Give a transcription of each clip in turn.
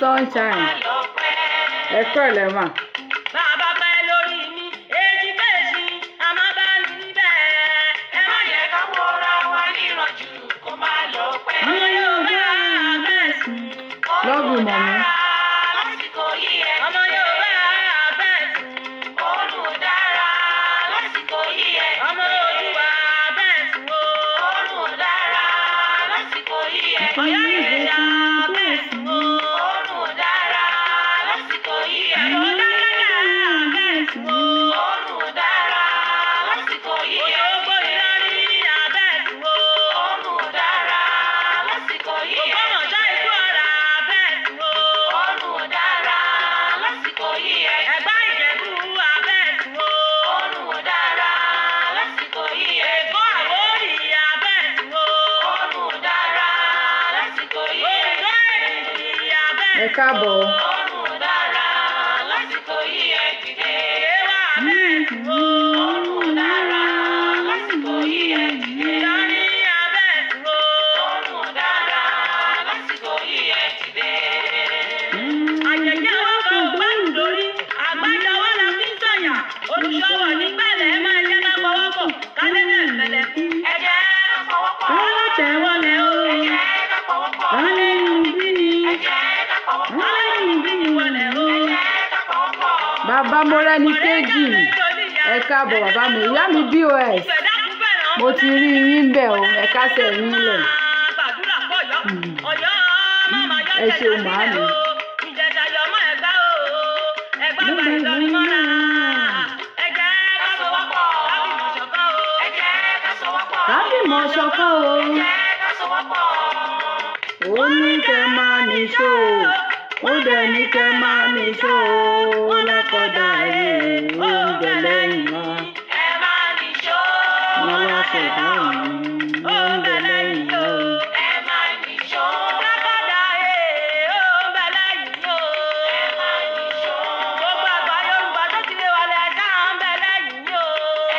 sunshine. Ẹ kúrọ̀lẹ́ mà. Bàbá pẹ́ lórí mi, èjì kejì, àmọ́ bá mi níbẹ̀. Ẹ má yẹ ká wọra wa nírànjú, kó má lọ pẹ́. Ọmọ yóò bá bẹ́ẹ̀ sùn. Love you, mommy. Lásìkò yìí ẹ̀. Ọmọ yóò bá bẹ́ẹ̀ sùn. Oòrùn dára lásìkò yìí ẹ̀. Ọmọ Oòduà bẹ́ẹ̀ sùn o. Oòrùn dára lásìkò yìí ẹ̀. Ọ̀yọ́ Ìrẹsà bẹ́ẹ̀ sùn o. Oòrùn dára lásìkò yìí ẹ̀. Oòrùn dára lásìkò yìí ẹ̀. Òṣogbo Ìlọrin abẹ́ sùn o. Oòrùn dára lásìkò yìí ẹ̀. Ògbómọ̀ṣọ́ Ìkú-Ọ̀rà abẹ́ sùn o. Oòrùn dára lásìkò yìí ẹ̀. Ẹ̀gbá Ìjẹ̀bú abẹ́ sùn o. Oòrùn dára lásìkò yìí ẹ̀. Èkó Àwórì abẹ́ sùn o. Oòrùn dára lásìkò yìí ẹ̀. Oǹdó Èkìtì abẹ́ Ẹ káàbọ̀. Oòrùn dára lásìkò yìí ẹ̀. Dìde wá abẹ́ sùn o. Oòrùn dára lásìkò yìí ẹ̀. Dìde Ìlọrin abẹ́ sùn o. Oòrùn dára lásìkò yìí ẹ̀. Dìde. Àjẹjẹ wa kò gbẹ́rù lórí, àgbájọwọ́ la fi ń sọ̀yà. Olùṣọ́wọ̀ ní pẹ̀lẹ́ máa jẹ́ ká fọwọ́ pọ̀, ká lé tẹ̀lẹ̀ kú. Ẹ jẹ́ ká fọwọ́ pọ̀. Ká tẹ̀wọ́lẹ̀ o. Ẹ jẹ́ ká fọwọ́ pọ̀. Ká lẹ́nu bí ni. Ẹ jẹ́ ká fọwọ́ pọ̀. Ká lẹ́nu bí ni wọlé o. Ẹ jẹ́ ká fọwọ́ pọ̀. Bàbá Mọ́rẹ́ni kejì. Ẹ káàbọ̀ bàbá mi. Ìyá mi BOS. Mo ti rí yín bẹ̀ o. Ẹ kásẹ̀ yín lẹ̀. Gbàdúrà pọ̀ yọ. Ọ̀yọ́ máma yọ Ẹ ṣeun jẹjẹ màámi. sílẹ̀ o. Ìjẹ̀jà yọ mọ́ ẹ̀gbá o. Ẹ̀gbá gba Ìlọrin mọ́ra. Ẹ jẹ́ ká sowọ́ pọ̀. Kábìmọ̀ ṣọ̀kan o. Ẹ jẹ́ ká sowọ́ pọ̀. Kábìmọ̀ ṣọ̀kan o. Ẹ jẹ́ ká sowọ́ pọ̀. Ó ní kẹ́ máa níṣó. Ó dẹ̀ ní kẹ́ máa níṣó. Ó lọ́kọ̀dá yìí. Ó ń bẹ lẹ́yìn wa. Ẹ máa níṣó. Wọ́n wá ṣẹ̀dá òun. Ó ń bẹ lẹ́yìn wa. Ẹ máa níṣó. Lákọ̀dá ó ń bẹ lẹ́yìn o. Ẹ máa níṣó. Gbogbo àgbà Yorùbá tó ti lé wa lẹ̀ ṣá ń bẹ lẹ́yìn o.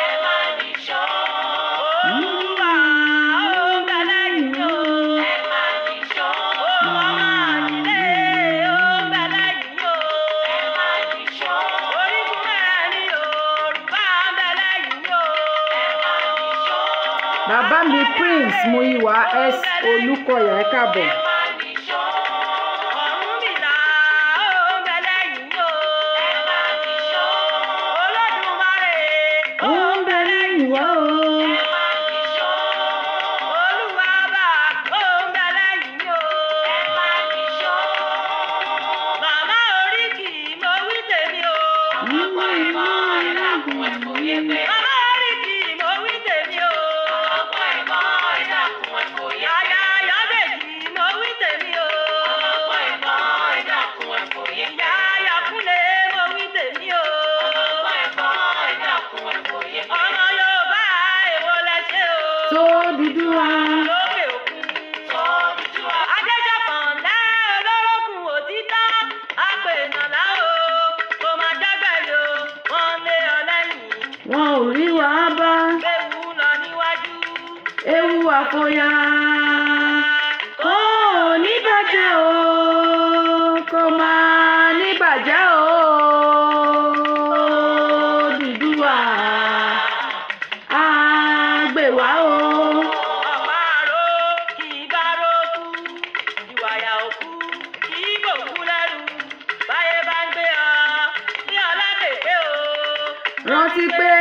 Ẹ máa níṣó. Olúwa ó ń bẹ lẹ́yìn o. Ẹ máa níṣó. Ọmọ àdìlé ó ń bẹ lẹ́yìn o. Ẹ máa níṣó. Orígun mẹ́rin Yorùbá ń bẹ lẹ́yìn o. Ẹ máa níṣó. Bàbá mi Prince Muyiwa S. Olúkọ̀yà ẹ káàbọ̀. Ẹ máa níṣó. Ọ̀rúnmìlà ó ń bẹ lẹ́yìn o. Ẹ máa níṣó. Olódùmarè Ó ń bẹ lẹ́yìn wa o. ẹ máa níṣó. Olúwàbà ó ń bẹ lẹ́yìn o. Ẹ máa níṣó. Màmá oríkì mo wí tèmi o. Ọ̀pọ̀ ẹ̀kọ́ ẹ̀dàkùn ẹ̀fọ́ yé pé. Màmá oríkì mo wí tèmi o. Ọ̀pọ̀ ẹ̀kọ́ ẹ̀dàkùn ẹ̀fọ́ yé pé. Àyà Ayọ̀dèjì mo wí tèmi o. Ọ̀pọ̀ ẹ̀kọ́ ẹ̀dàkùn ẹ̀fọ́ yé pé. Ìyá Ayọ̀kúnlé mo wí tèmi o. Ọ̀pọ̀ ẹ̀kọ́ ẹ̀dàkùn ẹ̀fọ́ yé pé. Ọmọ Yorùbá èwo lẹ ṣe o. Tó dúdú wa. Lókè òkun. Odùduwà. Adéjọkànlá olórókun òtítọ́. Apènàlá o. Kò máa jágbẹ̀lẹ̀ o. Wọ́n lé ọ lẹ́yìn. Wọn ò rí wa bá. Ewu lọ níwájú. Ewu àfọyà. Kò ní bàjẹ́ o. Kò máa ní bàjẹ́ o. Odùduwà. Á gbè wá o. Ọ̀pá àrò kì í bá rókú. Ìwàyà òkú kì í bòkú lẹ́rù. Báyé bá ń gbé ọ ní ọlákèké o. Rántí pé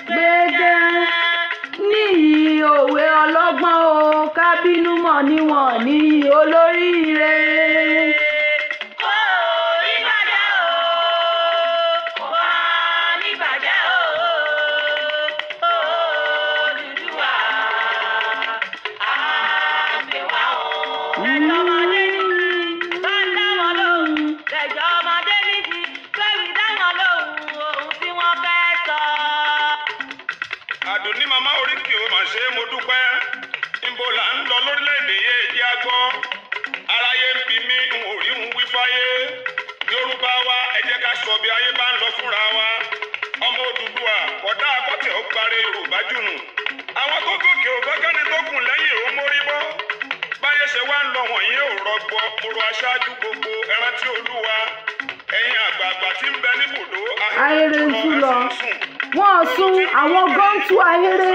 gbẹ́gẹ́ níyì òwe ọlọ́gbọ́n o. Ká bínú mọ̀ níwọ̀n ní olóríire. Kò ní bàjẹ́ o. Kò máa ní bàjẹ́ o. Odùduwà á gbé wá o. Ẹ̀jọ̀ ọmọdé níbi bá ń dá wọn lóhùn. Ẹ̀jọ̀ ọmọdé níbi fẹ́mi dá wọn lóhùn ohun tí wọ́n fẹ́ sọ. Àdùnní màmá oríkì ó mà ṣe é mo dúpẹ́. Níbo là ń lọ lórílẹ̀‐èdè yé jẹ́ agbọ́. Aráyé ń bi mí n ò rí ń wí fáyé. Yorùbá wa ẹ jẹ́ ká sọ bí ayé bá ń lọ fúnra wa. Ọmọ Odùduwà kódà akọ́tẹ̀ ó parẹ́ Yorùbá jùnù. Àwọn tó gòkè ò fẹ́ kẹ́ni tó kùn lẹ́yìn ó mórí bọ́. Báyé ṣe wá ń lọ wọ̀nyí ò rọgbọ mo rọ aṣáájú gbogbo ẹran tí olúwa ẹ̀yin àgbààgbà tí ń bẹ níbùdó ahéré ń tú lọ wọ́n sún àwọn gan ń tú ahéré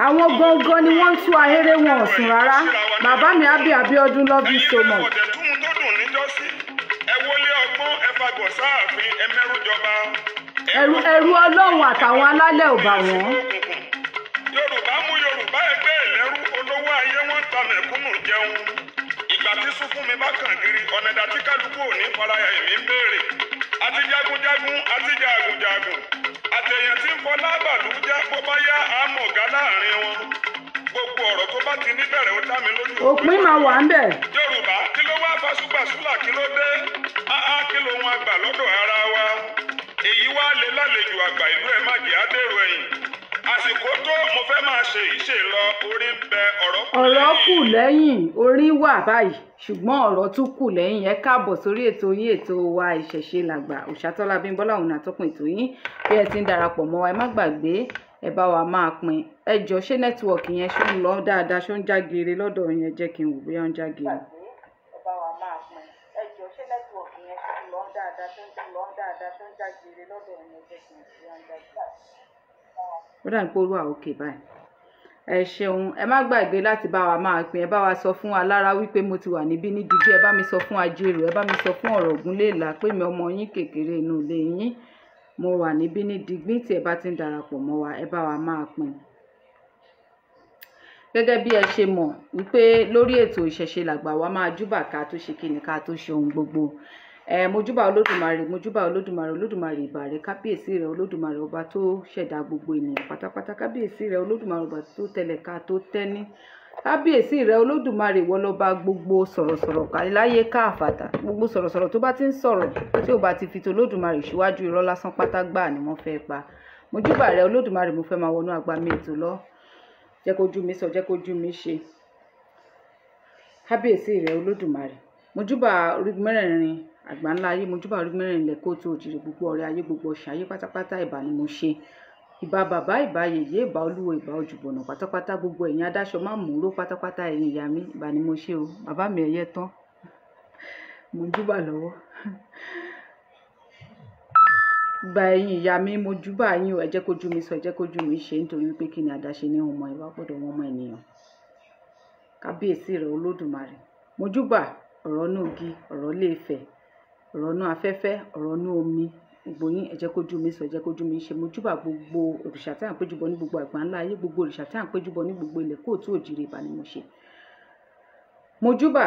àwọn gangan ni wọ́n ń tú ahéré wọn ò sùn rárá bàbá mi Abi Abiodun love you so much. ẹ̀rù Ọlọ́run àtàwọn alálẹ̀ ò bà wọ́n. Yorùbá mú Yorùbá ẹgbẹ́ ìlẹ́rú olówó ayé wọn ta mẹ̀kúnnù jẹun ìgbà tí sún fún mi bá kàn kiri ọ̀nà ìdá tí kálukú ò ní faraya èmi ń béèrè àti jagunjagun àti jagunjagun àtẹ̀yàn tí ń fọ lábàlú jẹ́ bó bá yá àmọ̀gá láàrin wọn gbogbo ọ̀rọ̀ tó bá ti níbẹ̀rẹ̀ ó dá mi lójú. òpin máa wà ń bẹ̀. Yorùbá kí ló wá fásúgbàsúlà kí ló dé kí ló wọn àgbà lọ́dọ̀ ara wa èyí wá lè lálejò àgbà ìlú ẹ̀ má jẹ́ àdèrò ẹ̀yìn àsìkò tó mo fẹ́ máa ṣe ìṣe lọ orí ń bẹ ọ̀rọ̀ kù lẹ́yìn orí wà báyìí ṣùgbọ́n ọ̀rọ̀ tún kù lẹ́yìn ẹ káàbọ̀ sórí ètò yín ètò wa ìṣẹ̀ṣe làgbà Òṣàtọ́lá Abímbọ́lá òun àtọ́kùn ètò yín bí ẹ ti ń darapọ̀ mọ́ wa ẹ má gbàgbé ẹ bá wa máa pín ẹ jọ ṣé nẹ́tíwọ̀kì yẹn ṣó ń lọ dáadáa ṣó ń já geere lọ́dọ̀ yẹn jẹ́ kí n wò bóyá ń já geere. ó dà ní pé ó wà òkè báyìí ẹ ṣeun ẹ má gbàgbé láti bá wa máa pín ẹ bá wa sọ fún Alára wípé mo ti wà níbí ní Dùgbẹ̀ ẹ bá mi sọ fún Ajérò ẹ bá mi sọ fún Ọ̀rọ̀ Ògúnléèlà pé mi ọmọ yín kékeré inú ilé yín mo wà níbí ní Dùgbẹ̀ tí ẹ bá ti ń darapọ̀ mọ́ wa ẹ bá wa máa pín. gẹ́gẹ́ bí ẹ ṣe mọ̀ wípé lórí ètò ìṣẹ̀ṣe làgbà wa máa júbà ká tó ṣe kíni ká tó ṣe ohun gbogbo mojúbà Olódùmarè mojúbà Olódùmarè ìbà rẹ kábíyèsí rẹ Olódùmarè ọba tó ṣẹ̀dá gbogbo ènìyàn pátápátá kábíyèsí rẹ Olódùmarè ọba tó tẹlẹ̀ ká tó tẹ́ní kábíyèsí rẹ Olódùmarè ìwọ lọ́ba gbogbo sọ̀rọ̀sọ̀rọ̀ kárí láyé káàfàtà gbogbo sọ̀rọ̀sọ̀rọ̀ tó bá ti ń sọ̀rọ̀ tí ò bá ti fi tOlódùmarè síwájú irọ́ lásán pátá gbà ni wọ́n fẹ́ pa mojúbà rẹ Olódùmarè mo fẹ́ máa wọnú agbami ètò lọ jẹ́ kójú mi sọ jẹ́ kójú mi ṣe kábíyèsí rẹ Olódùmarè mojúbà orígun mẹ́rẹ̀ẹ̀rin àgbáńlá ayé mojúbà orígun mẹ́rẹ̀ẹ̀rin ilẹ̀ kóòtù òjìrì gbogbo ọ̀rẹ́ ayé gbogbo ọ̀ṣà ayé pátápátá ìbà ni mo ṣe ìbà bàbá ìbà yèyé ìbà olúwo ìbà òjùbọ̀nà pátápátá gbogbo ẹ̀yin adáṣọ má múró pátápátá ẹ̀yin ìyá mi ìbà ni mo ṣe o bàbá mi ẹ̀yẹ tán mojúbà lọ́wọ́ ìbà ẹ̀yin ìyá mi mojúbà yín o ẹ jẹ́ kójú mi sọ ẹ jẹ́ kójú mi ṣe nítorí pé kí ni àdáṣe ní ọmọ ìwà gbọ́dọ̀ wọn mọ ènìyàn kábíyèsí rẹ Olódùmarè mojúbà ọ̀rọ̀ náà gi ọ̀rọ̀ léèfẹ̀ ọ̀rọ̀ náà afẹ́fẹ́ ọ̀rọ̀ náà omi gbogbo yín ẹ jẹ́ kójú mi sọ ẹ jẹ́ kójú mi ṣe mojúbà gbogbo òrìṣà tí à ń péjúbọ ní gbogbo àgbáńlá ayé gbogbo òrìṣà tí à ń péjúbọ ní gbogbo ilẹ̀ kóòtù òjìrì ìbà ni mo ṣe mojúbà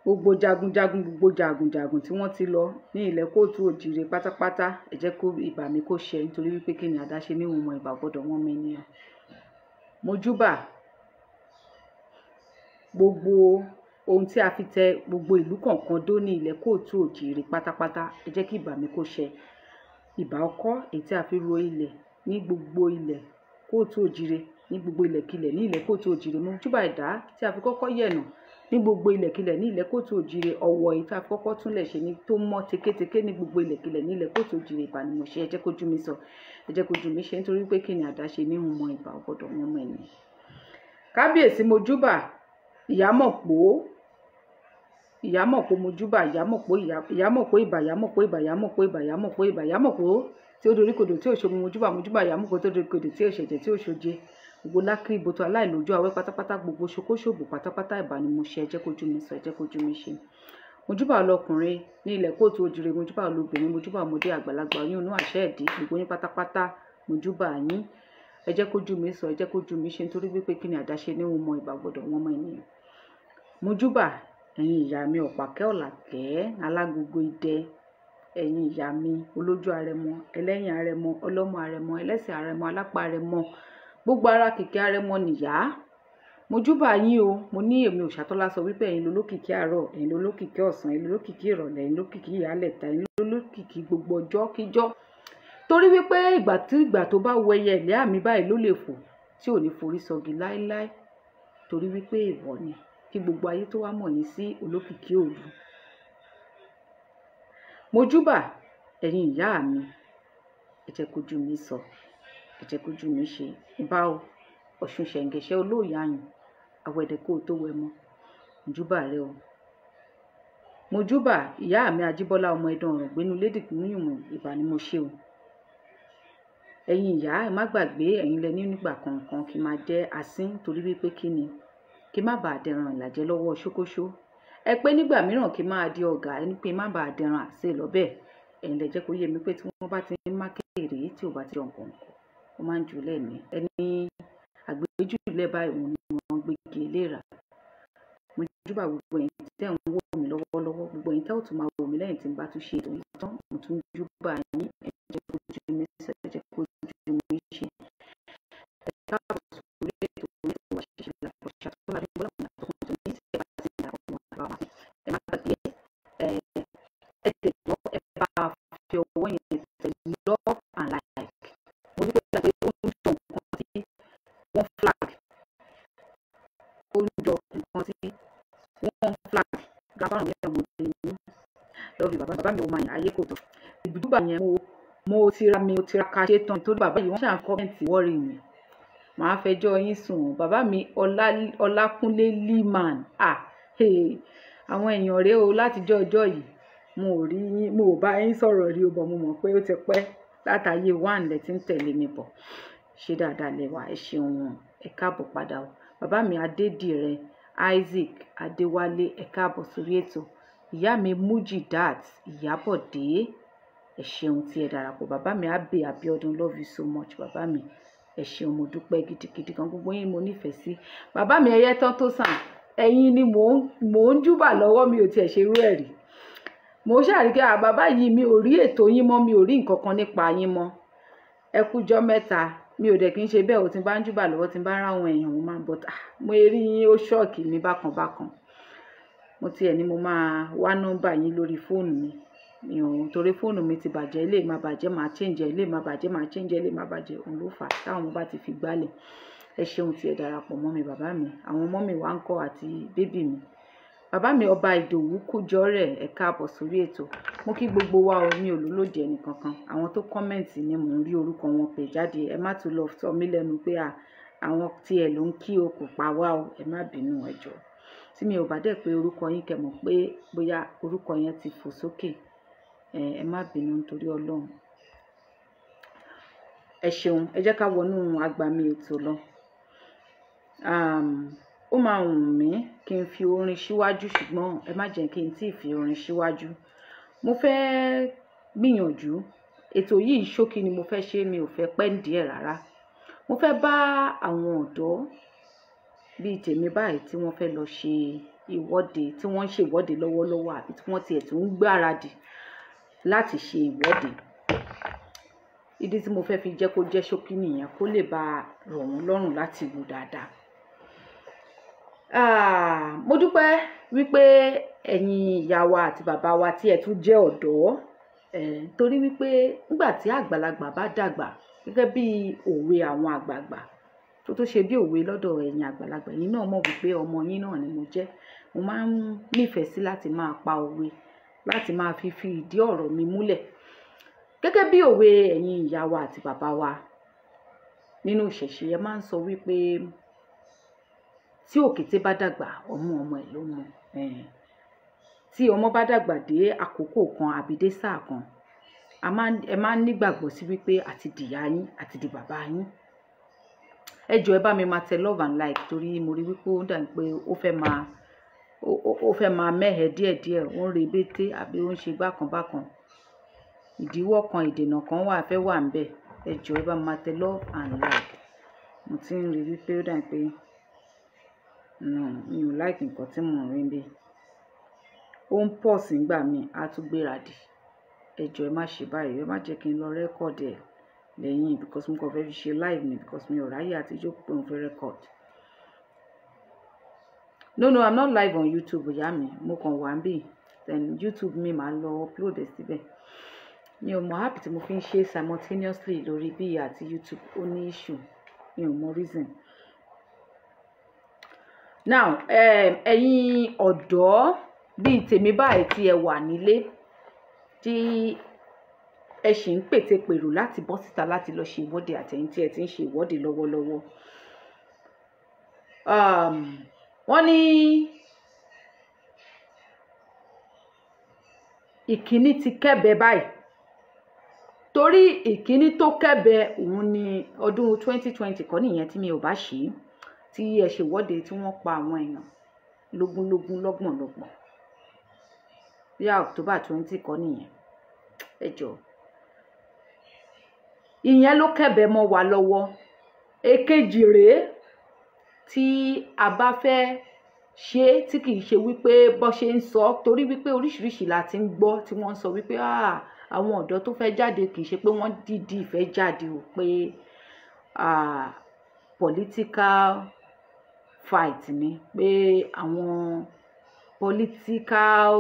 gbogbo jagunjagun gbogbo jagunjagun tí wọ́n ti lọ ní ilẹ̀ kóòtù òjìrì pátápátá ẹ jẹ́ kó ìbà mi kó ṣe nítorí wípé kí ni àdáṣe ní òun mọ ìbà gbọ́dọ̀ wọn mọ ènìyàn mojúbà gbogbo ohun tí a fi tẹ gbogbo ìlú kọ̀ọ̀kan dó ní ilẹ̀ kóòtù òjìrì pátápátá ẹ jẹ́ kí ìbà mi kó ṣe ìbà ọkọ́ èyí tí a fi ro ilẹ̀ ní gbogbo ilẹ̀ kóòtù òjìrì ní gbogbo ilẹ̀kílẹ̀ ní ilẹ̀ kóòtù òjìrì mojúbà ìdá tí a fi kọ́kọ́ yẹ̀nà ní gbogbo ilẹ̀kílẹ̀ ní ilẹ̀ kóòtù òjìrì ọ̀wọ̀ èyí tí a fi kọ́kọ́ túnlẹ̀ ṣe ní tó mọ́ tekéteké ní gbogbo ilẹ̀kílẹ̀ ní ilẹ̀ kóòtù òjìrì ìbà ni mo ṣe ẹ jẹ́ kójú mi sọ ẹ jẹ́ kójú mi ṣe nítorí pé kí ni àdáṣe ní ìmọ̀ ìbà ọgbọ́dọ̀ wọn mọ̀ ẹ̀nì kábíyèsí mojúbà ìyámọ̀pó mojúbà ìyámọ̀pó ìbà ìyámọ̀pó ìbà ìyámọ̀pó ìbà ìyámọ̀pó ìbà ìyámọ̀pó tí ó dorí kodò tí ò ṣomi mojúbà ìyámọ̀pó tó dorí kodò tí ò ṣẹ̀jẹ̀ tí ò ṣoje gbogbo lákì ìbòtò aláìlójú àwẹ́ pátápátá gbogbo ṣokóṣòbò pátápátá ìbà ni mo ṣe ẹ jẹ́ kójú mi sọ ẹ jẹ́ kójú mi ṣe mojúbà ọlọkùnrin ní ilẹ̀ kóòtù òjìrì mojúbà olóbìnrin mojúbà ọmọdé àgbàlagbà oyún inú àṣẹ ẹ̀dí gbogbo yín pátápátá mojúbà yín ẹ jẹ́ kójú mi sọ ẹ jẹ́ kójú mi ṣe nítorí wípé kí ni àdáṣe ní òun mọ ìbà gbọ́dọ̀ wọn mọ ènìyàn mojúbà ẹ̀yin ìyá mi ọ̀pàkẹ́ ọ̀làkẹ́ alágogo idẹ ẹ̀yin ìyá mi olójú arẹmọ ẹlẹ́yìn arẹmọ ọlọ́mọ arẹmọ ẹlẹ́sẹ̀ arẹmọ alápá arẹmọ gbogbo ara kìkì arẹmọ nìyá mojúbà yín o mo ní èmi Òṣàtọ́lá sọ wípé ẹ̀yin lolókìkí àárọ̀ ẹ̀yin lolókìkí ọ̀sán ẹ̀yin lolókìkí ìrọ̀lẹ́ ẹ̀yin lolókìkí ìyálẹ̀ta ẹ̀yin lolókìkí gbogbo ọjọ́ kíjọ́ torí wípé ìgbà tó bá wọ ẹyẹ ilé àmì báyìí ló lè fò tí ò ní forí sọgi láéláé torí wípé ìwọ ni kí gbogbo ayé tó wá mọ̀ yín sí olókìkí òru mojúbà ẹ̀yin ìyá mi ẹ jẹ́ kójú mi sọ ẹ jẹ́ kójú mi ṣe ìbà o Ọ̀ṣun ṣẹ̀ǹgẹ̀ṣẹ̀ olóòyàyàn àwẹ̀dẹ̀ kó tó wẹ̀ mọ́ mojúbà rẹ o. Mojúbà ìyá mi Ajíbọ́lá ọmọ Ẹdàn ọ̀rọ̀ gbénu lédè níyùnmọ̀ ìbà ni mo ṣe o. Ẹ̀yin ìyá ẹ má gbàgbé ẹ̀yin lẹ ní nígbà kọ̀ọ̀kan kí máa jẹ́ asín torí wípé kí ni kí má bàa dẹran ìlàjẹ lọ́wọ́ ṣókóṣó. Ẹ pé nígbà mìíràn kí máa di ọ̀gá ẹni pé má bàa dẹran àṣẹ lọ́bẹ̀. Ẹ̀yin lẹ jẹ́ kó yé mi pé tí wọ́n bá ti ń má kéèrè tí ò bá ti jọ nǹkan ó máa ń jù lẹ́ẹ̀mí ẹni àgbéjúlẹ̀ báyìí òun ni wọ́n gbégi léra. Mojúbà gbogbo ẹ̀yin tẹ́ ń wò mí lọ́wọ́lọ́wọ́ gbogbo ẹ̀yin tẹ́ ò tún máa wò mí lẹ́yìn tí n bá tún ṣe ètò yìí tán mo tún júbà yín ẹ jẹ́ kó ju mi ṣe ẹ jẹ́ kó ju mi ṣe. Ẹ káàbọ̀ sórí ètò wa ṣíṣe làkọ̀ṣà tó bá dé bọ́lá òun àtọkùn tó ní ìṣẹ̀lẹ̀ àti ìyá ọmọ àbá wa. Ẹ má gbàgbé ẹ tẹ̀gbọ́ ẹ bá fi ọwọ́ yẹn tẹ̀ love and like. Mo ní pé gbàgbé ó ń jọ nǹkan tí wọ́n flag ó ń jọ nǹkan tí wọ́n flag gbàgbọ́n mi ẹ̀ mo lè ní lọ́ọ̀bì bàbá mi ò máa yàn ayé kò tó. Ìbùdókọ̀ yẹn mo tiraka ṣe tán nítorí bàbá yìí wọ́n ṣàn kọ́mẹ̀ntì wọ́ọ̀rì mi màá fẹjọ́ yín sùn bàbá mi Ọlákúnlé Liman àwọn èèyàn rèé o látijọ́ ọjọ́ yìí mo ò bá yín sọ̀rọ̀ rí o bọ̀ mo mọ̀ pé ó ti pẹ́ látàyè one lẹ ti ń tẹ̀lé mi bọ̀ ṣé dáadáa lẹ́wà ẹ ṣeun wọn ẹ káàbọ̀ padà o. Bàbá mi Adédìrẹ Isaac Adéwálé ẹ káàbọ̀ sórí ètò. Ìyá mi Mujidat Ìyábọ̀dé ẹ ṣeun tí ẹ darapọ̀. Bàbá mi Abe Abiodun love you so much bàbá mi ẹ ṣeun mo dúpẹ́ gidigidi kan gbogbo yín mo nífẹ̀ẹ́ sí. Bàbá mi ẹyẹ tán tó sàn ẹ̀yin ni mò ń júbà lọ́wọ́ mi ò tiẹ̀ ṣe irú ẹ̀ rí. Mo ṣàríkẹ́ bàbá yìí mi ò rí ètò yín mọ́ mi ò rí nǹkan kan nípa yín mọ́ ẹ kújọ́ mẹ́ta mi ò dẹ̀ kí n ṣe bẹ́ẹ̀ o tí n bá ń júbà lọ́wọ́ tí n bá ráwọn èèyàn mo máa ń bọ̀ mo rí yín ó ṣọ́ọ̀kì mi bákan bákan. Mo tiẹ̀ ní mo máa wá nọ́mbà yín lórí fóònù mi ò torí fóònù mi ti bàjẹ́ ilé má bàjẹ́ máa change ilé má bàjẹ́ máa change ilé má bàjẹ́ òun ló fà á táwọn ọmọ bá ti fi gbálẹ̀. Ẹ ṣeun tí ẹ darapọ̀ mọ́ mi bàbá mi àwọn ọmọ mi wá ń kọ́ àti bébì mi. Bàbá mi Ọba Ìdòwú Kújọ́rẹ̀ ẹ káàbọ̀ sórí ètò. Mo kí gbogbo wa o mi ò lólòdì ẹnì kankan àwọn tó kọ́mẹ̀ǹtì ni mò ń rí orúkọ wọn pè jáde ẹ má tún lọ sọ mí lẹ́nu pé àwọn tí ẹ ló ń kí o kò pa wá o ẹ má bínú ẹ jọ̀ọ́ tí mi ò bá dẹ̀ pé orúkọ yín kẹ́ mọ̀ pé bóyá orúkọ yẹn ti fò sókè ẹ má bínú nítorí Ọlọ́run. Ẹ ṣeun ẹ jẹ́ ká wọnú agbami ètò lọ. Ó máa wù mí kí n fi orin síwájú ṣùgbọ́n ẹ má jẹ́ kí n tí ì fi orin síwájú. Mo fẹ́ gbìyànjú ètò yìí ṣókí ni mo fẹ́ ṣe mi ò fẹ́ pẹ́ díẹ̀ rárá. Mo fẹ́ bá àwọn ọ̀dọ́ bíi tèmi báyìí tí wọ́n fẹ́ lọ ṣe ìwọ́de tí wọ́n ń ṣe ìwọ́de lọ́wọ́lọ́wọ́ àbí tí wọ́n tiẹ̀ tún ń gbáradì láti ṣe ìwọ́de. Ìdí tí mo fẹ́ fi jẹ́ kó jẹ́ ṣókí nìyẹn kó lè bá rọ̀ wọ́n lọ́rùn láti wò dáadáa. Mo dúpẹ́ wípé ẹ̀yin ìyá wa àti bàbá wa tí ẹ tún jẹ́ ọ̀dọ́ torí wípé nígbà tí àgbàlagbà bá dàgbà gẹ́gẹ́ bí òwe àwọn àgbààgbà tó ṣe bí òwe lọ́dọ̀ ẹ̀yin àgbàlagbà yín náà mọ̀ wípé ọmọ yín náà ni mo jẹ́ mo máa ń nífẹ̀ẹ́ sí láti máa pa òwe láti máa fi ìdí ọ̀rọ̀ mi múlẹ̀ gẹ́gẹ́ bí òwe ẹ̀yin ìyá wa àti bàbá wa nínú ìṣẹ̀ṣe ẹ máa ń sọ wípé tí òkété bá dàgbà ọmọ ẹ̀ ló mọ tí ọmọ bá dàgbà dé àkókò kan àbí dé sáà kan ẹ máa ń nígbàgbọ́ sí wípé àti dìyá yín àti di bàbá yín. Ẹ jọ̀ọ́ ẹ bá mi máa tẹ love and like torí mo rí wípé ó dàbí pé ó fẹ́ máa mẹ́hẹ díẹ̀díẹ̀ ó ń rebété àbí ó ń ṣe bákan ìdíwọ́ kan ìdènà kan fẹ́ wà ńbẹ̀. Ẹ jọ̀ọ́ ẹ bá mi máa tẹ love and like mo ti ń rí wípé ó dàbí pé mi ò like nǹkan tí mò ń rí bí ó ń pọ̀ sí nígbà míì á tún gbéra dì. Ẹ jọ̀ọ́ ẹ má ṣe báyìí ẹ má jẹ́ kí n lọ rẹ́kọ̀dì ẹ̀ lẹ́yìn because mo kàn fẹ́ fi ṣe live ni because mi ò ráyè àtijọ́ pé mo fẹ́ record. No, I'm not live on YouTube ìyá mi mo kàn wà ń bì then YouTube mi máa lọ upload ẹ̀ síbẹ̀. Mi ò mọ app tí mo fi ń ṣe simultaneously lórí bí àti YouTube ó ní issue mi ò mọ reason. Now ẹ̀yin ọ̀dọ́ bíi tèmi báyìí tí ẹ wà nílé tí ẹ ṣì ń pètepèrò láti bọ́ síta láti lọ ṣe ìwọ́de àtẹ̀yìn tí ẹ ti ń ṣe ìwọ́de lọ́wọ́lọ́wọ́ wọ́n ní ìkíní ti kẹ́bẹ̀ báyìí torí ìkíní tó kẹ́bẹ̀ òun ní ọdún 2020 kọ́ nìyẹn tí mi ò bá ṣì tí ẹ ṣèwọ́de tí wọ́n pa àwọn èèyàn lógúnlógún lọ́gbọ̀nlọ́gbọ̀n bí October 20 kọ́ nìyẹn ẹ jọ̀ọ́ ìyẹn ló kẹ́bẹ̀ mọ́ wa lọ́wọ́. Èkejì rèé tí a bá fẹ́ ṣe tí kì í ṣe wípé bó ṣe ń sọ torí wípé oríṣiríṣi la ti ń gbọ́ tí wọ́n ń sọ wípé àwọn ọ̀dọ́ tó fẹ́ jáde kì í ṣe pé wọ́n dìídì fẹ́ jáde o pé political fight ni pé àwọn political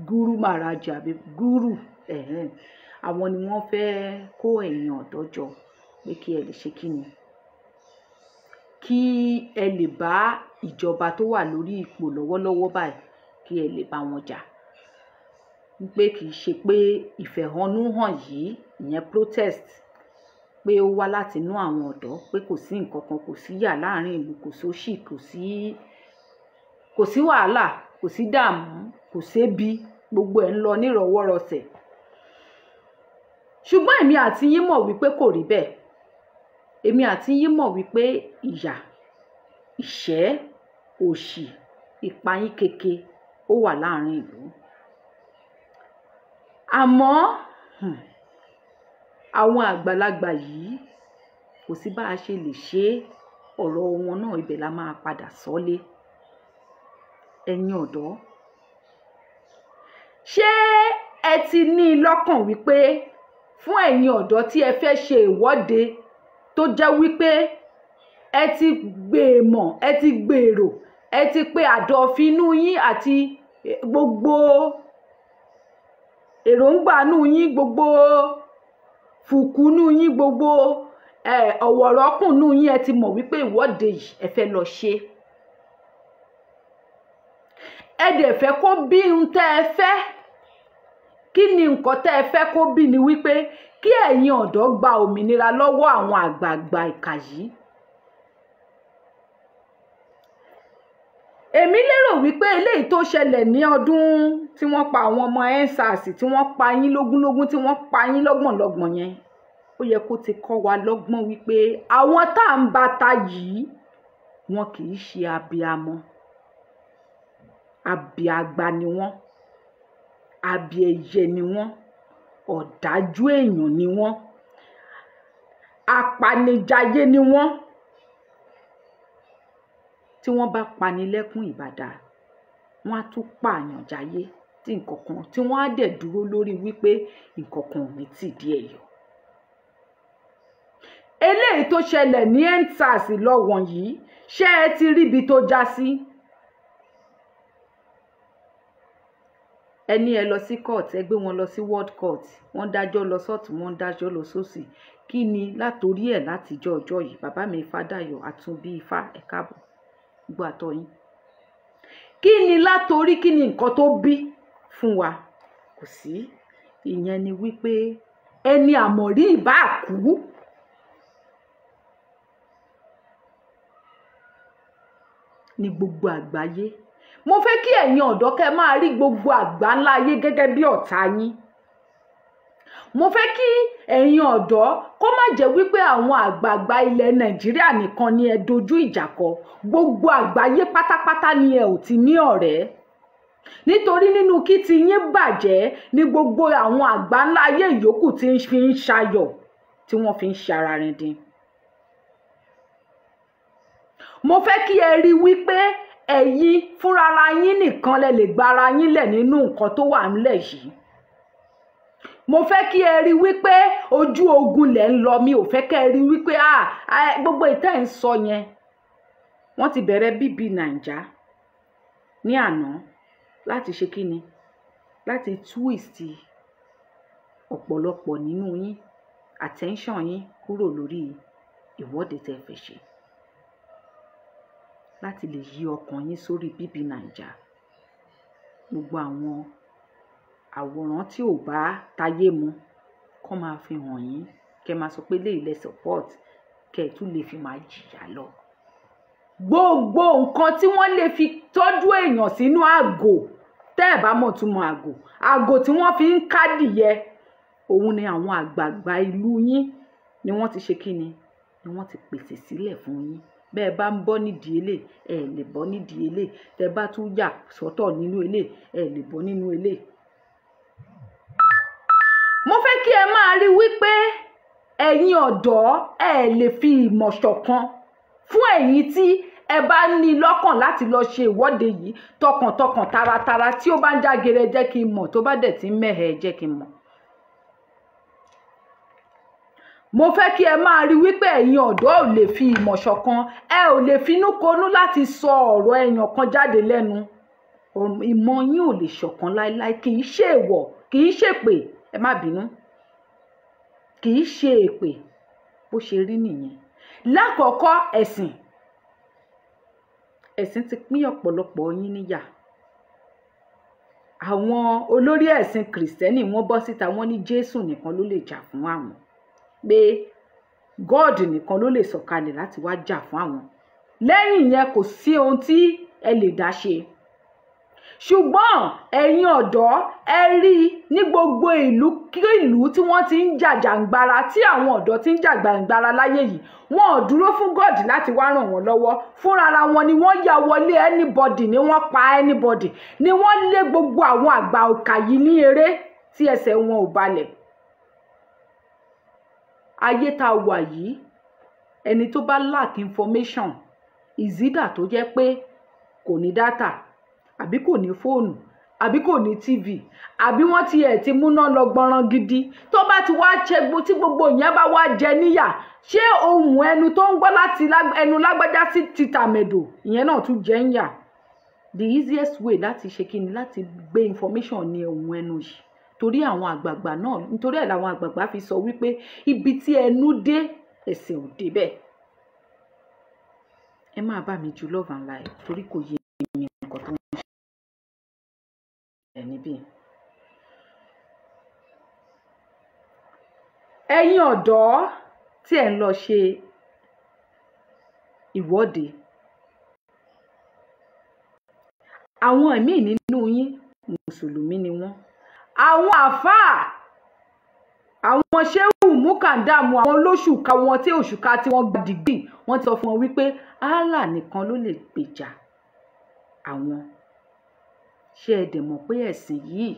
guru maraja àbí guru àwọn ni wọ́n fẹ́ kó ẹ̀yin ọ̀dọ́ jọ pé kí ẹ lè ṣe kí ni kí ẹ lè bá ìjọba tó wà lórí ipò lọ́wọ́lọ́wọ́ báyìí kí ẹ lè bá wọn jà pé kì í ṣe pé ìfẹ̀hónúhàn yìí ìyẹn protest pé ó wá láti inú àwọn ọ̀dọ́ pé kò sí nǹkan kan kò sí yà láàrin ìlú kò sóṣì kò sí wàhálà kò sí dààmú kò sébi gbogbo ẹ̀ ń lọ nírọ̀wọ́rọsẹ̀ ṣùgbọ́n èmi àti yín mọ̀ wípé kò rí bẹ́ẹ̀ èmi àti yín mọ̀ wípé ìyà ìṣẹ́ òṣì ìpayín keke ó wà láàrin ìlú àmọ́ àwọn àgbàlagbà yìí kò sí bá a ṣe lè ṣe ọ̀rọ̀ wọn náà ibẹ̀ la máa padà sọ́lé ẹ̀yin ọ̀dọ́ ṣé ẹ ti ní lọ́kàn wípé fún ẹ̀yin ọ̀dọ́ tí ẹ fẹ́ ṣe ìwọ́de tó jẹ́ wípé ẹ ti gbèmọ̀ ẹ ti gbèrò ẹ ti pé àdọ̀fínú yín àti gbogbo èròǹgbànú yín gbogbo fùkúnú yín gbogbo ọ̀wọ̀rọ̀kùnú yín ẹ ti mọ̀ wípé ìwọ́de yìí ẹ fẹ́ lọ ṣe ẹ dẹ̀ fẹ́ kó bí ohun tẹ́ ẹ fẹ́ kí ni nǹkan tẹ́ ẹ fẹ́ kó bí ni wípé kí ẹ̀yin ọ̀dọ́ gba òmìnira lọ́wọ́ àwọn àgbààgbà ìkà yìí. Èmi lérò wípé eléyìí tó ṣẹlẹ̀ ní ọdún tí wọ́n pa àwọn ọmọ EndSARS tí wọ́n pa yín lógúnlógún tí wọ́n pa yín lọ́gbọ̀nlọ́gbọ̀n yẹn ó yẹ kó ti kọ́ wa lọ́gbọ́n wípé àwọn tá à ń bata yìí wọn kì í ṣe abiamọ abiagba ni wọ́n abiẹyẹ ni wọ́n ọ̀dájú èèyàn ni wọ́n apanijayé ni wọ́n tí wọ́n bá pani lẹ́kún ìbàdà wọ́n á tún pààyàn jayé tí nǹkankan tí wọ́n á dẹ̀ dúró lórí wípé nǹkankan ò ní tì díẹ̀ yọ. Eléyìí tó ṣẹlẹ̀ ní EndSARS lọ́wọ́n yìí ṣé ẹ ti ríbi tó já sí? Ẹni ẹ lọ sí court ẹ gbé wọn lọ sí world court wọ́n dájọ́ lọ sọ́tún wọ́n dájọ́ lọ sósì kí ni látòrí ẹ̀ látijọ́ ọjọ́ yìí bàbá mi Fádàyọ̀ Àtúnbí Ifá ẹ káàbọ̀ gbọ́ àtọ́ yín kí ni látòrí kí ni nǹkan tó bí fún wa kò sí ìyẹn ni wípé ẹni àmọ̀rí ìbá kú ní gbogbo àgbáyé. Mo fẹ́ kí ẹ̀yin ọ̀dọ́ kẹ́ máa rí gbogbo àgbáńlá ayé gẹ́gẹ́ bí ọ̀tá yín. Mo fẹ́ kí ẹ̀yin ọ̀dọ́ kó má jẹ́ wípé àwọn àgbààgbà ilẹ̀ Nàìjíríà nìkan ni ẹ dojú ìjà kọ. Gbogbo àgbáyé pátápátá ni ẹ ò ti ní ọ̀rẹ́. Nítorí nínú kí ti yín bàjẹ́ ní gbogbo àwọn àgbáńlá ayé ìyókù tí ń fi ń ṣayọ̀ tí wọ́n fi ń ṣara rindin. Mo fẹ́ kí ẹ rí wípé ẹ̀yin fúnrara yín nìkan lẹ lè gbára yín lẹ̀ nínú nǹkan tó wà ńlẹ̀ yìí. Mo fẹ́ kí ẹ rí wípé ojú ogun lẹ̀ ń lọ mi ò fẹ́ kẹ́ ẹ rí wípé gbogbo ìtẹ́ ń sọ yẹn wọ́n ti bẹ̀rẹ̀ bíbí Nàìjà ní àná láti ṣe kí ni láti twist ọ̀pọ̀lọpọ̀ nínú yín attention yín kúrò lórí ìwọ́de tẹ́ fẹ́ ṣe láti lè yí ọkàn yín sórí bíbí Nàìjà. Gbogbo àwọn àwòrán tí ò bá tayé mu kó máa fi hàn yín kẹ́ máa sọ pé léyìí lẹ support kẹ́ ẹ tún lè fi máa jìyà lọ. gbogbo nǹkan tí wọ́n lè fi tọ́jú èèyàn sínú àgò tẹ́ ẹ̀ bá mọ̀ túmọ̀ àgò tí wọ́n fi ń kádìyẹ òun ni àwọn àgbààgbà ìlú yín ni wọ́n ti ṣe kíni ni wọ́n ti pèsè sílẹ̀ fún yín. Bẹ́ẹ̀ bá ń bọ́ nídìí ilé ẹ lè bọ́ nídìí ilé, tẹ́ bá tún yà sọ́tọ̀ nínú ilé ẹ lè bọ́ nínú ilé. Mo fẹ́ kí ẹ máa rí wípé ẹ̀yin ọ̀dọ́ ẹ lè fi ìmọ̀ ṣọ̀kan fún ẹ̀yin tí ẹ bá ní lọ́kàn láti lọ ṣe ìwọ́de yìí tọkàntọkàn taratara. Tí ó bá ń jágere jẹ́ kí n mọ̀, tó bá dẹ̀ tí ń mẹ́hẹ̀ jẹ́ kí n mọ̀. Mo fẹ́ kí ẹ máa rí wípé ẹ̀yin ọ̀dọ́ ò lè fi ìmọ̀ ṣọ̀kan, ẹ ò lè finúkonú láti sọ ọ̀rọ̀ èèyàn kan jáde lẹ́nu. Ìmọ̀ yín ò lè ṣọ̀kan láéláé, kì í ṣe èèwọ̀, kì í ṣèpè, ẹ má bínú, kì í ṣe èpè, bó ṣe rí nìyẹn. Lákọ̀ọ́kọ́ ẹ̀sìn ti pín ọ̀pọ̀lọpọ̀ yín níyà. Àwọn olórí ẹ̀sìn kìrìsìtẹ́nì wọ́n bọ́ síta wọ́n ní Jésù nìkan ló lè jà fún àwọn, pé God nìkan ló lè sọ̀kalẹ̀ láti wá jà fún àwọn. Lẹ́yìn yẹn kò sí ohun tí ẹ lè dá ṣe. Ṣùgbọ́n ẹ̀yin ọ̀dọ́ ẹ rí ní gbogbo ìlú kí ìlú tí wọ́n ti ń jàjàǹgbara, tí àwọn ọ̀dọ́ ti ń jàjàǹgbara láyé yìí, wọn ò dúró fún God láti wá ràn wọ́n lọ́wọ́. Fúnrara wọn ni wọ́n ya wọlé anybody, ni wọ́n pa anybody, ni wọ́n lé gbogbo àwọn àgbà ọ̀kà yìí ní eré tí ẹsẹ̀ wọn ò balẹ̀. Ayé tá wà yìí, ẹni tó bá lack information is either tó jẹ́ pé kò ní data, àbí kò ní fóònù, àbí kò ní TV, àbí wọ́n ti ẹ̀ ti múná lọ gbọ́nrán gidi. Tó bá ti wá ṣẹ́gbó tí gbogbo ìyẹn bá wá jẹ níyà, ṣé ohun ẹnu tó ń gbọ́ láti ẹnu lágbájá sí ti tàmẹ̀dò ìyẹn náà tún jẹ́ ń yà? The easiest way láti ṣe kíni láti gbé information ní ohun ẹnu yìí. Torí àwọn àgbààgbà náà, nítorí ẹ̀ làwọn àgbààgbà fi sọ wípé ibi tí ẹnu dé ẹsẹ̀ ò débẹ̀. Ẹ máa bá mi ju Love and Life torí kò yé mi nǹkan tó ń ṣe níbí. Ẹ̀yin ọ̀dọ́ tí ẹ̀ ń lọ ṣe ìwọ́de, àwọn míì nínú yín mùsùlùmí ni wọ́n. Àwọn àfáà, àwọn ṣéhù múkàndámù, àwọn olóṣùká wọn tí òṣùká tí wọ́n gba dìgbì, wọ́n ti sọ fún wọn wípé Allah nìkan ló lè gbèjà àwọn. Ṣé ẹ dẹ̀ mọ̀ pé ẹ̀sìn yìí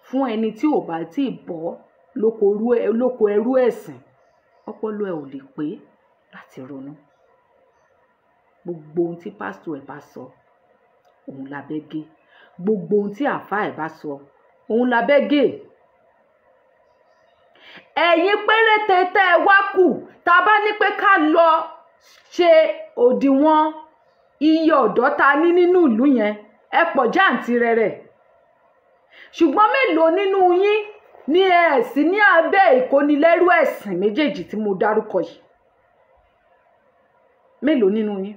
fún ẹni tí ò bá tí ì bọ́ lóko ẹrú ẹ̀sìn, ọpọlọ ẹ ò lè pé láti ronú. Gbogbo ohun tí pásítọ̀ ẹ̀ bá sọ òun lábẹ́ gé, gbogbo ohun tí àfáà ẹ̀ bá sọ òun lábẹ́ gé. Ẹ̀yin péréte tẹ́ ẹ wá kù, tá a bá ní pé ká lọ ṣe òdiwọ̀n iye ọ̀dọ́ ta ní nínú ìlú yẹn, ẹ pọ̀ jàǹtìrẹrẹ. Ṣùgbọ́n mélòó nínú yín ni ẹ sì ní abẹ́ ìkónilẹ́rú ẹ̀sìn méjèèjì tí mo dárúkọ yìí? Mélòó nínú yín?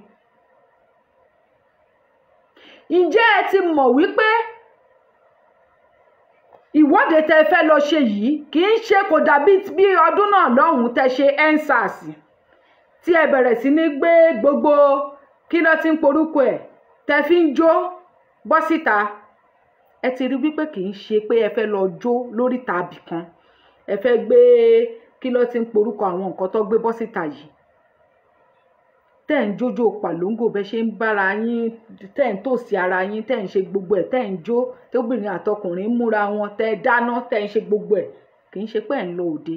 Ǹjẹ́ ẹ ti mọ̀ wípé ìwọ́de tẹ́ fẹ́ lọ ṣe yìí kì í ṣe kò dàbí bí ọdún náà lọ́hùn tẹ́ ṣe EndSARS tí ẹ bẹ̀rẹ̀ sí ní gbé gbogbo kí ló ti ń porúkọ ẹ̀ tẹ́ fi ń jó bọ́ síta. Ẹ ti rí wípé kì í ṣe pé ẹ fẹ́ lọ jó lórí tàbí kan, ẹ fẹ́ gbé kí ló ti ń porúkọ àwọn nǹkan tó gbé bọ́ síta yìí. Tẹ́ ń jójó pàlóńgò bẹ́ ṣe ń bára yín, tẹ́ ń tòsí ara yín, tẹ́ ń ṣe gbogbo ẹ̀, tẹ́ ń jó, tóbìnrin àtọkùnrin múra wọn, tẹ́ dáná, tẹ́ ń ṣe gbogbo ẹ̀, kì í ṣe pé ẹ̀ ń lọ òde.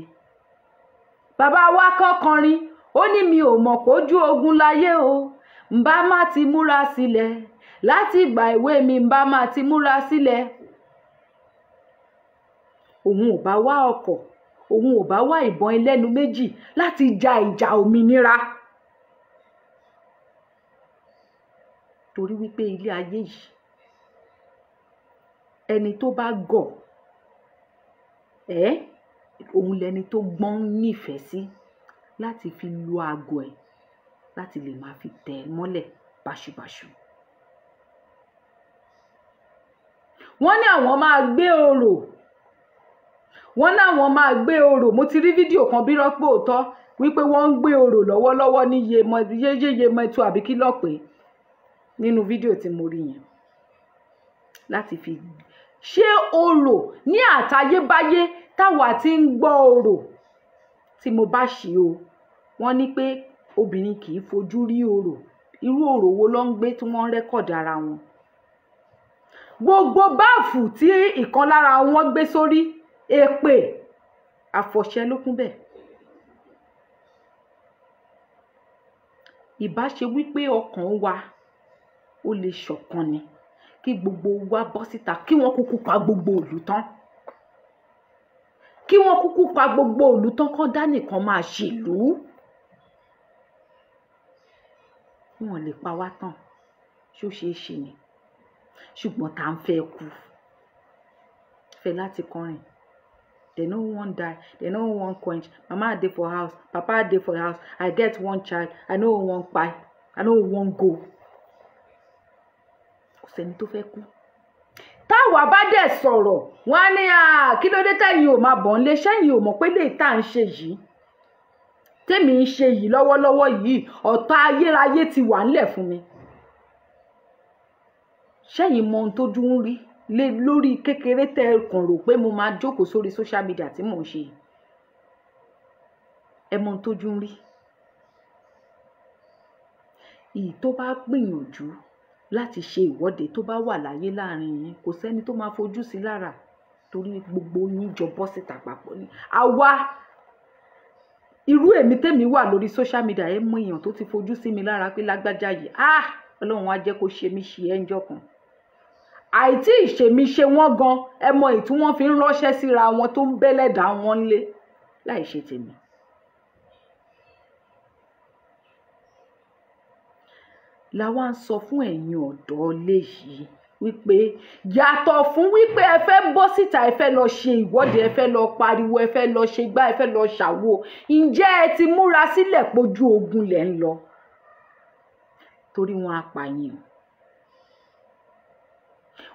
Bàbá wa kọrin, ó ní mi ò mọ̀ pójú ogun láyé o, ǹbá má ti múra sílẹ̀, láti ìgbà èwe mi ǹbá má ti múra sílẹ̀. Òun ò bá wá ọkọ̀, òun ò bá wá ìbọn ẹlẹ́nu méjì láti ja ìjà òmìnira. Torí wípé ilé ayé yìí, ẹni tó bá gọ̀ òun lẹni tó gbọ́n nífẹ̀ẹ́ sí láti fi lu aago ẹ̀ láti lè máa fi tẹ̀ ẹ́ mọ́lẹ̀ báṣubàṣu. Wọ́n ní àwọn máa gbé orò, wọ́n láwọn máa gbé orò. Mo ti rí fídíò kan bí rọ́pò òótọ́ wípé wọ́n ń gbé orò lọ́wọ́lọ́wọ́ ní Yemọtu àbí kí ló pè nínú fídíò tí mo rí yẹn, láti fi ṣe orò ní àtayébáyé táwa ti ń gbọ́ orò. Tí mo bá ṣì o, wọ́n ní pé obìnrin kì í fojú rí orò. Irú orò wo ló ń gbé tí wọ́n ń rẹ́kọ̀dì ara wọn? Gbogbo báàfù tí ìkan lára wọn gbé sórí, èpè àfọ̀ṣẹ ló kún bẹ́ẹ̀. Ìbá ṣe wípé ọkàn wa ó lè ṣọ̀kan ni, kí gbogbo wa bọ́ síta, kí wọ́n kúkú pa gbogbo ìlú tán, kí wọ́n kúkú pa gbogbo ìlú tán, kán dá nìkan máa ṣèlú. Wọn lè pa wá tán, ṣó ṣeé ṣe ni. Ṣùgbọ́n tá ń fẹ́ kú, fẹ́ láti kọrin. They no wan die, they no wan quench. Mama dey for house, papa dey for house. I get one child, I no wan kpai, I no wan go. Kò sẹ́ni tó fẹ́ kú. Táwa bá dẹ̀ sọ̀rọ̀, wọ́n á ní kí ló dé tẹ́yìn ò máa bọ̀ nílé, ṣẹ́yìn ò mọ̀ pé lè tá à ń ṣe yìí. Tèmi ń ṣe yìí lọ́wọ́lọ́wọ́ yìí, ọ̀tá ayérayé ti wà ńlẹ̀ fún mi. Ṣẹ́yìn mọ ohun tójú ń rí lórí kékeré tẹ́ kàn rò pé mo máa jókòó sórí social media tí mò ń ṣe. Ẹ mọ ohun tójú ń rí. Ìyí tó bá gbìyànjú láti ṣe ìwọ́de tó bá wà láyé láàrin yín, kò sẹ́ni tó máa fojú sí lára, torí gbogbo yín jọ bọ́ síta papọ̀ ni. Àwa irú èmi tèmi wà lórí social media, ẹ mọ èèyàn tó ti fojú sí mi lára pé lágbájá yìí, Ọlọ́run á jẹ́ kó ṣe mí ṣe ẹ́ ńjọ́ kan. Àìtí ìṣèmí ṣe wọ́n gan, ẹ mọ èyí tí wọ́n fi ń ránṣẹ́ síra wọn tó ń bẹ́lẹ̀dà wọn lé láì ṣe tèmi. La wá ń sọ fún ẹ̀yin ọ̀dọ́ léyìí wípé yàtọ̀ fún wípé ẹ fẹ́ bọ́ síta, ẹ fẹ́ lọ ṣe ìwọ́de, ẹ fẹ́ lọ pariwo, ẹ fẹ́ lọ ṣe gbá, ẹ fẹ́ lọ ṣàwo, ǹjẹ́ ẹ ti múra sílẹ̀ pójú ogun lẹ̀ ń lọ? Torí wọn á pa yín,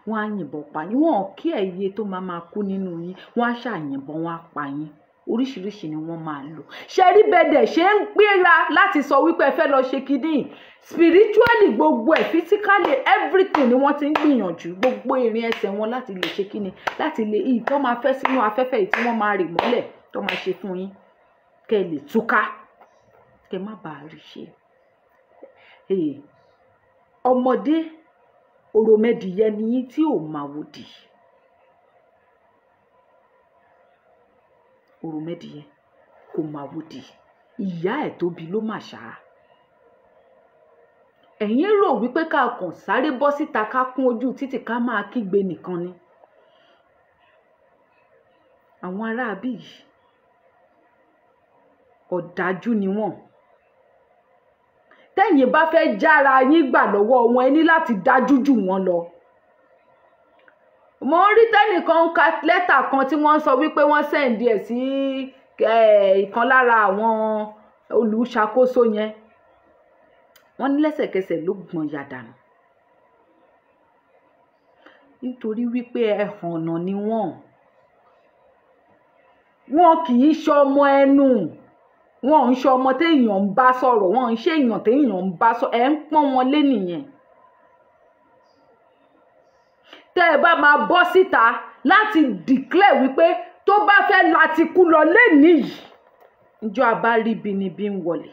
wọn á yìnbọn pa yín, wọn ò kí ẹ̀yẹ tó máa kú nínú yín, wọn á ṣàyìnbọn, wọn á pa yín. Oríṣiríṣi ni wọ́n máa lò. Ṣé rí bẹ́dẹ̀ ṣe ń gbéra láti sọ wípé ẹ fẹ́ lọ ṣe kíní, spiritually gbogbo ẹ̀, physically everything ni wọ́n ti ń gbìyànjú, gbogbo ìrìn ẹsẹ̀ wọn láti lè ṣe kíní, láti lè ìyí tó máa fẹ́ sínú afẹ́fẹ́ yìí tí wọ́n máa rì mọ́lẹ̀ tó máa ṣe fún yín, kẹ́ lè túká, kẹ́ má bàa rí ṣe. Ọmọdé òròmẹdìyẹ ni yín tí ò máa wòdì. Òròmẹdìyẹ kò máa wòdì, ìyá ẹ̀ tóbi ló mà ṣá. Ẹ̀yin rò wípé ká kàn sáré bọ́ síta ká kún ojú títì ká máa kígbe nìkan ni. Àwọn aráabí yìí ọ̀dájú ni wọ́n. Tẹ́yin bá fẹ́ jára yín gbà lọ́wọ́ wọn, ẹ ní láti dájú jù wọ́n lọ. Mo rí tẹ́nìkan ka lẹ́tà kan tí wọ́n sọ wípé wọ́n sẹ́ǹdì ẹ̀ sí ìkan lára àwọn olùṣàkóso yẹn. Wọ́n ní lẹ́sẹ̀kẹsẹ̀ ló gbọ̀n yàdànù. Nítorí wípé ẹhànnà ni wọ́n. Wọn kì í ṣọmọ ẹnu. Wọn ń ṣọmọ téèyàn ń bá sọ̀rọ̀. Wọn ń ṣe èèyàn téèyàn ń bá sọ̀rọ̀. Ẹ ń pọ́n wọn lé nìyẹn. Tẹ́ ẹ bá máa bọ́ síta láti declare wípé tó bá fẹ́ láti kú lọ lénìí yìí, ǹjọ́ àbá rí bínibí ń wọlé.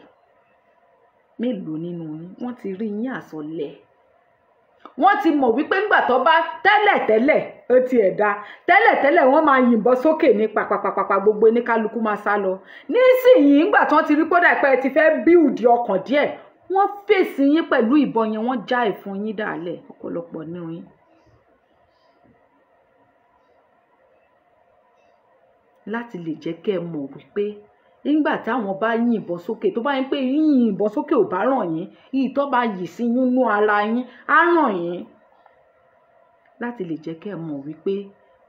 Mélòó nínú yín wọ́n ti rí yín àsọlẹ̀? Wọ́n ti mọ̀ wípé ńgbà tó bá tẹ́lẹ̀tẹ́lẹ̀ ó ti ẹ̀dá tẹ́lẹ̀tẹ́lẹ̀ wọ́n máa yìnbọn sókè ní pàpàpàpà gbogbo oníkálukú máa sá lọ. Nísìnyí ńgbà tí wọ́n ti rí kódà pé ẹ ti fẹ́ build ọkàn díẹ̀, wọ́n fèsì yín pẹ̀lú ìbọn yẹn, wọ́n já ìfun yín dàálẹ̀ ọ̀pọ̀lọpọ̀ nínú yín. Láti lè jẹ́ kẹ́ ẹ mọ̀ wípé nígbà táwọn bá yìnbọn sókè, tó bá yín pé yìnbọn sókè ò bá ràn yín, yìí tó bá yìí sí nínú ara yín á ràn yín. Láti lè jẹ́ kẹ́ ẹ mọ̀ wípé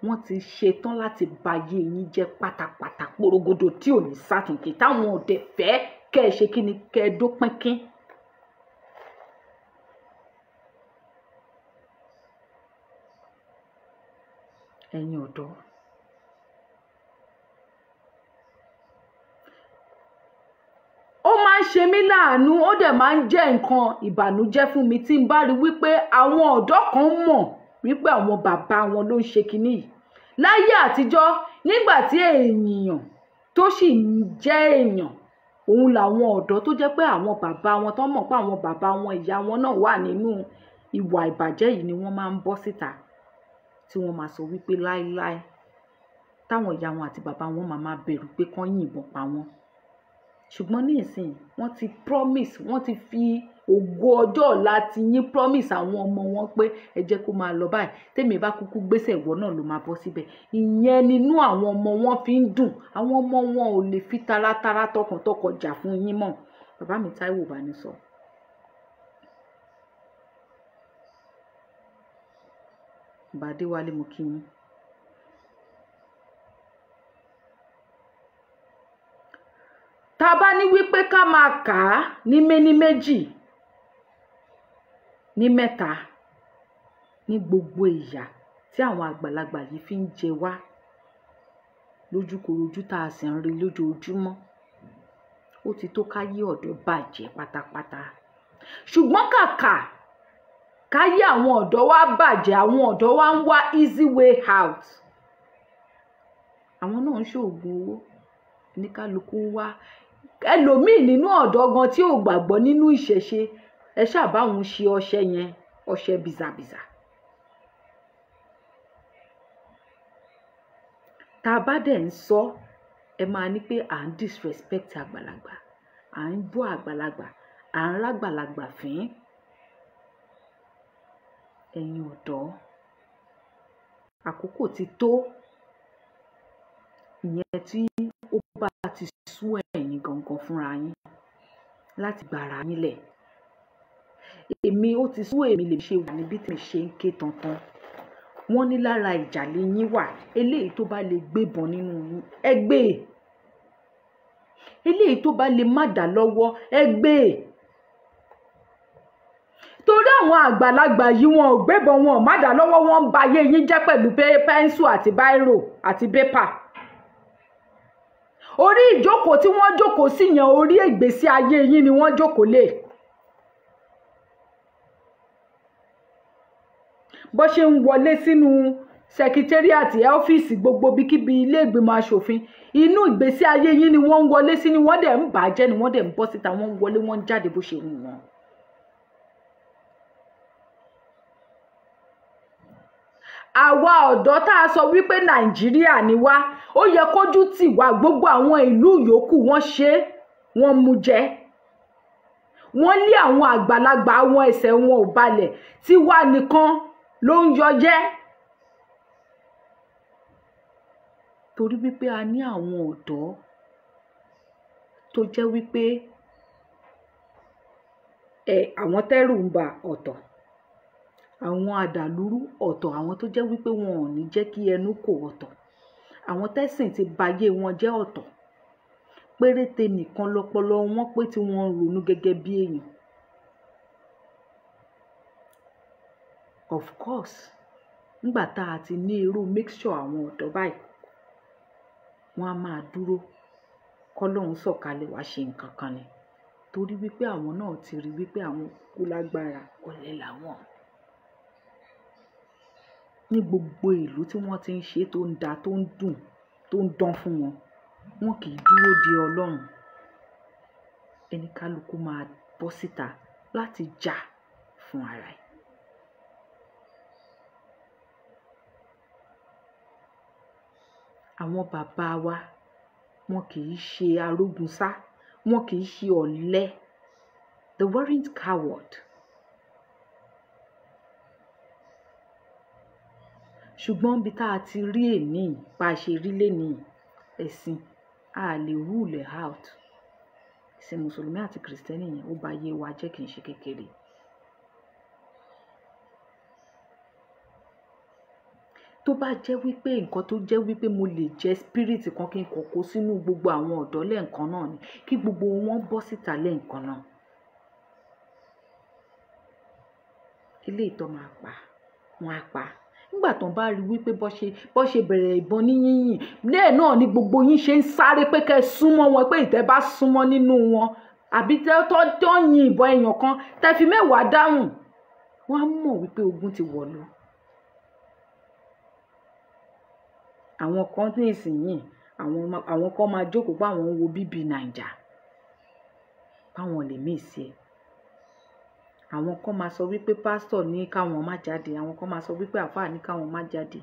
wọ́n ti ṣetán láti ba ayé yín jẹ́ pátápátá porogodo tí ò ní sátúnkì, táwọn ò dẹ̀ fẹ́ kẹ́ ẹ ṣe kí ni, kẹ́ ẹ dópin kín. Ẹ̀yin ọ̀dọ́, ṣe mí láàánú, ó dẹ̀ máa ń jẹ́ nǹkan ìbànújẹ́ fún mi tí n bá rí wípé àwọn ọ̀dọ́ kan mọ̀ wípé àwọn bàbá wọn ló ń ṣe kinní yìí. Láyé àtijọ́ nígbà tí èèyàn tó sì jẹ́ èèyàn, òun làwọn ọ̀dọ́ tó jẹ́ pé àwọn bàbá wọn tó mọ̀ pé àwọn bàbá wọn ìyá wọn náà wà nínú ìwà ìbàjẹ́ yìí ni wọ́n máa ń bọ́ síta tí wọ́n máa sọ wípé láéláé táwọn ìyá wọn àti bàbá wọn máa bẹ̀rù pé kán yìnbọn pa wọ́n. Ṣùgbọ́n ní ìsìn wọ́n ti promise, wọ́n ti fi ògo ọjọ́ ọ̀la ti yín promise àwọn ọmọ wọn pé ẹ jẹ́ kó máa lọ báyìí, tèmi bá kúkú gbéṣẹ́ ìwọ náà ló máa bọ́ síbẹ̀. Ìyẹn nínú àwọn ọmọ wọn fi ń dùn. Àwọn ọmọ wọn ò lè fi taratara tọkàntọkàn jà fún yín mọ́. Bàbá mi Táíwò bá ní sọ. Bàbá Adéwálé mo kí yín. Tá bá ní wípé ká máa kà á ní méní méjì ní mẹ́ta ní gbogbo ìyà tí àwọn àgbàlagbà yìí fi ń jẹ wá lójúkorojú tá a sì ń rí lójoojúmọ́, ó ti tó káyé ọ̀dọ́ bàjẹ́ pátápátá. Ṣùgbọ́n kàkà káyé àwọn ọ̀dọ́ wa bàjẹ́, àwọn ọ̀dọ́ wa ń wá easy way out. Àwọn náà ń ṣoògùn owó, oníkálukú ń wá. Ẹlòmíì nínú ọ̀dọ́ gan tí ò gbàgbọ́ nínú ìṣẹ̀ṣe, ẹ ṣáàbá òun ṣe ọṣẹ yẹn, ọṣẹ bìzàbìzà. Tá a bá dẹ̀ ń sọ, ẹ máa ní pé à ń disrespect àgbàlagbà, à ń bú àgbàlagbà, à ń rágbàlagbà fín. Ẹ̀yin ọ̀dọ́, àkókò ti tó. Ìyẹn tí ó bá ti sú ẹ̀yin gangan fúnra yín láti gbára yín lẹ̀. Èmi ó ti sú èmi lè ṣe wà níbi tí mi ṣe ń ké tantan. Wọ́n ní lára ìjà lè yín wà, eléyìí tó bá lè gbébọn nínú yín ẹ gbé, eléyìí tó bá lè má dà lọ́wọ́ ẹ gbé. Torí àwọn àgbàlagbà yìí wọn ò gbébọn, wọn ò má dà lọ́wọ́, wọn ń ba ayé yín jẹ́ pẹ̀lú pẹ́ńsù àti báírò àti bépà. Orí ìjókòó tí wọ́n jókòó sí yẹn, orí ìgbésí ayé yín ni wọ́n jókòó lé. Bó ṣe ń wọlé sínú sẹkítẹ́ríàtì ọ́fíìsì gbogbo bíkíbi ilé ìgbìmọ̀ aṣòfin, inú ìgbésí ayé yín ni wọ́n ń wọlé sí, ni wọ́n dẹ̀ ń bàjẹ́, ni wọ́n dẹ̀ ń bọ́ síta, wọ́n ń wọlé, wọ́n ń jáde bó ṣe wù wọ́n. Àwa ọ̀dọ́ tá a sọ wípé Nàìjíríà ni wá, ó yẹ kójú tì wá. Gbogbo àwọn ìlú yòókù wọ́n ṣe, wọ́n mú jẹ, wọ́n lé àwọn àgbàlagbà, àwọn ẹsẹ̀ wọn ò balẹ̀, tí wá nìkan ló ń yọ jẹ́. Torí wípé a ní àwọn ọ̀dọ́ tó jẹ́ wípé àwọn tẹ́rù ń bà ọ̀tọ̀, àwọn àdàlúrú ọ̀tọ̀, àwọn tó jẹ́ wípé wọn ò ní jẹ́ kí ẹnu kò ọ̀tọ̀, àwọn tẹ́sìn ti bayé wọn jẹ́ ọ̀tọ̀. Péréte nìkan lọpọlọ wọn pé tí wọ́n ń ronú gẹ́gẹ́ bí èèyàn. Of course, nígbà tá a ti ní irú mixture àwọn ọ̀dọ́ báyìí, wọ́n á máa dúró k'Ọlọ́run sọ̀kalẹ̀ wá ṣe nǹkan kan ni. Torí wípé àwọn náà ti rí wípé àwọn kú lágbára, ọ̀lẹ làwọn. Ní gbogbo ìlú tí wọ́n ti ń ṣe tó ń da, tó ń dùn, tó ń dán fún wọn, wọn kì í dúró de Ọlọ́run. Ẹnikálukú máa bọ́ síta láti jà fún ara ẹ̀. Àwọn bàbá wa, wọn kì í ṣe arógunsá, wọn kì í ṣe ọ̀lẹ. They weren't coward. Ṣùgbọ́n bí tá a ti rí èní, bá a ṣe rí lénìí, ẹ̀sìn a lè rule out. Ẹ̀sìn Mùsùlùmí àti Kìrìsìtẹ́nì yẹn ó bá yé wa jẹ́, kì í ṣe kékeré. Tó bá jẹ́ wípé nǹkan tó jẹ́ wípé mo lè jẹ́ spirit kan kí n kó sínú gbogbo àwọn ọ̀dọ́ lẹ́ẹ̀kan náà ni, kí gbogbo wọn bọ́ síta lẹ́ẹ̀kan náà. Ilé ìtọ́ máa pa, wọn á pa. Nígbà tó ń bá rí wípé bọ́ ṣe bẹ̀rẹ̀ ìbọn ní yínyìn, lẹ́ẹ̀ náà ni gbogbo yín ṣe ń sáré pé kẹ́ súnmọ́ wọn, pé ìtẹ́ bá súnmọ́ nínú wọn àbí tó yin ìbọn èèyàn kan tẹ́ fi mẹ́wàá dáhùn, wọ́n á mọ̀ wípé ogun ti wọ̀lú. àwọn kan ní ìsinyìí àwọn kan máa jókòó pé àwọn ń wo bíbí Naija báwọn lè mí sí ẹ. àwọn kan máa sọ wípé pásítọ̀ ní káwọn má jáde, àwọn kan máa sọ wípé àfáà ní káwọn má jáde.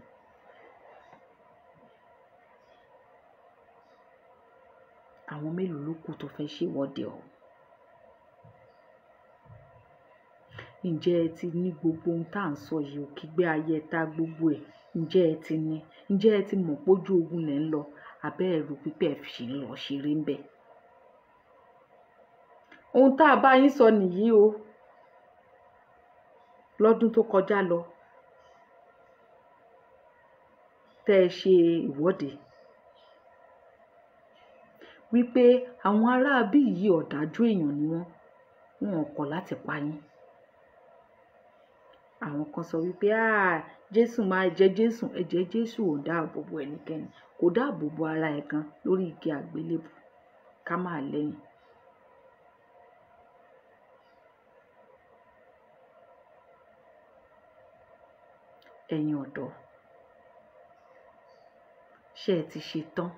àwọn mélòó ló kù tó fẹ́ ṣèwọ́de ọ̀hún? ǹjẹ́ ẹ ti ní gbogbo ohun tá à ń sọ yìí, òkígbé ayẹta gbogbo ẹ̀, ǹjẹ́ ẹ ti ní? ǹjẹ́ ẹ ti mọ̀ pójú ogun lẹ̀ ń lọ abẹ́ ẹ̀rù pípẹ́ fi lọ ṣeré ń bẹ̀? ohun tá a bá yín sọ nìyí o. lọ́dún tó kọjá lọ tẹ́ ẹ ṣe ìwọ́de wípé àwọn aráabí yìí ọ̀dájú èèyàn ni wọn kọ̀ láti pa yín. àwọn kan sọ wípé Jésù máa jẹ Jésù, ẹ̀jẹ̀ Jésù ò dáàbò bo ẹnikẹ́ni, kò dáàbò bo ara ẹ̀ gan lórí igi àgbélébù ká máa lẹ́yìn. ẹ̀yin ọ̀dọ́, ṣé ẹ ti ṣe tán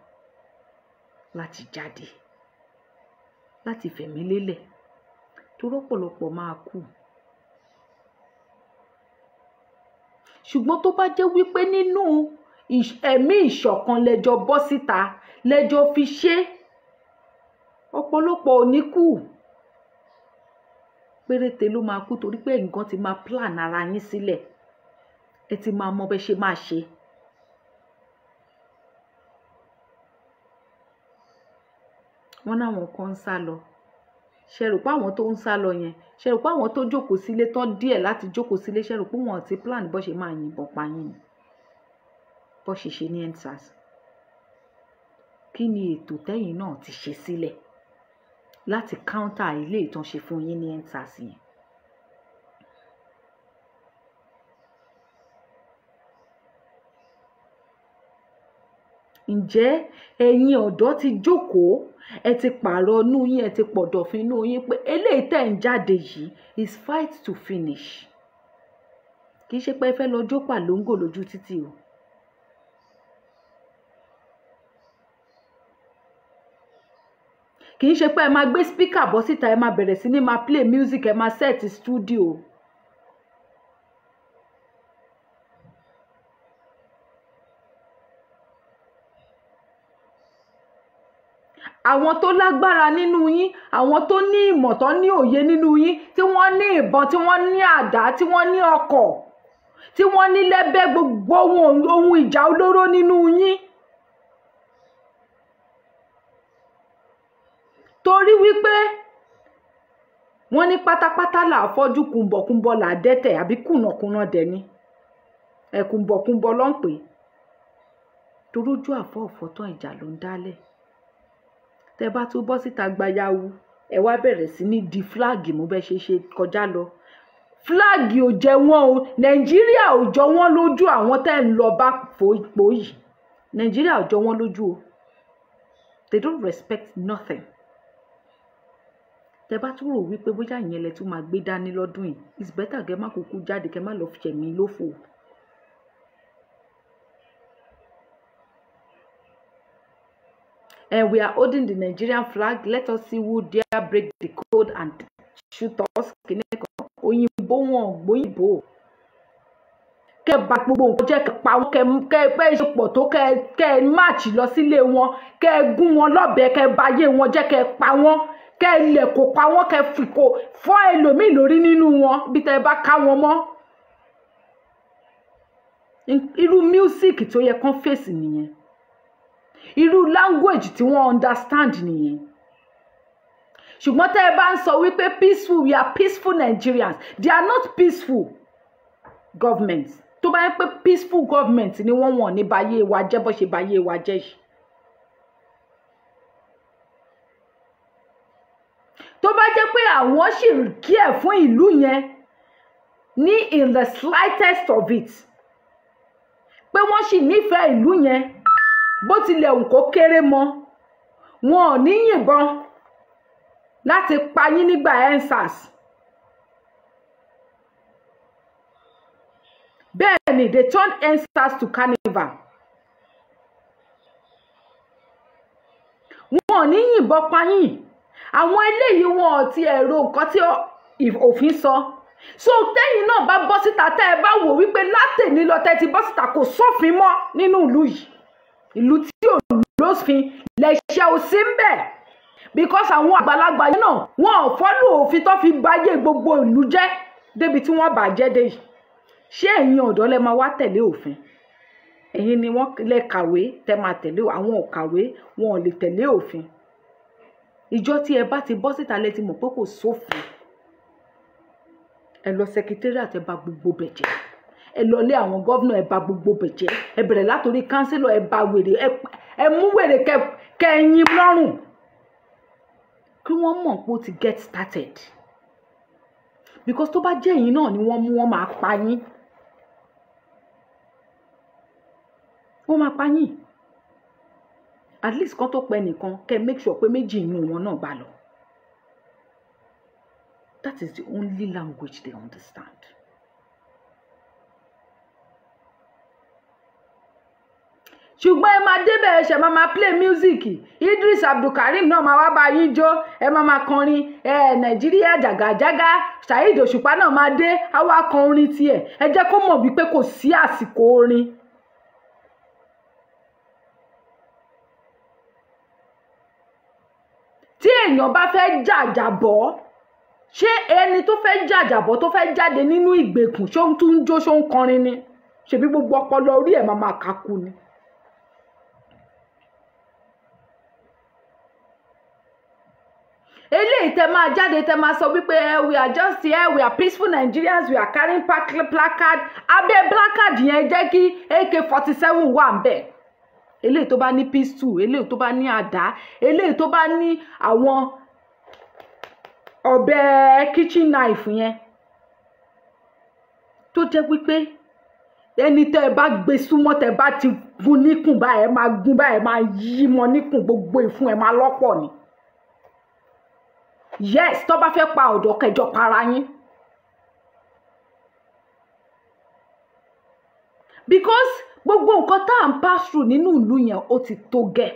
láti jáde láti fẹ̀mí lélẹ̀ tó rọ́pọ̀lọpọ̀ máa kú? ṣùgbọ́n tó bá jẹ́ wípé nínú ẹ̀mí ìṣọ̀kan lẹ́jọ́ bọ́ síta lẹ́jọ́ fi ṣe, ọ̀pọ̀lọpọ̀ ò ní kú. péréte ló máa kú torí pé nǹkan ti máa plan ara yín sílẹ̀, ẹ ti máa mọ bẹ́ ṣe máa ṣe. wọ́n náwọn kan ń sá lọ, ṣe rò pé àwọn tó ń sá lọ yẹn, ṣe rò pé àwọn tó jókòó sílé tán díẹ̀ láti jókòó sílé, ṣe rò pé wọ́n ti plan bó ṣe máa yìnbọn pa yín ni, bó ṣe ṣe ní EndSARS? kí ni ètò tẹ́yìn náà ti ṣe sílẹ̀ láti counter ilé ìtàn ṣe fún yín ní EndSARS yẹn? ǹjẹ́ ẹ̀yin ọ̀dọ́ ti jókòó, ẹ ti pààrọ̀ inú yín, ẹ ti pọ̀dọ̀fin inú yín pé eléyìí tẹ̀ ń jáde yìí is fight to finish? kì í ṣe pé ẹ fẹ́ lọ jó pàlóńgò lójú títì o. kì í ṣe pé ẹ máa gbé spíkà bọ́ síta, ẹ máa bẹ̀rẹ̀ sí ní máa play music, ẹ máa set studio. àwọn tó lágbára nínú yín, àwọn tó ní ìmọ̀ tó ní òye nínú yín, tí wọ́n ní ìbọn, tí wọ́n ní àdá, tí wọ́n ní ọkọ̀, tí wọ́n ní lẹ́bẹ́, gbogbo ohun ìjà olóró nínú yín. torí wípé wọ́n ní pátápátá là fọ́jú, kùnbọ̀kùnbọ̀ là dẹ́tẹ̀, àbí kùnàkùnà dẹ̀ ni kùnbọ̀kùnbọ̀ ló ń pè. torójú àfọ̀ọ̀fọ̀ tán ìjà ló ń dálẹ̀. tẹ́ bá tún bọ́ síta gbayawu, ẹ wá bẹ̀rẹ̀ sí ní di fúláàgì mú bẹ́ ṣe kọjá lọ. fúláàgì ò jẹ wọ́n o, Nàìjíríà ò jọ wọ́n lójú. àwọn tẹ́ ń lọ bá pò yìí, Nàìjíríà ò jọ wọ́n lójú o. they don't respect nothing. tẹ́ bá tún rò wípé bóyá ìyẹn lẹ tún máa gbé dání lọ́dún yìí, it's better kẹ́ má kúkú jáde, kẹ́ má lọ ṣẹ̀mí lófò. And we are holding the Nigerian flag. Let us see who dare break the code and shoot us. Òyìnbó wọn gbóyìnbó. Kẹ́ bà gbogbo nǹkan jẹ́, kẹ́ pa wọ́n, kẹ́ pẹ́ ìṣepọ̀ tó, kẹ́ máàchì lọ sílé wọn, kẹ́ gún wọn lọ́bẹ, kẹ́ bayé wọn jẹ́, kẹ́ pa wọ́n, kẹ́ ilẹ̀ kó pa wọ́n, kẹ́ fìkò fọ́ ẹlòmíì lórí nínú wọn bí tẹ́ bá ká wọn mọ́. irú music tó yẹ kán fèsì nìyẹn. irú language tí wọ́n understand nìyẹn. ṣùgbọ́n tẹ́ ẹ bá ń sọ wípé peaceful, we are peaceful Nigerians, they are not peaceful governments. tó bá yẹ pé peaceful government ni wọ́n ní báyé wa jẹ́ bó ṣe báyé wa jẹ́ yìí. tó bá jẹ́ pé àwọn sì care fún ìlú yẹn ní in the slightest of it, pé wọ́n sì nífẹ̀ẹ́ ìlú yẹn bó tilẹ̀ wù kó kéré mọ́, wọn ò ní yìnbọn, láti pa yín nígbà EndSARS. Bẹ́ẹ̀ ni they turned EndSARS to carnival. Wọn ò ní yìnbọn pa yín. Àwọn eléyìí wọn ò ti ẹ̀rọ nǹkan tí òfin sọ. So tẹ́yìn náà bá bọ́ síta tẹ́ ẹ bá wò wípé látẹ̀ní lọ tẹ́ ti bọ́ síta kò sófin mọ́ nínú ìlú yìí. Ìlú tí ò lófin lẹ̀ṣẹ̀ ò sí ń bẹ̀. Because àwọn àgbàlagbà yìí náà wọn ò fọ́lù òfin tó fi báyé gbogbo ìlú jẹ́ débi tí wọ́n bàjẹ́ dé yìí. Ṣé ẹ̀yin ọ̀dọ́ lẹ máa wá tẹ̀lé òfin? Ẹ̀yin ni wọ́n lè kàwé tẹ́ máa tẹ̀lé, àwọn ò kàwé wọn ò lè tẹ̀lé òfin. Ìjọ tí ẹ bá ti bọ́ síta lẹ ti mọ̀ pé kò sófin. Ẹ lọ secretariat ẹ bà gbogbo bẹ̀ jẹ́. Ẹ lọ lé àwọn gọ́vnà ẹ bà gbogbo bẹ̀ jẹ́. Ẹ bẹ̀rẹ̀ látòrí kánsílọ̀ ẹ bà wèrè ẹ mú wèrè kẹyìn lọ́rùn. Kí wọ́n mọ̀ pé ó ti get started. Because tó bá jẹ́ ẹ̀yin náà ni wọ́n mú wọn máa pa yín. Wọ́n máa pa yín. At least kan tó pẹ́ nìkan kẹ́ make sure pé méjì inú wọn náà bá lọ. That is the only language they understand. Ṣùgbọ́n ẹ máa débẹ̀ ẹ ṣe máa play music. Idris Abdulkarim náà máa wá bá yín jó. Ẹ máa kọrin Nàìjíríà jàgàjàgà. Saheed Òṣùpá náà máa dé á wá kọ orin tiẹ̀. Ẹ jẹ́ kó mọ̀ wípé kò sí àsìkò orin. Tí èèyàn bá fẹ́ jàjàbọ́, ṣé ẹni tó fẹ́ jàjàbọ́ tó fẹ́ jáde nínú ìgbèkùn ṣó ń tún jó ṣó ń kọrin ni? Ṣebí gbogbo ọpọlọ orí ẹ̀ máa kákú ni. Eléyìí tẹ́ máa jáde tẹ́ máa sọ wípé we are just here, we are peaceful Nigerians, we are carrying placard. Abẹ́ placard yẹn jẹ́ kí AK-47 wà ń bẹ̀. Eléyìí tó bá ní pistol, eléyìí tó bá ní àdá, eléyìí tó bá ní àwọn ọ̀bẹ kitchen knife yẹn. Tó jẹ́ wípé ẹni tẹ́ ẹ bá gbé súnmọ́ tẹ́ ẹ bá ti gún níkùn báyìí ẹ máa gún báyìí ẹ máa yí mọ́ níkùn gbogbo ìfun ẹ máa lọ́pọ̀ ni. Yes, tó bá fẹ́ pa ọ̀dọ́ kẹjọ para yín. Because gbogbo nǹkan tá à ń pass through nínú ìlú yẹn ó ti tó gẹ́.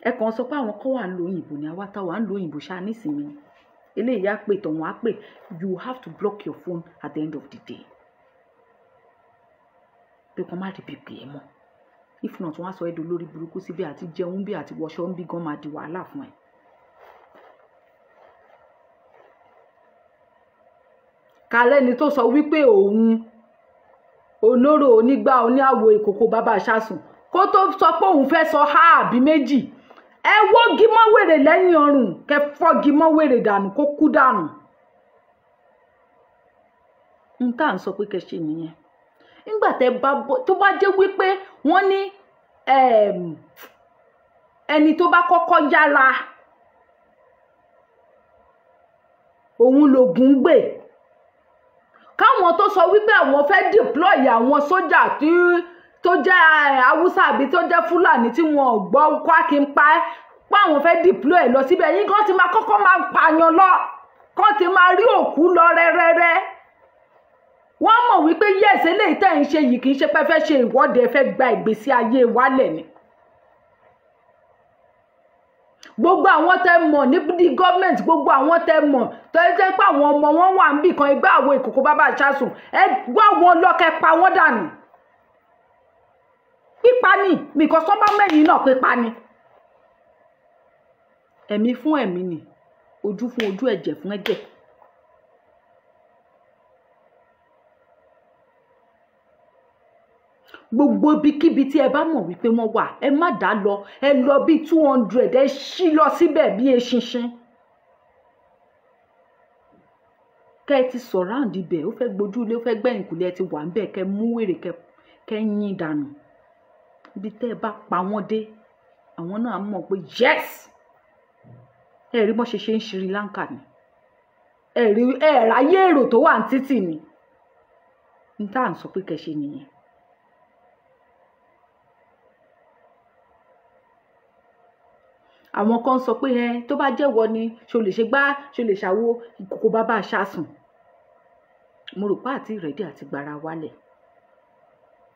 Ẹ kàn sọ pé àwọn kan wà ń lo òyìnbó ni àwa táwa ń lo òyìnbó ṣáà nísìnyí. Eléyìí á pè tọ̀hún á pè. You have to block your phone at the end of the day. Bí kan má rí bíbí ẹ mọ́. If not wọ́n á sọ ẹ́ dolórí burúkú síbi àti jẹun bí àti wọṣọ ń bí gan máa di wàhálà fún ẹ. Kàlẹ́ ni tó sọ wípé òun olóró onígbà oníàwọ̀ ìkòkò bàbá àṣàsùn kó tó sọ pé òun fẹ́ sọ há àbí méjì. Ẹ wọ́gi mọ́ wèrè lẹ́yìn ọrùn kẹ fọ́gi mọ́ wèrè dànù kó kú dànù. N tá à ń sọ pé kẹ ṣe nìyẹn. Nígbà tẹ́ bá tó bá jẹ́ wípé wọ́n ní ẹni tó bá kọ́kọ́ yára òun lògùn gbè. Káwọn tó sọ wípé àwọn fẹ́ deploy àwọn sójà tó jẹ́ Haúsá àbí tó jẹ́ Fúlàní tí wọn ò gbọ́ kwákí ń pa ẹ́ pé àwọn fẹ́ deploy lọ síbẹ̀ yín kan ti máa kọ́kọ́ máa pààyàn lọ kan ti máa rí òkú lọ rẹ́rẹ́rẹ́. Wọ́n mọ̀ wípé yes eléyìí tẹ́ ń ṣe yìí kì í ṣe pé fẹ́ ṣe ìwọ́de ẹ fẹ́ gba ìgbésí ayé wálẹ̀ ni. Gbogbo àwọn tẹ́ mọ̀ ní gọ́ọ̀mẹ̀ntì gbogbo àwọn tẹ́ mọ̀ tó jẹ́ pé àwọn ọmọ wọn wà níbì kan ẹgbẹ́ àwọn ìkòkò bàbá àṣàsùn ẹ gbọ́ wọn lọ́kẹ́ pa wọ́n dànù. Pípa ni nìkan sọ́bà mẹ́yìn náà pípa ni. Ẹ̀mí fún ẹ̀mí ni ojú fún ojú ẹ̀jẹ̀ fún ẹ̀jẹ̀. Gbogbo ibikíbi tí ẹ bá mọ̀ wípé wọ́n wà ẹ má dá lọ ẹ lọ bí 200 ẹ ṣí lọ síbẹ̀ bí eṣinṣin. Kẹ́ ẹ ti surround ibẹ̀ ó fẹ́ gbójú ilé ó fẹ́ gbẹ̀yìn kùlé ẹ ti wà níbẹ̀ kẹ́ mú wèrè kẹ́ yín dànù. Ibi tẹ́ ẹ bá pa wọ́n dé àwọn náà mọ̀ pé yes ẹ rí bọ́n ṣe ń Sri Lanka ni ẹ ráyé èrò tó wà ní títì ni. N tá à ń sọ pé kẹ́ ṣe nìyẹn. àwọn kan sọ pé tó bá jẹ́wọ́ ni ṣo lè ṣe gbá ṣo lè ṣàwo ìkòkò bàbá aṣáàsùn. Mo rò pé àti ìrẹ́dí àti gbára wálẹ̀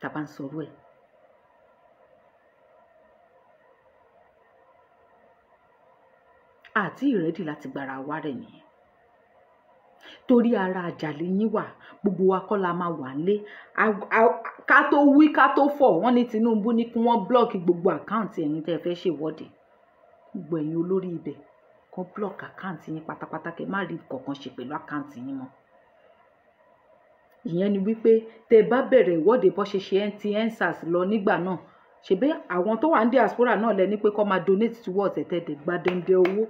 tàbá ń sọ̀rọ̀ ẹ̀. Àti ìrẹ́dí láti gbára wálẹ̀ nìyẹn. Torí ara àjàlé yín wà, gbogbo wa kọ́ la máa wà nílé. Ká tó wí ká tó fọ̀, wọ́n ní Tinubu ní kí wọ́n blọ́ọ̀kì gbogbo àkáǹtì ẹ̀yin tẹ́ fẹ́ ṣèwọ́de. Gbogbo ẹ̀yin olórí ibẹ̀ kan blọ́ọ̀kì àkáǹtì yín pátápátá kẹ́ má rí kankan ṣe pẹ̀lú àkáǹtì yín mọ́. Ìyẹn ni wípé tẹ́ bá bẹ̀rẹ̀ ìwọ́de bó ṣe ṣe EndSARS lọ nígbà náà, ṣebí àwọn tó wà ní diaspora náà lẹ ní pé kó máa donate towards ẹ̀tẹ̀dẹ̀ gba dẹ́ndẹ́ owó,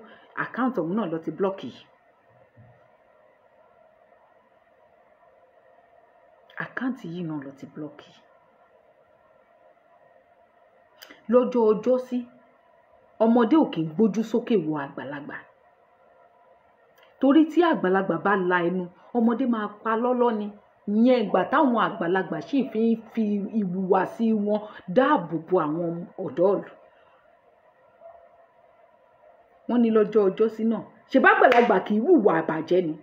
àkáǹtì ọ̀hún náà lọ ti blọ́ọ̀kì yìí. Àkáǹtì yìí náà lọ ti blọ́ọ̀kì. Lọ́jọ́ ọjọ́ sí, ọmọdé ò kì í gbójú sókè wo àgbàlagbà. Torí tí àgbàlagbà bá la ẹnu, ọmọdé máa pa lọ́lọ́ ni. Ìyẹn ìgbà táwọn àgbàlagbà sì fi ìhùwàsí wọn dáàbò bo àwọn ọ̀dọ́ ìlú. Wọ́n ní lọ́jọ́ ọjọ́ sí náà, ṣe bá àgbàlagbà kì í hùwà ìbàjẹ́ ni.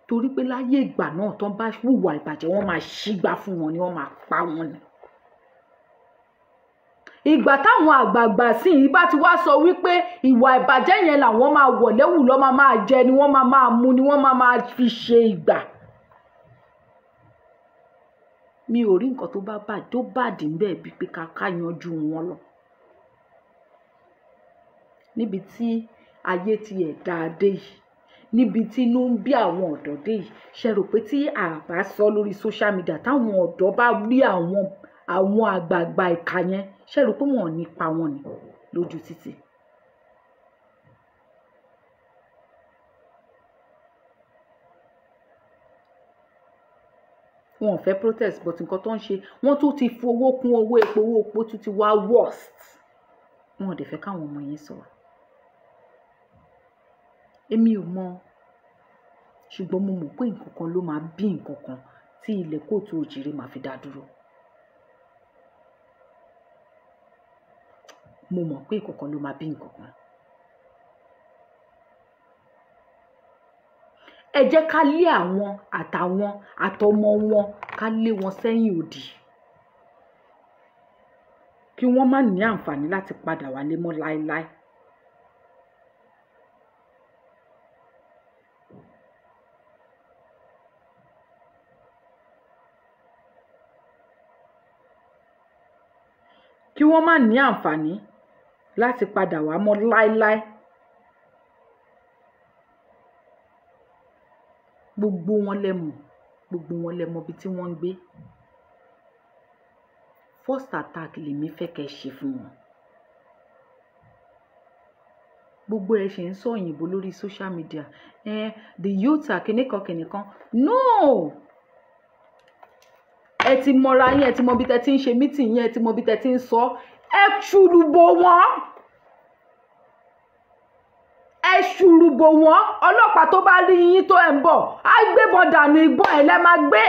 Torí pé láyé ìgbà náà tán bá hùwà ìbàjẹ́ wọ́n máa ṣígbá fún wọn ni wọ́n máa pa wọn ni. Ìgbà táwọn àgbààgbà sì yìí bá ti wá sọ wípé ìwà ìbàjẹ́ yẹn làwọn máa wọ̀lẹ́wù lọ́ máa jẹ ni wọ́n máa mú ni wọ́n máa fi ṣe ìgbà. Mi ò rí nǹkan tó bàdí ń bẹ́ẹ̀ bíi pé ká yanjú wọn lọ. Níbi tí ayé ti ẹ̀dá dé yìí, níbi tí inú ń bí àwọn ọ̀dọ́ dé yìí, ṣe rò pé tí àbá sọ lórí social media táwọn ọ̀dọ́ bá rí àwọn àgbààgbà ìka yẹn, ṣe rò pé wọn ò ní pa wọn ni lójú títì. Wọn ò fẹ́ protest but nǹkan tó ń ṣe wọ́n tún ti fowó kún owó epo tún ti wá worst. Wọn ò dẹ̀ fẹ́ káwọn ọmọ yẹn sọ̀rọ̀. Èmi ò mọ̀, ṣùgbọ́n mo mọ̀ pé nǹkan kan ló máa bí nǹkan kan tí ilẹ̀ kóòtù òjìrè máa fi dá dúró. Mo mọ̀ pé nǹkan kan ló máa bí nǹkan kan. Ẹ jẹ́ ká lé àwọn àtàwọn àtọmọ wọn ká lé wọn sẹ́yìn òdì. Kí wọ́n má ní àǹfààní láti padà wálé mọ́ láéláé. Kí wọ́n má ní àǹfààní láti padà wá mọ́ láéláé. Gbogbo wọn lẹ mọ̀ bí tí wọ́n ń gbé. First attack lèmi fẹ́ kẹ́ ṣe fún wọn. Gbogbo ẹ ṣe ń sọ òyìnbó lórí social media. The youth are kìnìkan. No! Ẹ ti mọra yín, ẹ ti mọ bí tẹ́ ti ń ṣe meeting yín, ẹ ti mọ bí tẹ́ ti ń sọ. Ẹ ṣùrùbò wọn. Ẹ ṣùrùbò wọn. Ọlọ́pàá tó bá rí yín tó ẹ̀ ń bọ̀, á gbébọn dànù ìbọn ẹ̀ lẹ́ máa gbé.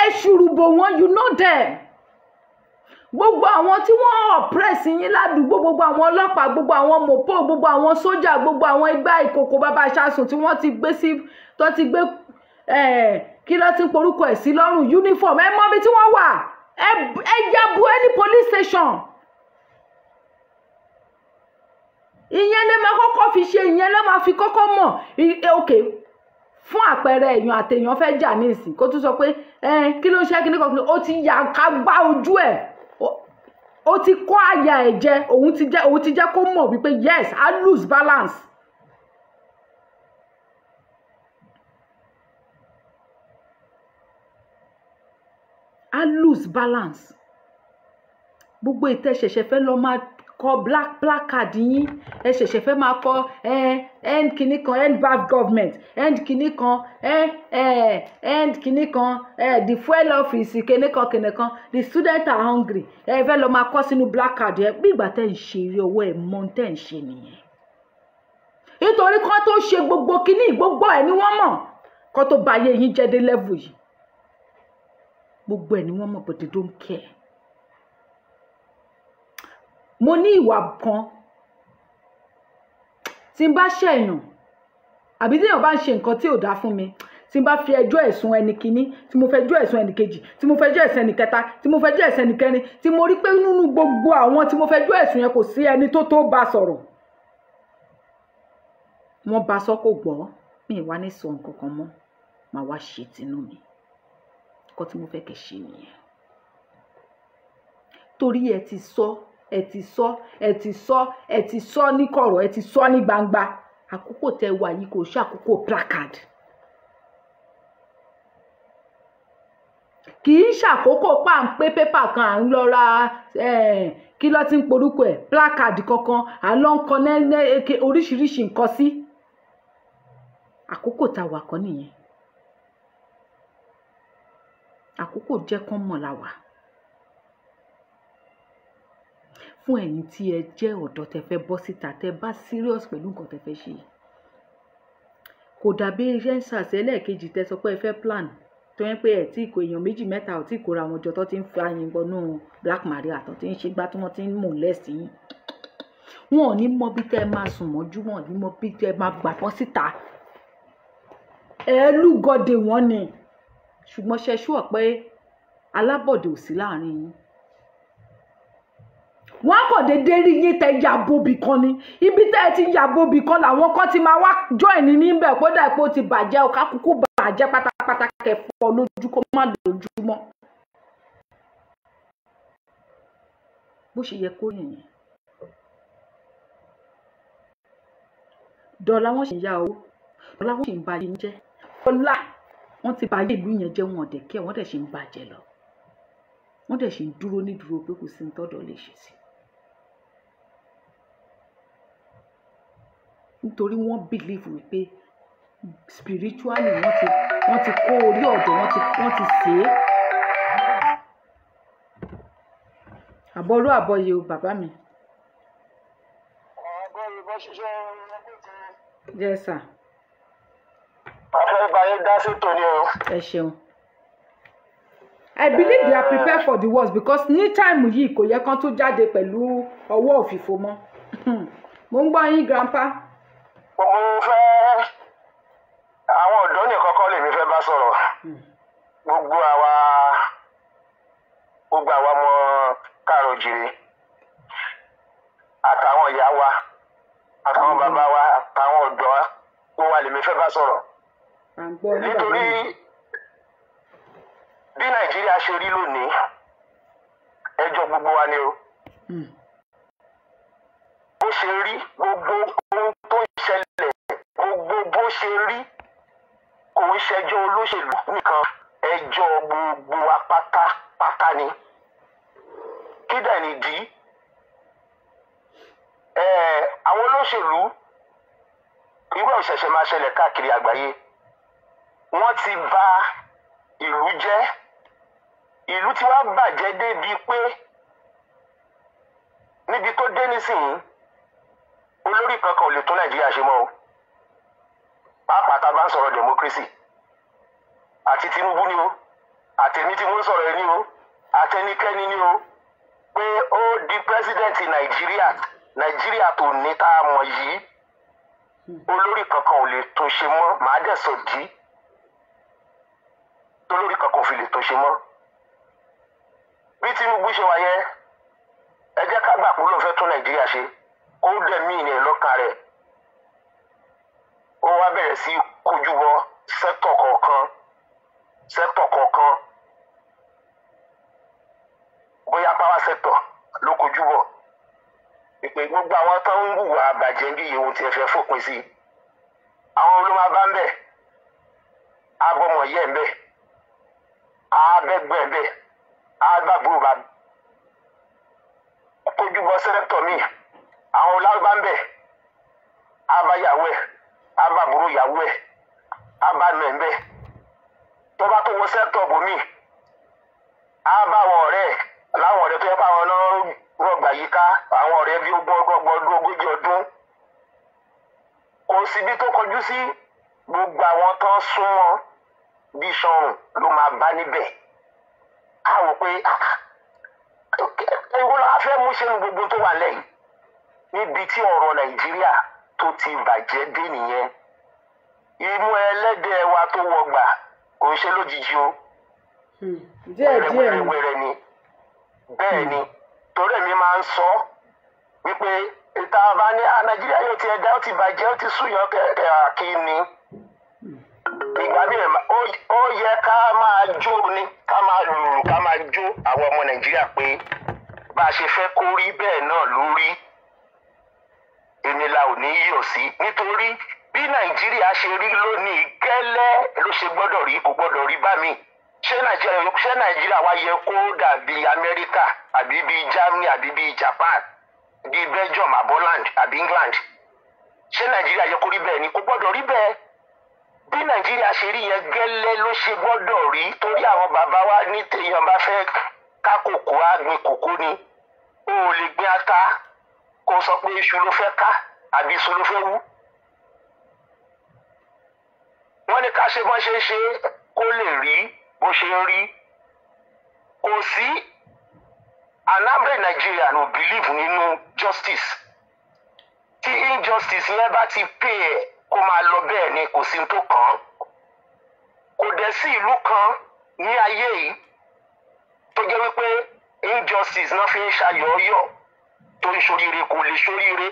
Ẹ ṣùrùbò wọn, you know them. Gbogbo àwọn tí wọ́n oppress yín ládùúgbò, gbogbo àwọn ọlọ́pàá, gbogbo àwọn mọ̀pó, gbogbo àwọn sójà, gbogbo àwọn igbá ìkòkò bàbá aṣáṣùn tí wọ́n ti gbé sí tó ti gbé kí ló ti ń porúkọ ẹ̀ sí lọ́rùn uniform. Ẹ mọ̀ bí tí wọ́n wà. Ẹ yabu any police station. Ìyẹn lè máa kọ́kọ́ fi ṣe, ìyẹn lè máa fi kọ́kọ́ mọ̀. Okay, fún àpẹẹrẹ èèyàn àtèèyàn fẹ́ jà ní ìsìn kó tún sọ pé kí ló ń ṣe kíní kan, ó ti yà ká gbá ojú ẹ̀, ó ti kọ́ àyà ẹ̀ jẹ, òun ti jẹ́ kó mọ̀ wípé yes, I lose balance. I lose balance. Gbogbo ìtẹ́ ṣẹ̀ṣẹ̀ fẹ́ lọ máa kọ black card yín, ẹ ṣẹ̀ṣẹ̀ fẹ́ máa kọ end kìíní kan, end bad government, end kìíní kan, end kìíní kan, the fuel office kìíní kan, the students are hungry. Ẹ fẹ́ lọ máa kọ sínú black card yẹn bí ìgbà tẹ́ ń ṣe eré ọwọ́ ẹ̀ mọ́ tẹ́ ń ṣe nìyẹn. Nítorí kan tó ṣe gbogbo kìíní gbogbo ẹ̀ ni wọ́n mọ̀ kan tó bà ayé yín jẹ́ dé level yìí. Gbogbo ẹ̀ ni wọ́n mọ̀ but they don't care. mo ní ìwà kan tí n bá ṣẹ̀yàn àbí téèyàn bá ń ṣe nǹkan tí ò dáa fún mi, tí n bá fi ẹjọ́ ẹ̀sùn ẹni kìíní, tí mo fẹjọ́ ẹ̀sùn ẹni kejì, tí mo fẹjọ́ ẹ̀sùn ẹni kẹta, tí mo fẹjọ́ ẹ̀sùn ẹni kẹrin, tí mo rí pé nínú gbogbo àwọn tí mo fẹjọ́ ẹ̀sùn yẹn kò sí ẹni tó bá sọ̀rọ̀, wọ́n bá sọ kò gbọ́, mi ì wá ní sọ nǹkan kan mọ́, màá wá ṣe tinú mi. Nǹkan tí mo fẹ́ kẹ́ ṣe nìyẹn. Torí ẹ ti sọ ní kọ̀rọ̀, ẹ ti sọ ní gbangba. Àkókò tẹ́ wà yìí kò ṣe àkókò placard. Kì í ṣàkókò pé pépà kan à ń lọ ra kí ló ti ń porúkọ ẹ̀ placard kankan à ń lọ ń kan oríṣiríṣi nǹkan sí. Àkókò tá wà kọ́ nìyẹn. Àkókò jẹ́ kán mọ̀ la wà. Fún ẹ̀yin tí ẹ jẹ́ ọ̀dọ́ tẹ́ fẹ́ bọ́ síta, tẹ́ bá serious pẹ̀lú nǹkan tẹ́ fẹ́ ṣe. Kò dàbí iṣẹ́ ń ṣàṣẹ lẹ́ẹ̀kejì tẹ́ sọ pé ẹ fẹ́ plan tó yẹn pé ẹ̀ tí kò èèyàn méjì mẹ́ta ò tí kò ra wọn jọ tó ti ń fa yín bọnú Black Maria tó ti ń ṣe gbá tí wọ́n ti ń molest yín. Wọn ò ní mọ bí tẹ́ máa sùn mọ́jú, wọn ò ní mọ bí tẹ́ máa gbà bọ́ síta. Ẹ lúgọdè wọn ni, ṣùgbọ́n ṣe ṣúọ̀ pé alábọ̀dé ò sí láàrin yín. Wọ́n kò dédé rí yín tẹ́ yàbòbì kan ni, ibi tẹ́ ẹ ti yàbòbì kan làwọn kan ti máa wá join níbẹ̀ kódà pé ó ti bàjẹ́ ọ̀ká kúkú bàjẹ́ pátápátá kẹfọ́ lójú kó má lójú mọ́. Bó ṣe yẹ kó nìyẹn. Dọ́là wọn ṣì ń yá owó, dọ́là wọn ṣì ń ba yín jẹ́. Ọlá wọn ti ba ìlú yẹn jẹ́, wọn ọ̀dẹ̀ kẹ́ wọ́n dẹ̀ ṣì ń bàjẹ́ lọ. Wọ́n dẹ̀ ṣì ń dúró nídúró pé kò sí ní tọ́dọ̀ lè ṣe sí. Nítorí wọ́n believe wípé spiritually wọ́n ti kó orí ọ̀dọ̀ wọ́n ti sè é. Àbọ̀rú àbọ̀yè o bàbá mi. Yes sir. Afẹ́ báyé dá sí tòní o. Ẹ ṣeun. I believe they are prepared for the worst because ní time yìí kò yẹ kán tó jáde pẹ̀lú ọwọ́ òfìfo mọ́. Mo ń gbọ́ yín grandpa. Mo fẹ́ àwọn ọ̀dọ́ nìkan kọ́ lèmi fẹ́ bá sọ̀rọ̀. Gbogbo àwa ọmọ káàrọ̀ òjìrè àtàwọn ìyá wa àtàwọn bàbá wa àtàwọn ọ̀dọ́ gbogbo wa lèmi fẹ́ bá sọ̀rọ̀. Nítorí bí Nàìjíríà ṣe rí lónìí ẹjọ́ gbogbo wa ni o. Bó ṣe rí gbogbo ohun tó ń ṣẹlẹ̀ gbogbo bó ṣe rí kò ń ṣẹjọ́ olóṣèlú nìkan, ẹjọ́ gbogbo wa pátápátá ni. Kí dẹ̀ nìdí? Àwọn olóṣèlú irú ìṣẹ̀ṣẹ̀ máa ṣẹlẹ̀ káàkiri àgbáyé. Wọ́n ti bà ìlú jẹ́. Ìlú tí wàá bàjẹ́ débi pé níbi tó dé nísìnyí olórí kankan ò lè tún Nàìjíríà ṣe mọ́ o. Pàápàá tá a bá ń sọ̀rọ̀ democracy àti Tinubu ni o àtẹ̀mí tí mo ń sọ̀rọ̀ ẹ ní o àtẹnikẹ́ni ní o pé ó di pírẹsidẹ́ǹtì Nàìjíríà tó ní tá a mọ̀ yìí olórí kankan ò lè tún ṣe mọ́. Màá dẹ̀ sọ dí tolórí kankan ò fi lè tún ṣe mọ́. Bí Tinubu ṣe wà yẹn ẹ jẹ́ ká gbà pé ló ń fẹ́ tún Nàìjíríà ṣe kó dẹ̀ mí ní lọ́kàn rẹ̀. Ó wá bẹ̀rẹ̀ sí kojú bọ sẹ́tọ̀ kọ̀ọ̀kan bóyá power sector ló kojú bọ̀. Ìpè gbogbo àwọn tó ń hùwà àbàjẹ́ bí ìyẹ̀wò tí ẹ fẹ́ fòpin sí. Àwọn olóma bá ń bẹ̀, abọ́mọ̀ yẹ̀ ń bẹ̀, abẹ́gbẹ́ ń bẹ̀, agbábúrò bá kojú bọ sẹ́tọ̀ míì. Àwọn olárúbá ń bẹ̀, abáyàwó ẹ̀, abábúrò yàwó ẹ̀, abánú ẹ̀ ń bẹ̀. Tó bá tó wọ sẹ́tọ̀ bòmí, abáwọn ọ̀rẹ́ ẹ̀ láwọn ọ̀rẹ́ tó yẹ fáwọn náà rọgbà yíká, àwọn ọ̀rẹ́ bí ogójì ọdún. Kò síbi tó kọjú sí gbogbo àwọn tó ń súnmọ́ bí sọrùn ló máa bá níbẹ̀. A wò pé ewu la fẹ́ mú ṣe ní gbogbo tó wà lẹ́yìn níbi tí ọ̀rọ̀ nàìjíríà tó ti bàjẹ́ dé nìyẹn imú ẹlẹ́dẹ̀ wa tó wọgbà kò ń ṣe lójijì o wẹ́rẹ́wẹ́rẹ́ ni bẹ́ẹ̀ ni torí èmi máa ń sọ wípé ìta bá ní nàìjíríà yóò ti ẹ̀dá ó ti bàjẹ́ ó ti súyàn kẹ̀kẹ́ kí ni ìgbà míì ó yẹ ká máa jó ni ká máa lùlù ká máa jó àwọn ọmọ nàìjíríà pé bá a ṣe fẹ́ kó rí bẹ́ẹ̀ náà lórí èmi la ò ní yọ̀ sí nítorí bí nàìjíríà ṣe rí lónìí gẹ́lẹ́ ló ṣe gbọ́dọ̀ rí kò gbọ́dọ̀ rí bá mi ṣé nàìjíríà wá yẹ kó dàbí amẹ́ríkà àbí bíi germany àbí bíi japan bíi belgium aboland àbí england ṣé nàìjíríà yẹ kó rí bẹ́ẹ̀ ni kò gbọ́dọ̀ rí bẹ́ẹ̀ bí nàìjíríà ṣe rí yẹn gẹ́lẹ́ ló ṣe gbọ́dọ̀ rí torí àwọn bàbá wa ní téèyàn bá fẹ́ ká kòkó á gbin kòkó ni o ò lè gbin ata kó sọ pé iṣu ló fẹ́ ká àbí iṣu ló fẹ́ wú. wọ́n ní ká ṣe bọ́n ṣe ṣe kó lè rí bó ṣe ń rí kò sí an average Nigerian no believe nínú justice tí injustice yẹn bá ti pè é kó máa lọ bẹ́ẹ̀ ni kò sí tó kàn án kò dẹ̀ sí ìlú kan ní ayé yìí tó jẹ́ wípé injustice náà fi ń ṣayọ̀ọ́yọ̀ tó ń ṣoríire kò lè ṣoríire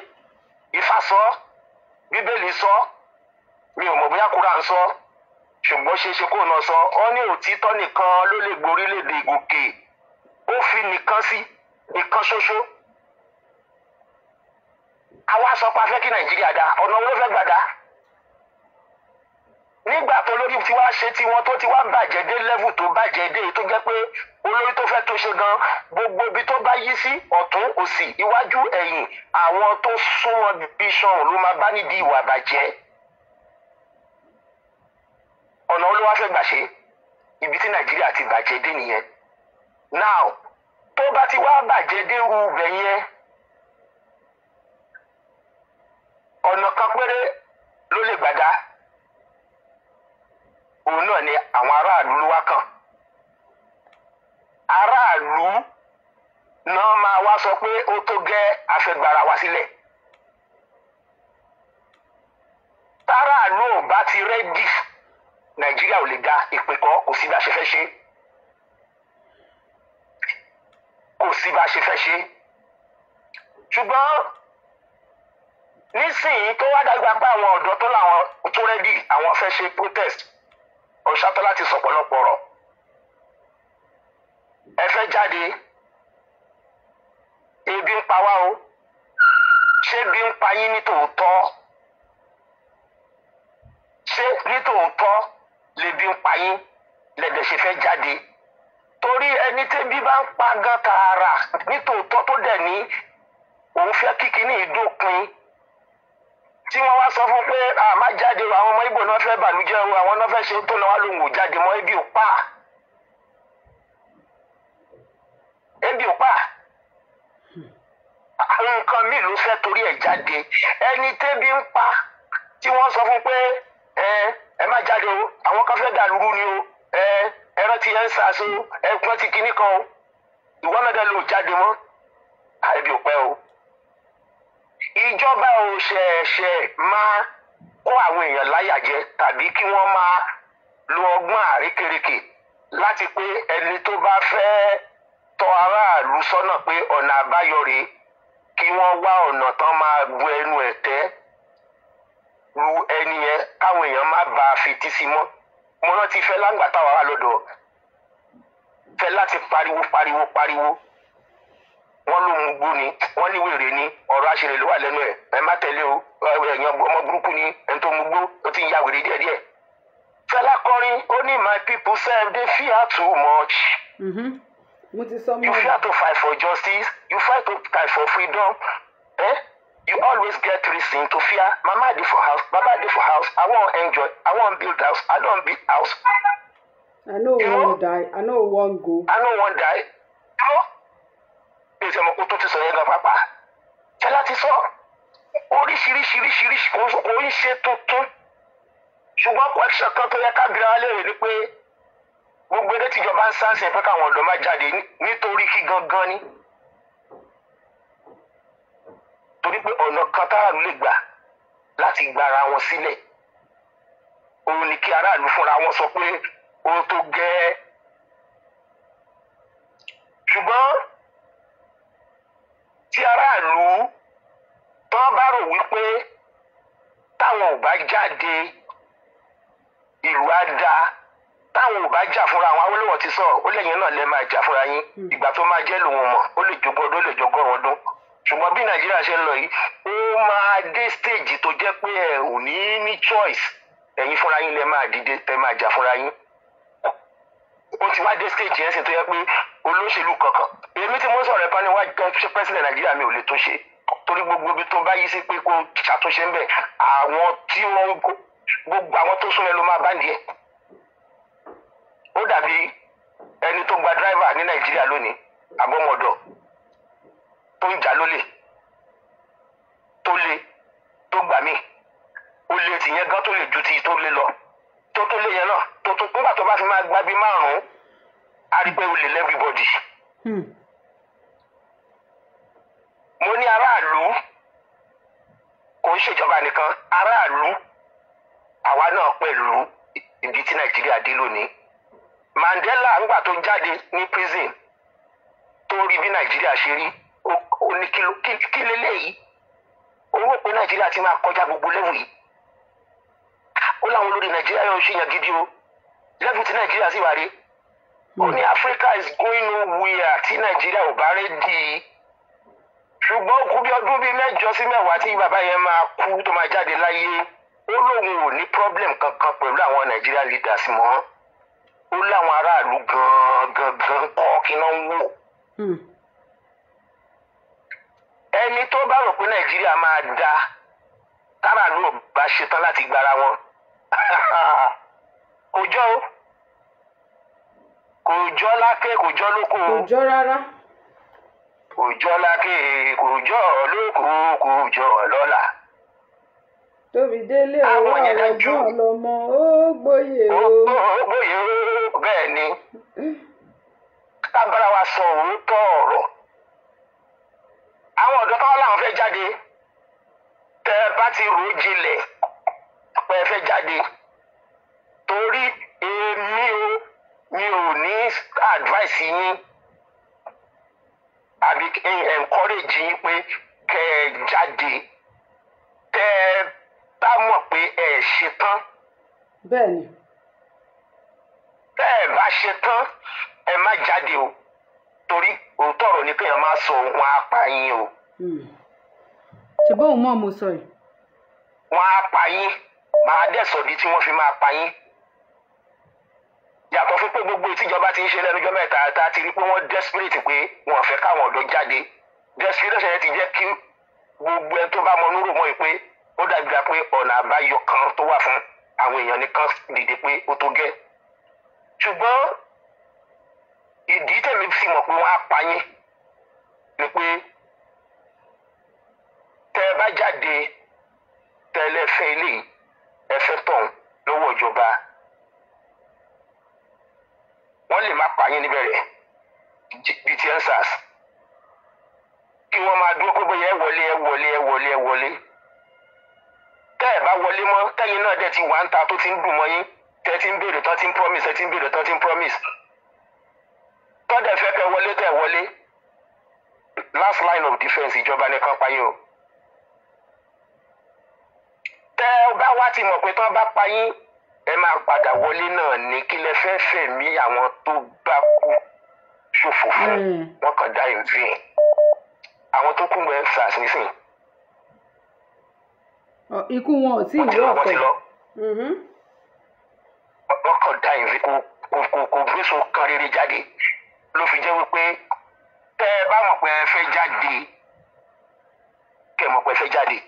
Ifá sọ Bíbélì sọ mi ò mọ̀ bóyá Kúránì sọ ṣùgbọ́n ṣeéṣe kó náà sọ ọ ní òtítọ́ nìkan ló lè gborílẹ̀-èdè gòkè ó fi nìkan sí nìkan ṣoṣo àwa sọ pé a fẹ́ kí Nàìjíríà dá ọ̀nà wo ló fẹ́ gbà dá nígbà tó lórí tí wàá ṣe tiwọn tó ti wá bàjẹ́ dé level tó bàjẹ́ dé tó jẹ́ pé olórí tó fẹ́ tó ṣe gan gbogbo ibi tó bá yí sí ọ̀tún òsì iwájú ẹ̀yìn àwọn tó súnmọ́ bí sọ̀rùn ló máa bá nídìí ìwà bàjẹ́ ọ̀nà olówó fẹ́ gbà ṣe ibi tí Nàìjíríà ti bàjẹ́ dé nìyẹn now tó bá ti wá bàjẹ́ dé ru ibẹ̀ yẹn ọ̀nà kan péré ló lè gbàdá òun náà ni àwọn aráàlú ló wá kàn aráàlú náà máa wá sọ pé ó tó gẹ́ afẹ́gbára wá sílẹ̀ táráàlú ò bá ti rẹ́dì Nàìjíríà ò lè dá ìpè kọ́ kò sí bá ṣe fẹ́ ṣe kò sí bá ṣe fẹ́ ṣe ṣùgbọ́n nísìnyí tó wá dàgbà pé àwọn ọ̀dọ́ tó láwọn tó rẹ́dì àwọn fẹ́ ṣe protest ọ̀ṣátọ́ láti sọ pọ̀lọpọ̀ ọ̀rọ̀ ẹ fẹ́ jáde ebi ń pa wá o ṣé bí ń pa yín ní tòótọ́ ṣé ní tòótọ́ lebi ń pa yín lẹ́dẹ̀ ṣe fẹ́ jáde torí ẹni tẹ́bí bá ń pa gan tààrà ní tòótọ́ tó dẹ̀ ní òun fẹ́ kíkí ní ìdópin tí wọ́n wá sọ fún pé má jáde o àwọn ọmọ Ìgbò náà fẹ́ bàlújẹ́ o àwọn náà fẹ́ ṣe tó náà wá lóhùn ò jáde mọ́ ebi ò pa nǹkan míì ló fẹ́ torí ẹ̀ jáde ẹni tẹ́bí ń pa tí wọ́n sọ fún pé ẹ má jáde o àwọn kan fẹ́ dàlúrú ni o ẹran ti ẹ ń sàṣọ ẹkùn ti kinní kan o ìwọ náà dẹ ló jáde mọ́ ebi ò pẹ́ o ìjọba ò ṣẹ̀ṣẹ̀ máa kó àwọn èèyàn láyà jẹ tàbí kí wọ́n máa lo ọgbọ́n àrékérekè láti pé ẹni tó bá fẹ́ tọ́ aráàlú sọ́nà pé ọ̀nà àbáyọ rèé kí wọ́n wá ọ̀nà tán máa bu ẹnu ẹ̀ tẹ́ lu ẹni yẹn káwọn èèyàn má bàa fetí sí mọ́ mo rántí fẹ́ lágbàtà wà lọ́dọ̀ fẹ́ láti pariwo wọ́n ló mú gbó ni wọ́n ní wèrè ni ọ̀rọ̀ àṣírí ló wà lẹ́nu ẹ̀ ẹ má tẹ̀lé o ẹ̀yàn ọmọ burúkú ni ẹni tó mú gbó ó ti ń ya wèrè díẹ̀díẹ̀. Fẹ́lá kọrin ó ní my people sef dey fear too much. You fear to fight for justice, you fight to fight for freedom. You always get reason to fear. Mama dey for house, Baba dey for house. I wan enjoy, I wan build house, I don build house. I no wan die, I no wan go. I no wan die. Bí o ṣe mọ̀ kó tó ti sọ yẹn gan pàpà. Fẹ́lá ti sọ oríṣiríṣiríṣiríṣi kò ń ṣe tuntun. Ṣùgbọ́n question kan tó yẹ ká bira wa léèrè ni pé gbogbo eré tíjọba ń sáǹsì pé káwọn ọ̀dọ́ máa jáde nítorí kí gangan ni torí pé ọ̀nà kan táráàlú lè gbà láti gbára wọn sílẹ̀ òun ni kí aráàlú fúnra wọn sọ pé ó tó gẹ́ ṣùgbọ́n tí aráàlú tó bá rò wípé táwọn ò bá jáde ìlú á dáa táwọn ò bá jà fúnra àwọn Awólọ́wọ̀ ti sọ ó lẹ́yìn náà lẹ máa jà fúnra yín ìgbà tó máa jẹ́ lòun mọ̀ ó lè jogún ọdún ó lè jogún ọdún ṣùgbọ́n bí Nàìjíríà ṣe ń lọ yìí ó máa dé stage tó jẹ́ pé ẹ ò ní choice ẹ̀yin fúnra yín lẹ máa dìde tẹ máa jà fúnra yín ó ti wá dé stage yẹn sì tó yẹ pé olóṣèlú kankan èmi tí mo sọ̀rọ̀ ẹ̀pá ni wá ṣe president Nàìjíríà mi ò lè tún ṣe torí gbogbo ibi tó bá yí sí pé kó ṣàtúnṣe ń bẹ̀ àwọn tí wọ́n gbogbo àwọn tó súnmọ́ ló máa bá díẹ̀ ó dàbí ẹni tó gba driver ní Nàìjíríà lónìí abọ́mọdọ̀ tó ń jà lólè tó lé tó gbà mí ó lé tìyẹn gan tó lè ju ti tó lé lọ tó lé yẹn náà nígbà tó bá fi máa gbá bí márùn-ún á rí pé ó lè everybody. mo ní aráàlú kò ń ṣèjọba nìkan aráàlú àwa náà pẹ̀lú ibi tí Nàìjíríà dé lónìí. Mandela ńgbà tó jáde ní prison tó rí bí Nàìjíríà ṣe rí ó ní kí leléyìí ó rò pé Nàìjíríà ti máa kọjá gbogbo level yìí ó láwọn olórí Nàìjíríà yóò ṣe yàn gidi o level tí Nàìjíríà sì wà rí ó ní Africa is going nowhere tí Nàìjíríà ò bá rẹ́dì ṣùgbọ́n ó kú bí ọdún bíi 8 sí 10 tí bàbá yẹn máa kú tó máa jáde láyé ó lóun ò ní problem kankan pẹ̀lú àwọn Nàìjíríà leaders mọ́ ó láwọn aráàlú gan kọ́ kí náà ń wò. ẹni tó bá rò pé Nàìjíríà máa da táràlú ò bá ṣetán láti gbára wọn kò jọ o kò jọ lákè kò jọ lóko o kò jọ rárá kò jọ lákè kò jọ lóko kò jọ lọ́la. tóbi délé owó ọlọ́gbọ́n ọlọ́mọ ó gbóyè o. ó gbóyè o bẹ́ẹ̀ ni kábàárà wa sọ òótọ́ ọ̀rọ̀ àwọn ọ̀dọ́ táwọn làwọn fẹ́ jáde tẹ́ ẹ bá ti rò ó jinlẹ̀ pé ẹ fẹ́ jáde torí mi ò ní advice yín àbí encourage yín pé kẹ́ ẹ jáde tẹ́ ẹ bá mọ̀ pé ẹ ṣetán. bẹ́ẹ̀ni. tẹ́ ẹ bá ṣetán ẹ má jáde o torí òótọ́ ọ̀rọ̀ ni kéèyàn máa sọ wọn á pa yín o. ṣe bóun mọ̀ mo sọ yìí. wọn á pa yín máa dẹ̀sọ̀dí tí wọ́n fi máa pa yín. yàtọ̀ fún pé gbogbo ìtìjọba ti ń ṣe lẹ́nu ọjọ́ mẹ́ta tá a ti rí pé wọ́n desperate pé wọn ò fẹ́ káwọn ọ̀dọ́ jáde desperation yẹn ti jẹ́ kí gbogbo ẹni tó bá mọ núrò mọ́ ẹ pé ó dàbí pé ọ̀nà àbáyọ kan tó wà fún àwọn èèyàn nìkan dìde pé ó tó gẹ́. ṣùgbọ́n ìdí tẹ̀mí fi mọ̀ pé wọ́n á pa yín ni pé tẹ́ ẹ bá jáde tẹ́ ẹ lẹ́fẹ́ ilé ẹfẹ́ tọ̀hún lọ́wọ́ ìjọba wọ́n lè má pa yín níbẹ̀rẹ̀ bíi ti ensars kí wọ́n máa dúró pé bóyá ẹ wọlé tẹ́ ẹ bá wọlé mọ́ tẹ́yìn náà dẹ̀ ti wà ń ta tó ti ń dùn mọ́ yín tẹ́ ti ń béèrè tán ti ń promise tọ́dẹ̀ fẹ́ kẹ́ wọlé tẹ́ wọlé last line of defence ìjọba nìkan pa yín o. tẹ́ ẹ bá wá ti mọ̀ pé tán bá pa yín ẹ máa padà wọlé náà ní kí lẹ fẹ́ fẹ̀mí àwọn tó bá kú ṣòfò fún wọn kàn dá ìrìn àwọn tó kú mọ́ SARS nísìnyí. ikú wọn ò tí ì yọ ọ̀pẹ. wọ́n kàn dá ìrìn kò gbéso kan rere jáde ló fi jẹ́ wípé tẹ́ ẹ bá mọ̀ pé ẹ fẹ́ jáde kẹ́ mọ̀ pé ẹ fẹ́ jáde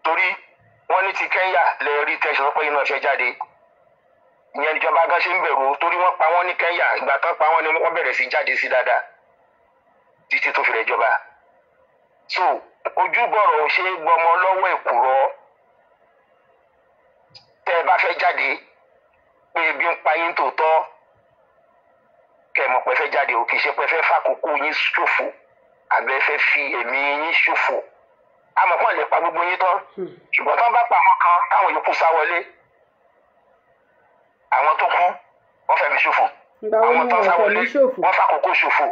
torí wọ́n ní ti Kenya lè rí tẹ̀sán pé iná fẹ́ jáde ìyẹn ìjọba gan ṣe ń bẹ̀rù torí wọ́n pa wọ́n ní Kenya ìgbà tán pa wọ́n ni wọ́n bẹ̀rẹ̀ sí jáde sí dáadáa títí tó fi rẹ̀ jọba so ojúbọ̀rọ̀ ò ṣe é gbọmọ lọ́wọ́ èkùrọ́ tẹ́ ẹ bá fẹ́ jáde pé ebi ń pa yín tòótọ́ kẹ́ ẹ mọ̀ pé fẹ́ jáde o kì í ṣe pé fẹ́ fàkókò yín ṣòfò àbẹ́ fẹ́ fi ẹ̀mí yín ṣòfò amọ̀pọ̀ lè pa gbogbo yín tán ṣùgbọ́n tán bá pa àwọn kan táwọn yòókù sá wọlé àwọn tó kú wọ́n fẹ́ mi ṣòfò àwọn tán sá wọlé wọ́n fàkókò ṣòfò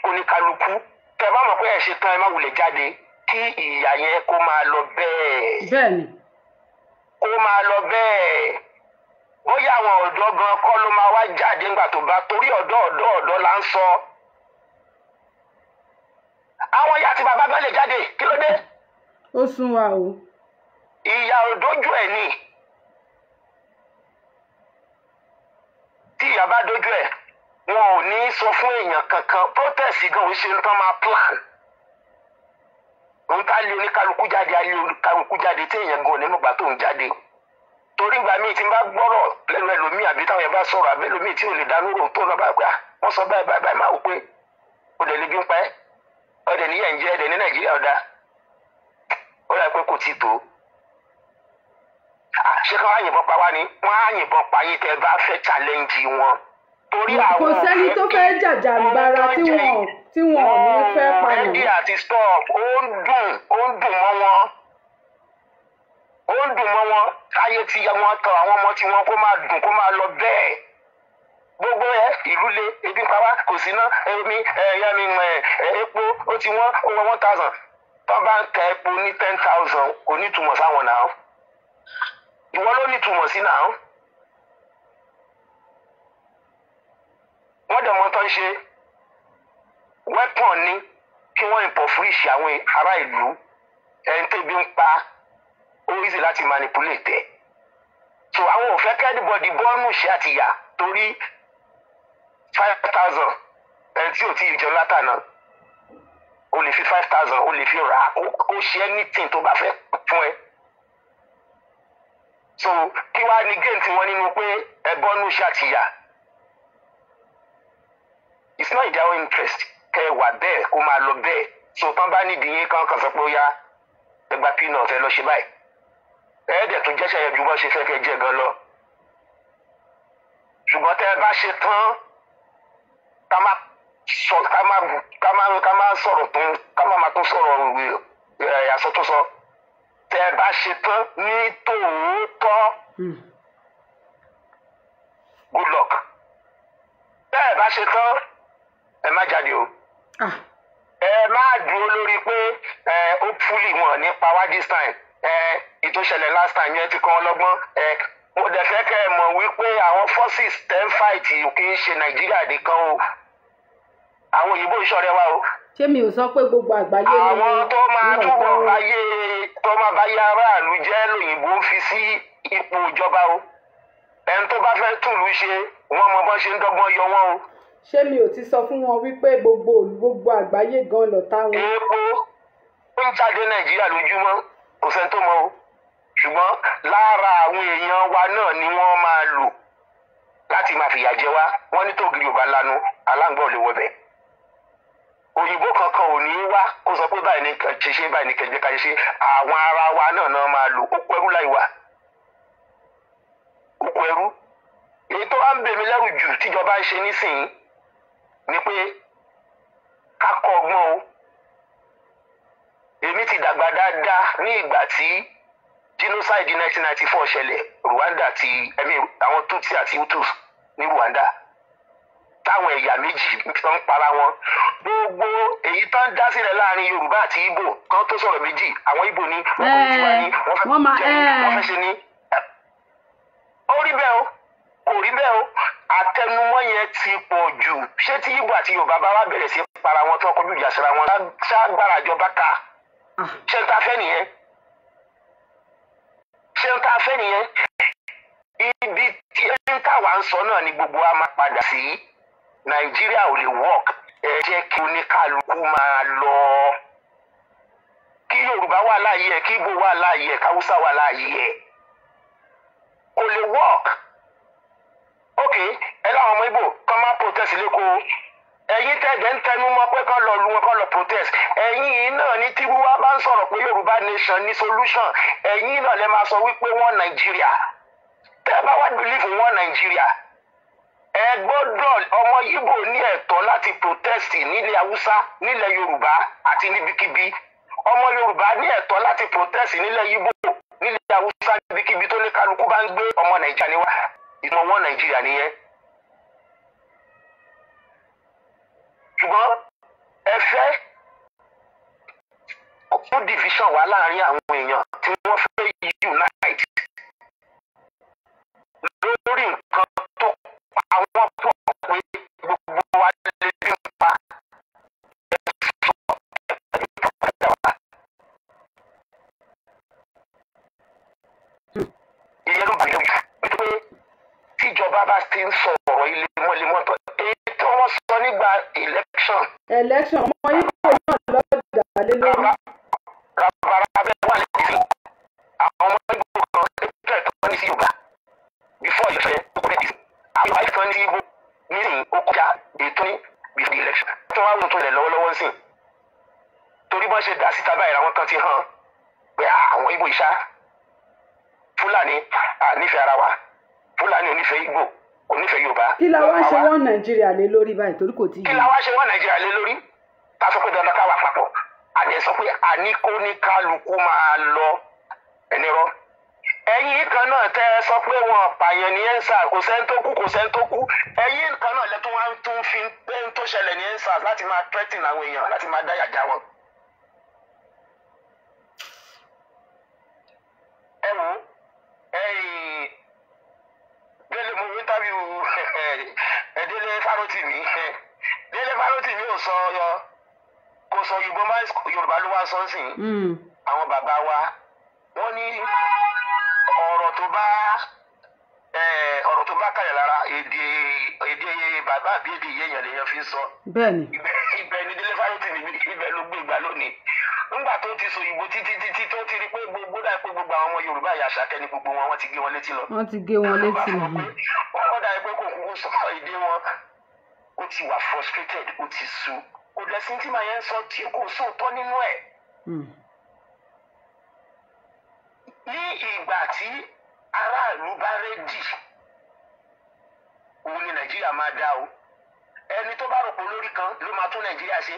ó ní kálukú tẹ́ bá mọ̀ pé ẹ ṣe tán ẹ má wulẹ̀ jáde kí ìyà yẹn kó máa lọ bẹ́ẹ̀. bẹ́ẹ̀ni. kó máa lọ bẹ́ẹ̀ bóyá àwọn ọ̀dọ́ gan kọ́ ló máa wá jáde ńgbà tó bá torí ọ̀dọ́ là ń sọ. àwọn ìyá àti bàbá gan lè jáde kí ló dé. ó sún wa o. ìyá òdójú ẹ̀ ni tí ìyá bá dójú ẹ̀ wọn ò ní sọ fún èèyàn kankan protest gan ò ṣe ń tán máa plan òun ká lé oníkálukú jáde alé oníkálukú jáde tí èèyàn gan nínú ìgbà tó ń jáde torí ìgbà míì tí n bá gbọ́rọ̀ lẹ́nu ẹlòmíì àbí táwọn yẹn bá sọ̀rọ̀ àbí ẹlòmíì tí ò lè dánú rò tó náà bá gbà wọ́n sọ báyìí máa wò pé ó dẹ̀ lébi ń pa ẹ́ ọ̀dẹ̀ ní yẹn ń jẹ́ ẹ̀dẹ̀ ní nàìjíríà ọ̀dà ó yà pé kò tí tó ṣé káwọn àyìnbọn pa wá ni wọ́n á yìnbọn pa yín tẹ́ bá fẹ́ challenge wọn torí àwọn kò sẹ́ni tó fẹ́ jàjàǹgbara tí wọn ò ní fẹ́ pa nù. ẹdí àti stop ó ń dùn mọ́ wọn káyé tí wọ́n tọ àwọn ọmọ tí wọ́n kó máa dùn kó máa lọ bẹ́ẹ̀ gbogbo ìlú le ebi pa wá kò sí ná èmi epo ó ti wọ́n ó wọ́n 1000 tó bá ń tẹ epo ní 10,000 kò ní túmọ̀ sáwọn náà ìwọ ló ní túmọ̀ sí náà. wọ́n dẹ̀ mọ́ tán ṣe weapon ní kí wọ́n impoverish àwọn ará ìlú ẹni tẹ́bi ń pa ó easy láti manipulate ẹ̀ so àwọn ò fẹ́ kẹ́dìbọ̀dì bọ́ọ̀nù ṣe àtìyà torí 5,000 ẹni tí ò tí ì jẹun látàná o lè fi 5,000 o lè fi rà ó ṣe anything tó bá fẹ́ fún ẹ so kí wàá ní gain tí wọ́n nínú pé ẹ bọ́ọ̀nù ṣe àtìyà. It's not in their own interest kẹ wà bẹ́ẹ̀ kó máa lọ bẹ́ẹ̀ so tán bá nídìí yín kan sọ pé ó yá ẹgbà peanut ẹ lọ ṣe báyìí ẹ̀ẹ́dẹ̀ tó jẹ́sẹ̀ yẹn ju bọ́ ṣe fẹ́ kẹ́ jẹ́ gan lọ ṣùgbọ́n tẹ́ ẹ bá ṣe tán ká má sọ̀rọ̀ tún sọ̀rọ̀ àṣọ tó sọ tẹ́ ẹ bá ṣe tán ní tòótọ́ good luck tẹ́ ẹ bá ṣe tán ẹ má jáde o ẹ má dúró lórí pé hopefully wọn nípa wá this time ètò ìṣẹ̀lẹ̀ last time yẹn ti kàn án lọ́gbọ́n mo dẹ̀ fẹ́ kẹ́ ẹ mọ̀ wípé àwọn forces tẹ́ ń fight kì í ṣe nàìjíríà nìkan o àwọn òyìnbó ìṣọ̀rẹ́ wa o. ṣé mi ò sọ pé gbogbo àgbáyé ni àwọn tó máa túbọ̀ báyé aráàlú jẹ́ lòyìnbó ń fi sí ipò ìjọba o ẹni tó bá fẹ́ túlù ṣe wọ́n mọ bọ́n ṣe ń dọ́gbọ́n yọ wọ́n o. ṣé mi ò ti sọ fún wọn wípé gbogbo àgbáyé gan lọ̀tá wọn. epo ó ń jáde nàìjíríà lójúmọ́ kò sẹ́ni tó mọ̀ o ṣùgbọ́n lára àwọn èèyàn wa náà ni wọ́n máa lò láti máa fìyà jẹ wá wọ́n ní tògìrì ò bá lanu aláǹgbá ò lè wọbẹ̀ òyìnbó kankan ò ní wá kó sọ pé báyìí ní ṣe ṣe báyìí ní kẹjẹ ká ṣe àwọn ara wa náà máa lò ó kó ẹrú láì wá ó kó ẹrú èyí tó wá ń bèmí lẹ́rù jù tíjọba ń ṣe nísìnyí ni pé ká kọ́ ọgbọ́n o èmi ti dàgbà dáadáa ní ìgbà tí genocide 1994 ṣẹlẹ̀ Rwanda ti àwọn Tutsi àti Hutus ní Rwanda táwọn ẹ̀yà méjì tó ń para wọn gbogbo èyí tó ń dá sílẹ̀ láàrin Yorùbá àti Ìgbò kan tó sọ̀rọ̀ méjì àwọn Ìgbò ní wọ́n kò tiwa ní wọ́n fẹ́ ṣe ní. ó rí bẹ́ẹ̀ o kò rí bẹ́ẹ̀ o àtẹnumọ́ yẹn ti pọ̀ jù ṣé tí Ìgbò àti Yorùbá bá wá bẹ̀rẹ̀ sí para wọn tó kọjú ìjà síra wọn ṣáàgbára ìjọba ká ṣé ń ta fẹ́ nìyẹn ibi tí táwa ń sọ náà ni gbogbo wa máa padà sí Nàìjíríà ò lè work ẹ jẹ́ kí oníkálukú máa lọ kí Yorùbá wà láàyè ẹ kí Ìgbò wà láàyè ẹ káwúsá wà láàyè ẹ kò lè work ok ẹ láwọn ọmọ Ìgbò kán máa protest lẹ́kọ̀ọ́ ẹ̀yin tẹ̀dẹ̀ ń tẹnu mọ́ pé kán lọ lu wọn kán lọ protest ẹ̀yin náà ní tí wíwá bá ń sọ̀rọ̀ pé Yorùbá nation ní solution ẹ̀yin náà lè máa sọ wípé wọ́n Nàìjíríà tẹ́ ẹ bá wá believe wọ́n Nàìjíríà ẹ gbọ́dọ̀ ọmọ Yíbò ní ẹ̀tọ́ láti protest nílẹ̀ Haúsá nílẹ̀ Yorùbá àti níbikíbi ọmọ Yorùbá ní ẹ̀tọ́ láti protest nílẹ̀ Yíbò nílẹ̀ Haúsá níbikíbi tó ní kálukú bá ń gbé ọmọ Nàìjíríà níwá ìmọ̀ wọn Nàìjíríà nìyẹn. ṣùgbọ́n ẹ fẹ́ ọ̀pọ̀ division wà láàrin àwọn èèyàn tí wọ́n fẹ́ unite lórí nǹkan tó àwọn pọ̀ pé gbogbo wa lè bí ń pa ìyẹn ló bàjẹ́ wípé tíjọba bá ti ń sọ̀rọ̀ ilé lemọ́lemọ́ tó èyí tí wọ́n sọ nígbà election ọmọ Yíbò náà lọ́dà lé lórí. rabarabẹ wà lẹ́yìn àwọn ọmọ Ìgbò kan ẹgbẹ́ tó ní sí Yorùbá before election ọkùnrin ẹ̀dín àwọn ìwà ìtàn ní Ìgbò nísìnyí ó kọjá ètò ní before the election tí wọ́n á wọ́n tó lẹ̀ lọ́wọ́lọ́wọ́ sí torí bọ́n ṣe dá síta báyìí àwọn kan ti hàn pé àwọn Ìgbò ìṣá Fúlàní nífẹ̀ẹ́ ara wa Fúlàní onífẹ̀ẹ́ Ìgbò onífẹ̀ẹ́ Yorùbá. kí la wá ṣe wọ́n Nàìjíríà lé lórí báyìí torí kò tí ì. kí la wá ṣe wọ́n Nàìjíríà lé lórí ká sọ pé dandan ká wà papọ̀ àdé sọ pé àníkó ní kálukú máa lọ ẹnirọ́. ẹ̀yin kan náà tẹ́ ẹ sọ pé wọn pààyàn ní ẹ̀ńsà kò sẹ́ni tó kú ẹ̀yin kan náà lẹ́tọ́ wá tún fi pé ń tó ṣẹlẹ̀ ní ẹ̀ńsà láti máa threaten àwọn èèyàn láti máa dáyà já wọn. ẹ wò Délé mo interview Délé Fárótìmí Délé Fárótìmí ò sọ kò sọ Yorùbá ló wá sọ́nsìn àwọn bàbá wa wọ́n ní ọ̀rọ̀ tó bá kàyà lára èdè bàbá àbí èdè yéèyàn lèèyàn fi ń sọ. bẹ́ẹ̀ni. ibẹ̀ ni Délé Fárótìmí ibẹ̀ ló gbé ìgbà lónìí nígbà tó ti sọ ìbò títí tó ti rí pé gbogbo àwọn ọmọ Yorùbá yà Àṣàkẹ́ ni gbogbo wọn ti gé wọn létí lọ. wọ́n ti gé wọn létí lọ. wọ́n dà pé kò kúkú sọ èdè wọn ó ti wà frustrated ó ti sú kò dẹ̀sí tí màá yẹn sọ tí kò sóòótọ́ nínú ẹ̀. ní ìgbà tí aráàlú bá rẹ́dì òun ni Nàìjíríà máa dá o ẹni tó bá rò pé olórí kan ló máa tún Nàìjíríà ṣe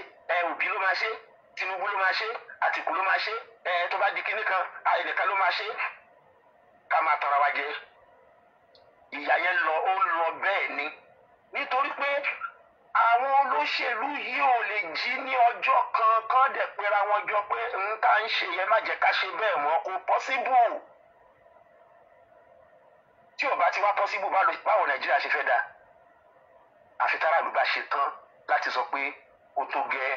Òbí ló máa ṣe Tinubu ló máa ṣe Àtìkù ló máa ṣe tó bá di kinní kan ẹnìkan ló máa ṣe ká máa tọrọ wa jẹ ìyà yẹn ó lọ bẹ́ẹ̀ ni nítorí pé àwọn olóṣèlú yìí ò lè jí ní ọjọ́ kan dẹ̀ pera wọn jọ pé nǹkan ń ṣe yẹn má jẹ́ ká ṣe bẹ́ẹ̀ mọ́ kò pọ́síbù tí ò bá ti wá pọ́síbù báwo Nàìjíríà ṣe fẹ́ dá àfi táráàlú bá ṣe tán láti sọ pé ó tó gẹ́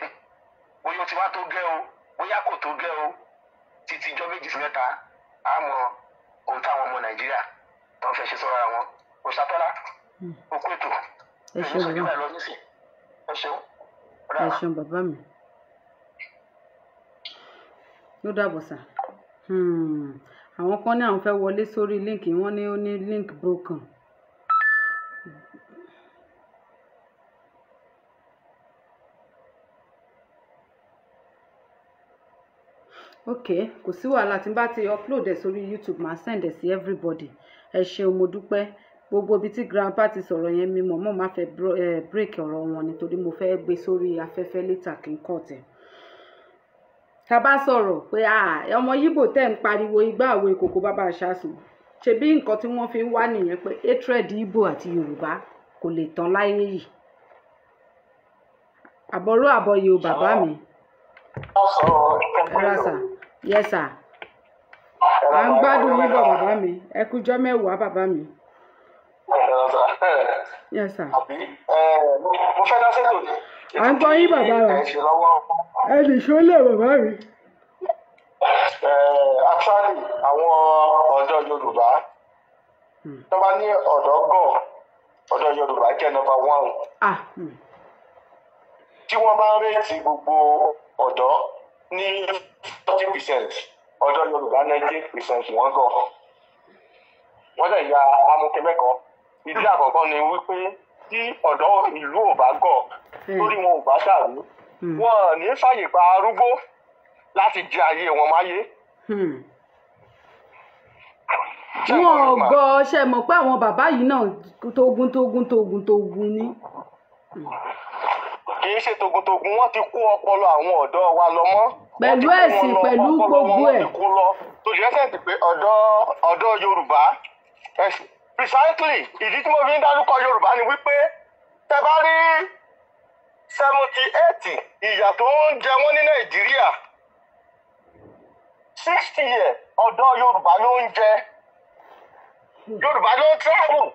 bóyá ó ti wá tó gẹ́ o bóyá kò tó gẹ́ o títí ijọ́ méjì sí mẹ́ta á mọ ohun táwọn ọmọ Nàìjíríà tó ń fẹ́ ṣe sọ́ra wọn Òṣàtọ́lá okú ètò ẹ ṣeun bàbá ẹ ṣeun bàbá mi ló dàbọ̀ sà àwọn kan ní àwọn fẹ́ wọlé sórí líǹkì wọ́n ní ó ní link broken. ok kò sí wàhálà tí n bá ti upload ẹ sórí YouTube máa send ẹ sí everybody ẹ ṣeun mo dúpẹ́ gbogbo ibi tí grandpa ti sọ̀rọ̀ yẹn mi mọ̀ máa fẹ́ break ọ̀rọ̀ wọn nítorí mo fẹ́ gbé sórí afẹ́fẹ́ later kí n kọ́ tẹ̀. tá bá sọ̀rọ̀ pé ọmọ Yíbò tẹ̀ ń pariwo igbá àwo ìkòkò bàbá àṣàsùn ṣebí nǹkan tí wọ́n fi ń wá nìyẹn pé hatred Yíbò àti Yorùbá kò lè tán láyé yìí. àbọ̀rọ̀ àbọ̀yè o bàbá mi. ẹ ra sà yes sà à ń gbádùn yín bọ̀ bàbá mi ẹ kújọ́ mẹ́wàá bàbá mi. yes sir. mo fẹ́ dá sẹ́tò ní. à ń gbọ́ yín bàbá rẹ̀ ẹ lè ṣó lè bàbá mi. actually àwọn ọ̀dọ́ Yorùbá tó bá ní ọ̀dọ́ Yorùbá jẹ́ number one. tí wọ́n bá ń rètí gbogbo ọ̀dọ́ ní 40% ọ̀dọ́ Yorùbá 90% wọ́n gọ̀. wọ́n lè ya amúkẹ́mẹ́kọ̀ọ́. ìdí àkọ́kọ́ ni wípé tí ọ̀dọ́ ìlú ò bá gọ̀ lórí wọn ò bá dàrú wọn ò ní fàyè gba arúgbó láti jẹ ayé wọn máyé. wọn ò gọ ṣe mọ̀ pé àwọn bàbá yìí náà tógun ni. kì í ṣe togun wọ́n ti kó ọpọlọ àwọn ọ̀dọ́ wa lọ mọ́. pẹ̀lú ẹ̀sìn pẹ̀lú gbogbo ẹ̀. tó ṣe ẹ́sẹ̀ǹtì pé ọ̀dọ́ Yorùbá precisely ìdí tí mo fi ń dárúkọ Yorùbá ni wípé tẹ bá rí 78 ìyà tó ń jẹ wọ́n ní Nàìjíríà 60 years ọ̀dọ́ Yorùbá ló ń jẹ Yorùbá ló ń travel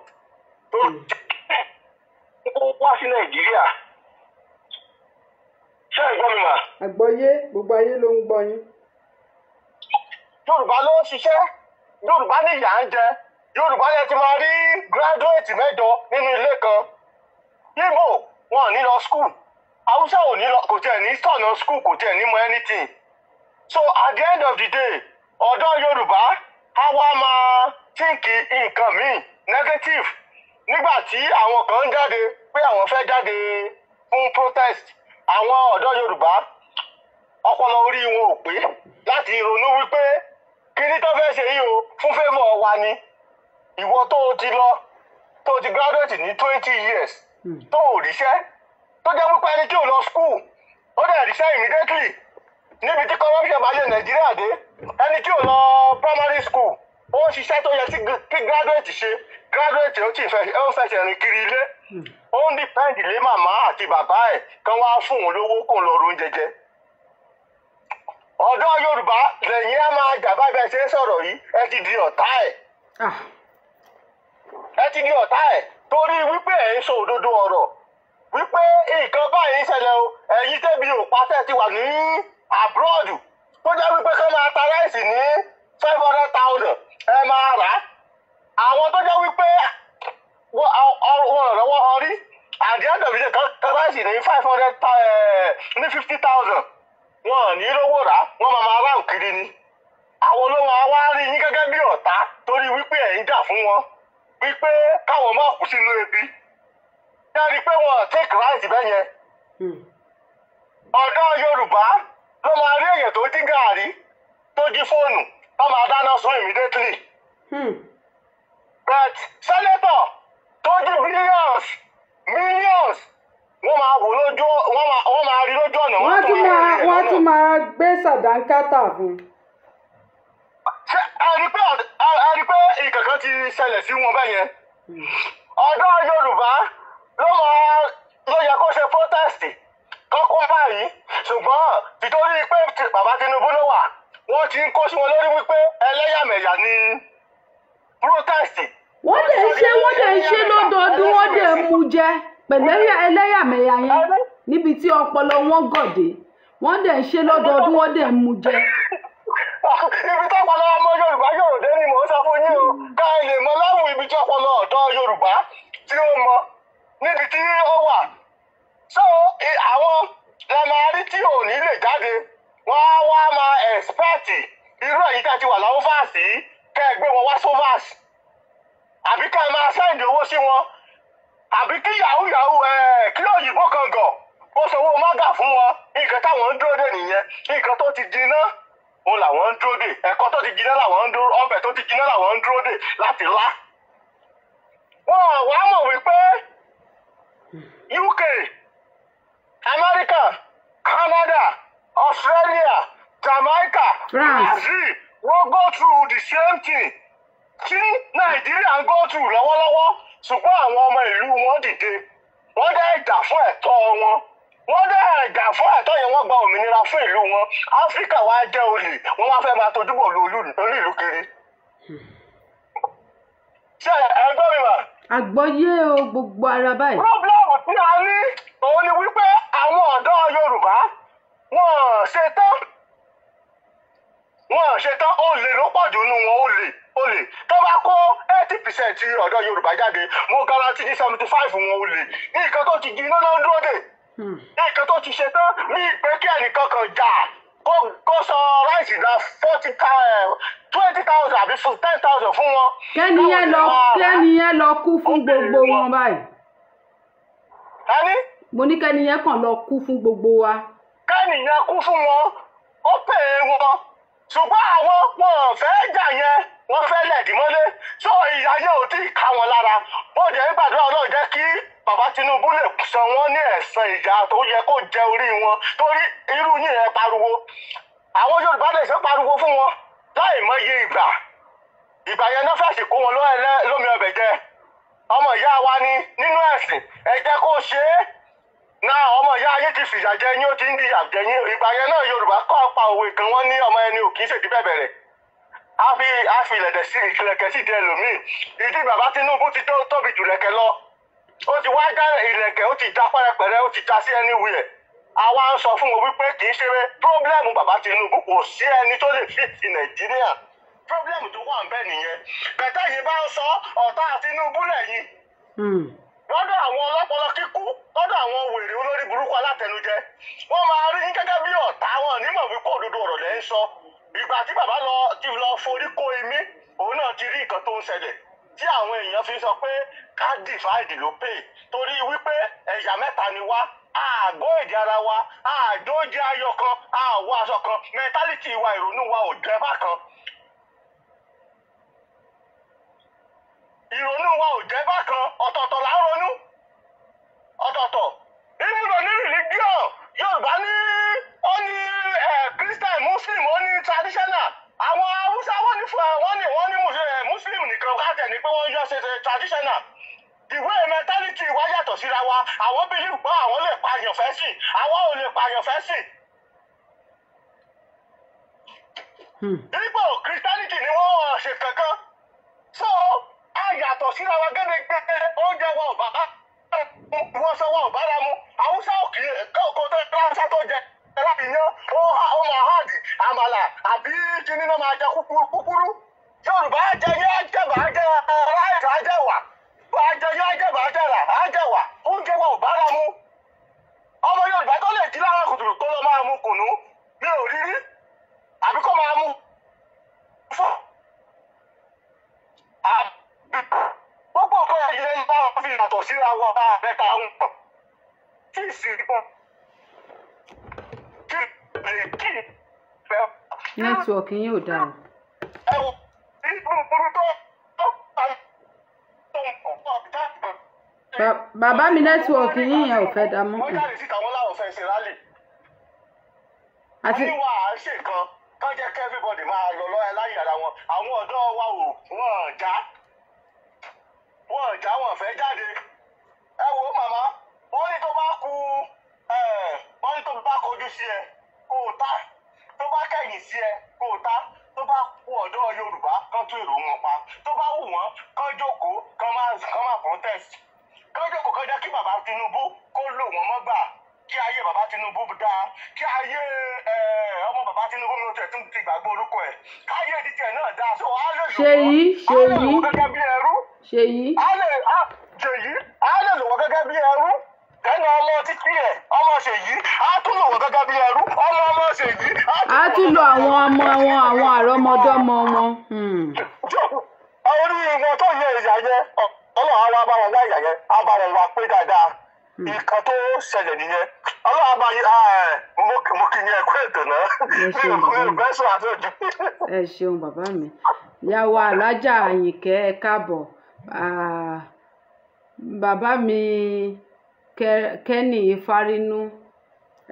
tó wá sí Nàìjíríà. ṣé ẹ gbọ́ mi mà? àgbọ́yé gbogbo ayé ló ń gbọ́ yín. Yorùbá ló ń ṣiṣẹ́ Yorùbá ní ìyà ń jẹ Yorùbá yẹn ti máa rí gíráduwétì 8 nínú ilé kan. Ìgbò wọn ò ní lọ skul Haúsá ò ní lọ kò tiẹ̀ ní sọ̀nà skul kò tiẹ̀ ní mọ anything. So at the end of the day ọ̀dọ́ Yorùbá á wá máa tíǹkì nǹkan míì negative nígbà tí àwọn kan ń jáde pé àwọn fẹ́ jáde fún protest àwọn ọ̀dọ́ Yorùbá ọpọlọ orí wọn ò pé láti ronú wípé kíní tó fẹ́ ṣe yìí o fún favour wa ni ìwọ tó ti graduate ní 20 years tó ò ríṣẹ́ tó jẹ́ wípé ẹni tí ò lọ school ó dẹ̀ ríṣẹ́ immediately níbi tí corruption bá lè Nàìjíríà dé ẹni tí ò lọ primary school ó ń ṣiṣẹ́ tó yẹ kí graduate ṣe graduate ó ń fẹsẹ̀ rìn kiri ilé ó ń depend lé màmá àti bàbá ẹ̀ kán wá fún òun lówó kó lọ ro oúnjẹ jẹ. ọ̀dọ́ Yorùbá lẹ́yìn á máa jà báyìí bẹ́ẹ̀ ṣe ń sọ̀rọ̀ yìí ẹ ti di ọ̀tá ẹ̀. ẹ ti di ọ̀tá ẹ̀ torí wípé ẹ̀ ń sọ òdodo ọ̀rọ̀ wípé nǹkan báyìí ń ṣẹlẹ̀ o ẹ̀yin tẹ́bi òpá tẹ́ ti wà ní abroad tó jẹ́ wípé kán máa ta ráìsì ní 500,000 ẹ máa rà á àwọn tó jẹ́ wípé wọn lọ́wọ́ họ rí àdìẹ́dọ̀bìdì kan ráìsì ní 50,000 wọn ò ní lówó rà á wọn máa rà òkiri ni àwọn olóhùn àwa rí yín gẹ́gẹ́ bí ọ̀tá torí wípé ẹ̀ ń jà fún wọn wípé káwọn má kú sínú ebi dárí pé wọn take right bẹ́yẹn ọ̀dọ́ Yorùbá ló máa rí èèyàn tó jí gàárì tó jí fóònù tó máa dáná sun immediately but senator tó jí millions wọ́n máa wò lójú wọ́n máa rí lójú ọ̀nà wọ́n tún máa gbé sàdánkátà fún. ṣé ẹ rí pé ìkankan ti ṣẹlẹ̀ sí wọn bẹ́yẹn ọ̀dọ́ Yorùbá ló yẹ kó ṣe protest kọ́kọ́ báyìí ṣùgbọ́n títorí pé bàbá Tinubu ló wà wọ́n ti ń kó sí wọn lórí wípé ẹlẹ́yàmẹ̀yà ni protest. wọ́n dẹ̀ ń ṣe lọ́dọọdún wọ́n dẹ̀ ń mú jẹ pẹ̀lú ẹlẹ́yàmẹ̀yà yẹn níbi tí ọpọlọ wọn gòdè wọ́n dẹ̀ ń ṣe lọ́dọọdún wọ́n dẹ̀ ń mú jẹ. ibi tí ọpọlọ ọmọ Yorùbá Yorùbá ni mò ń sọ fún yín o ká lè mọ láwùn ibi tí ọpọlọ ọ̀dọ́ Yorùbá tí ó mọ níbi tí ó wà. so àwọn la máa rí tí ò ní lè jáde wọ́n á wá máa expect irú èyí tá ti wà láwọn fáàsì kẹ́ ẹ gbé wọn wá sovas àbí ká ẹ máa sẹ́ǹdì owó sí wọn àbí kí yahoo kí òyìnbó kan gọ̀ ó sanwó mágà fún wọn nǹkan táwọn ń dúró dè nìyẹn nǹkan tó ti jiná òun làwọn ń dúró dè ẹ̀kọ́ tó ti jiná làwọn ń dúró ọbẹ̀ tó ti jiná làwọn ń dúró dè láti lá. wọ́n wá mọ̀ wípé UK America Canada Australia Jamaica Brazil wọ́n go through the same thing tí Nàìjíríà ń go through lọ́wọ́lọ́wọ́ ṣùgbọ́n àwọn ọmọ ìlú wọn dìde wọ́n dẹ̀ jà fún ẹ̀tọ́ wọn wọ́n dẹ̀ jà fún ẹ̀tọ́ yẹn wọ́n gba òmìnira fún ìlú wọn Áfíríkà wá jẹ́ olè wọ́n wá fẹ́ máa tójú bọ̀ lórí ìlú kiri. ṣé ẹgbẹ́ mi mà. àgbọ́yé o gbogbo ara báyìí. pírọ́blẹ́mù tí a ní òun ni wípé àwọn ọ̀dọ́ Yorùbá wọ́n ṣetán olè ló pọ̀ jù nù wọn olè tó bá kó 80% ọ̀dọ́ Yorùbá jáde mo garanti ní 75 wọn olè nǹkan tó ti jiná náà dúró dè nǹkan tó ti ṣetán ní ìpè kí ẹnìkan kan jà kó sọ ráìsì dá 20,000 àbí 10,000 fún wọn. kẹ́niyẹn lọ kú fún gbogbo wọn báyìí. ẹni. mo ní kẹ́niyẹn kàn lọ kú fún gbogbo wa. kẹ́niyẹn kú fún wọn ó pè é wọn ṣùgbọ́n àwọn wọn fẹ́ jà yẹn wọ́n fẹ́ lẹ̀dí mọ́lé so ìyà yẹn ò tí ì ká wọn lára ó jẹ́ gbàdúrà Ọlọ́run jẹ́ kí bàbá Tinubu lè san wọ́n ní ẹ̀san ìjà tó yẹ kó jẹ orí wọn torí irú yìí yẹn pariwo àwọn Yorùbá lè ṣe pariwo fún wọn láì mọye ìgbà yẹn náà fẹ́ẹ́ sì kó wọn lómi ọbẹ̀ jẹ ọmọ ìyá wa ni nínú ẹ̀sìn ẹ jẹ́ kó ṣe é náà ọmọ ìyá yín ti fìyà jẹ yín ó ti ń dìyà jẹ yín ìgbà yẹn náà Yorùbá kọ́ pa òwe kan wọ́n ní ọmọ ẹni ò kì í ṣèdí bẹ̀bẹ̀rẹ̀ á fi ìlẹ̀kẹ̀ sí di ẹlòmíì ìdí bàbá Tinubu ti tóbi jù lẹ̀kẹ̀ lọ ó ti wá já ìlẹ̀kẹ̀ ó ti já pẹ́rẹpẹ̀rẹ ó ti já sí anywhere àwa ń sọ fún wọn wípé kì í ṣe pírọ́blẹ́mù bàbá Tinubu kò sí ẹni tó lè fi ti Nàìjíríà pírọ́blẹ́mù tó wà ń bẹ nìyẹn bẹ̀tẹ̀ yìí bá ń sọ ọ̀tá Tinubu lẹ́yìn lọ́dọ̀ àwọn ọlọ́pọlọ kíkú lọ́dọ̀ àwọn wèrè olórí burúkú alátẹnujẹ wọ́n máa rí yín gẹ́gẹ́ bí ọ̀tá wọn nímọ̀ wípé òdodo ọ̀rọ̀ lẹ́ ń sọ ìgbà tí bàbá ti lọ forí kó imí òun náà ti rí nǹkan tó ń ṣẹlẹ̀ tí àwọn èèyàn fi sọ pé ká divide ló pè torí wípé ẹ̀yà mẹ́ta ni wá àgọ́ èdè ara wa àjọjẹ ayọ̀ kan àwọ̀ aṣọ kan mẹ́tálítì wa ìrònú wa ò jẹ́ bákan ìrònú wa ò jẹ́ bákan ọ̀tọ̀ọ̀tọ̀ là ń ronú ọ̀tọ̀ọ̀tọ̀ nínú religion Yorùbá ní ó ní Christian Muslim ó ní traditional àwọn Haúsá wọ́n ní Muslim nìkan káàtẹ̀ ní pé wọ́n yọ ṣe traditional ìwé mentality wa yàtọ̀ síra wa àwọn believe pé àwọn lè pààyàn fẹ́ sí àwọn ò lè pààyàn fẹ́ sí. Igbo Christianity ni wọ́n ṣe kankan so a yàtọ̀ síra wa gẹ́gẹ́ oúnjẹ wa ò bá wọ́n sọ wọn ò bára mu Haúsá òkè kókó tó dáńsá tó jẹ láti yan ó máa hàdì àmàlà àbí kíní náà máa jẹ kúkúrú Yorùbá jẹ ajẹbà ajẹ ráìsì ajẹwà ajẹyọ ajẹbà ajẹrà ajẹwà oúnjẹ wa ò bára mu ọmọ Yorùbá tó lè jí lára kùtùkù tó lọ máa mu kùnú mi ò rí rí àbí kó máa mu fún gbogbo nǹkan ẹ̀yẹ ń bá wọn fi yàtọ̀ síra wọn bá abẹ́ta ń pọ̀ tí ì sí pọ̀ kí fẹ́. nẹ́tíwọ̀kì yín ò dáa. ẹ wo ìbúrú tó bàbá mi nẹ́tíwọ̀kì yín yẹn ò fẹ́ dá mọ́. wọ́n jáde síta wọn láwọn fẹ́ ṣe rálì. àti wọ́n wà á ṣe kan kán jẹ́ kí everybody máa lọ lọ́yà láyé ara wọn àwọn ọ̀dọ́ wa ò wọ́n já wọ́n fẹ́ jáde. ẹ wo màmá wọ́n ní tó bá kú wọ́n ní tó bá kojú sí ẹ kó o ta tó bá kẹ̀yìn sí ẹ kó o ta tó bá kú ọ̀dọ́ Yorùbá kán tún èrò wọn pa tó bá wù wọ́n kán jókòó kán máa protest kán jókòó kán jẹ́ kí bàbá Tinubu kó lò wọ́n mọ́gbà kí ayé bàbá Tinubu dáa kí ayé ọmọ bàbá Tinubu ló tẹ̀ tún ti gbàgbọ́ orúkọ ẹ̀ káyé títẹ̀ náà dáa so á lè lò wọ́n gẹ́gẹ́ bí ẹrú á lè lò wọ́n gẹ́gẹ́ bí ẹrú kẹ́ni ọmọ títí ẹ̀ ọmọ Ṣèyí á tún lò wọ́n gẹ́gẹ́ bí ẹrú ọmọ Ṣèyí á tún lò àwọn ọmọ wọn àwọn àrọ́mọdọ́mọ wọn. orí wọn tó yẹ ìyá yẹn Ọlọ́run á wá bá wọn wá ìyá yẹn á bá wọn wá pé dáadáa nǹkan tó ṣẹlẹ̀ nìyẹn Ọlọ́run bá yí mo kì í ní ẹ̀kọ́ ètò náà mi ò bẹ́ sọ àti òjò. ẹ ṣeun bàbá mi ìyàwó Alájà Àyìnkẹ́ ẹ káàbọ̀ bàbá mi Kẹ́nì Fárínú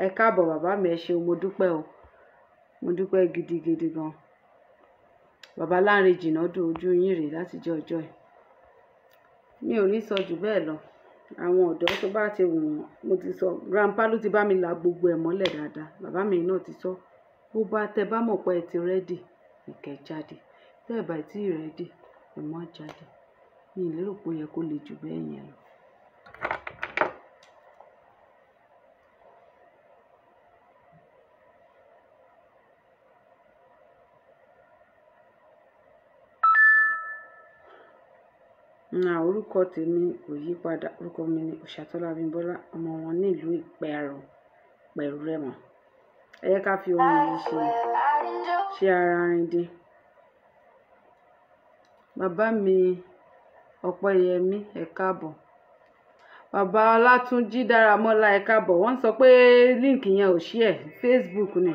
ẹ káàbọ̀ bàbá mi ẹ ṣeun mo dúpẹ́ o mo dúpẹ́ gidigidi gan bàbá Láńre Jìnàdù ojú yín rèé láti jẹ́ ọjọ́ ẹ̀ mi ò ní sọ jù bẹ́ẹ̀ lọ àwọn ọ̀dọ́ tó bá ti wù wọ́n mo ti sọ grandpa ló ti bá mi la gbogbo ẹ̀ mọ́lẹ̀ dáadáa bàbá mi náà ti sọ bó bá tẹ bá mọ̀ pé ẹ ti rẹ́dì ìkẹ́ jáde bẹ́ẹ̀ bá tí ì rẹ́dì ẹ mọ́ jáde mi ì lérò pé ó yẹ kó le jù bẹ́ẹ̀ yẹn lọ. orúkọ tèmi kò yí padà orúkọ mi ni Òṣàtọ́lá Abímbọ́lá ọmọ wọn nílùú Ìpẹ̀rù Rẹ́mọ ẹ yẹ ká fi ohun yìí ṣe ara rìn dín bàbá mi Ọpẹ́yẹmí ẹ káàbọ̀ bàbá Ọlátúnjí Dáramọ́lá ẹ káàbọ̀ wọ́n sọ pé líǹkì yẹn ò ṣí ẹ̀ Facebook ni.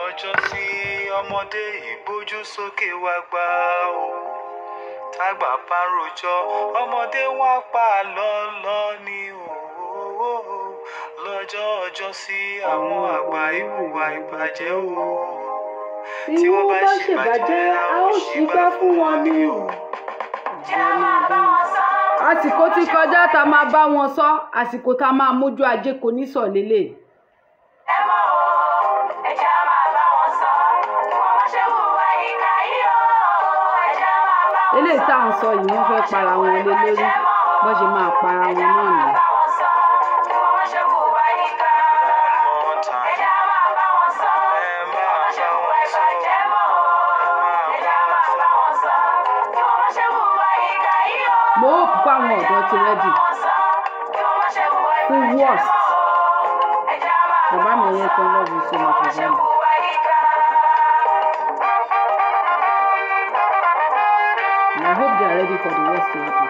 ọjọ́ sí ọmọdé ìgbójú sókè wá gbà ó. Tágbà bá ń rojọ́, ọmọdé wá pa lọ́lọ́ ni o. Lọ́jọ́ ọjọ́ sí àwọn àgbà ìhùwà ìbàjẹ́ o. tí wọ́n bá ṣèbàjẹ́ a ó ṣìgbà fún wọn ní o. àsìkò ti kọjá tá a máa bá wọn sọ, àsìkò tá a máa mójú ajé kò ní sọ lélẹ̀. eléyìí tá à ń sọ yìí wọ́n fẹ́ para wọn lé lórí bọ́n ṣe máa para wọn náà nìyẹn. mo hope pé àwọn ọ̀dọ́ ti rẹ́dì fún worst. bàbá mi yẹn kan lọ́ọ̀bù sí ọmọ bàbá mi. And I hope they are ready for the worst to happen.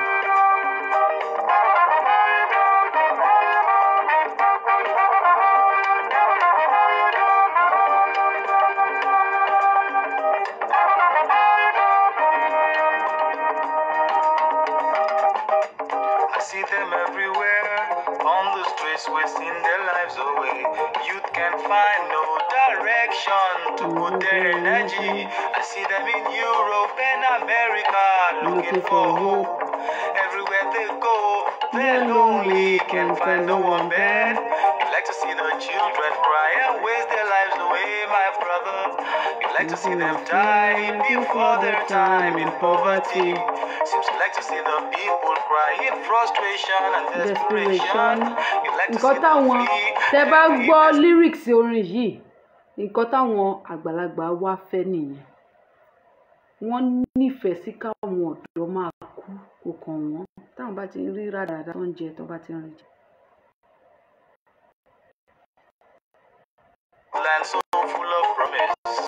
I see them everywhere on the streets, wasting their lives away. Youth can find no direction to put their energy. I see them in Europe and America looking for hope. Everywhere they go, they're lonely, can't find no one bed. You like to see the children cry and waste their lives away, my brother. You like to see them die before their time in poverty. Seems you like to see the people cry in frustration and desperation. You like to see nǹkan them táwọn flee. tẹ bá gbọ́ lyrics orin yìí, nǹkan táwọn àgbàlagbà wá fẹ́ nìyẹn. wọ́n nífẹ̀ẹ́ sí káwọn ọ̀dọ́ máa kú kò kàn wọ́n táwọn bá ti rí rádàrá tó ń jẹ tó bá ti rìn jẹ. Land so full of promise.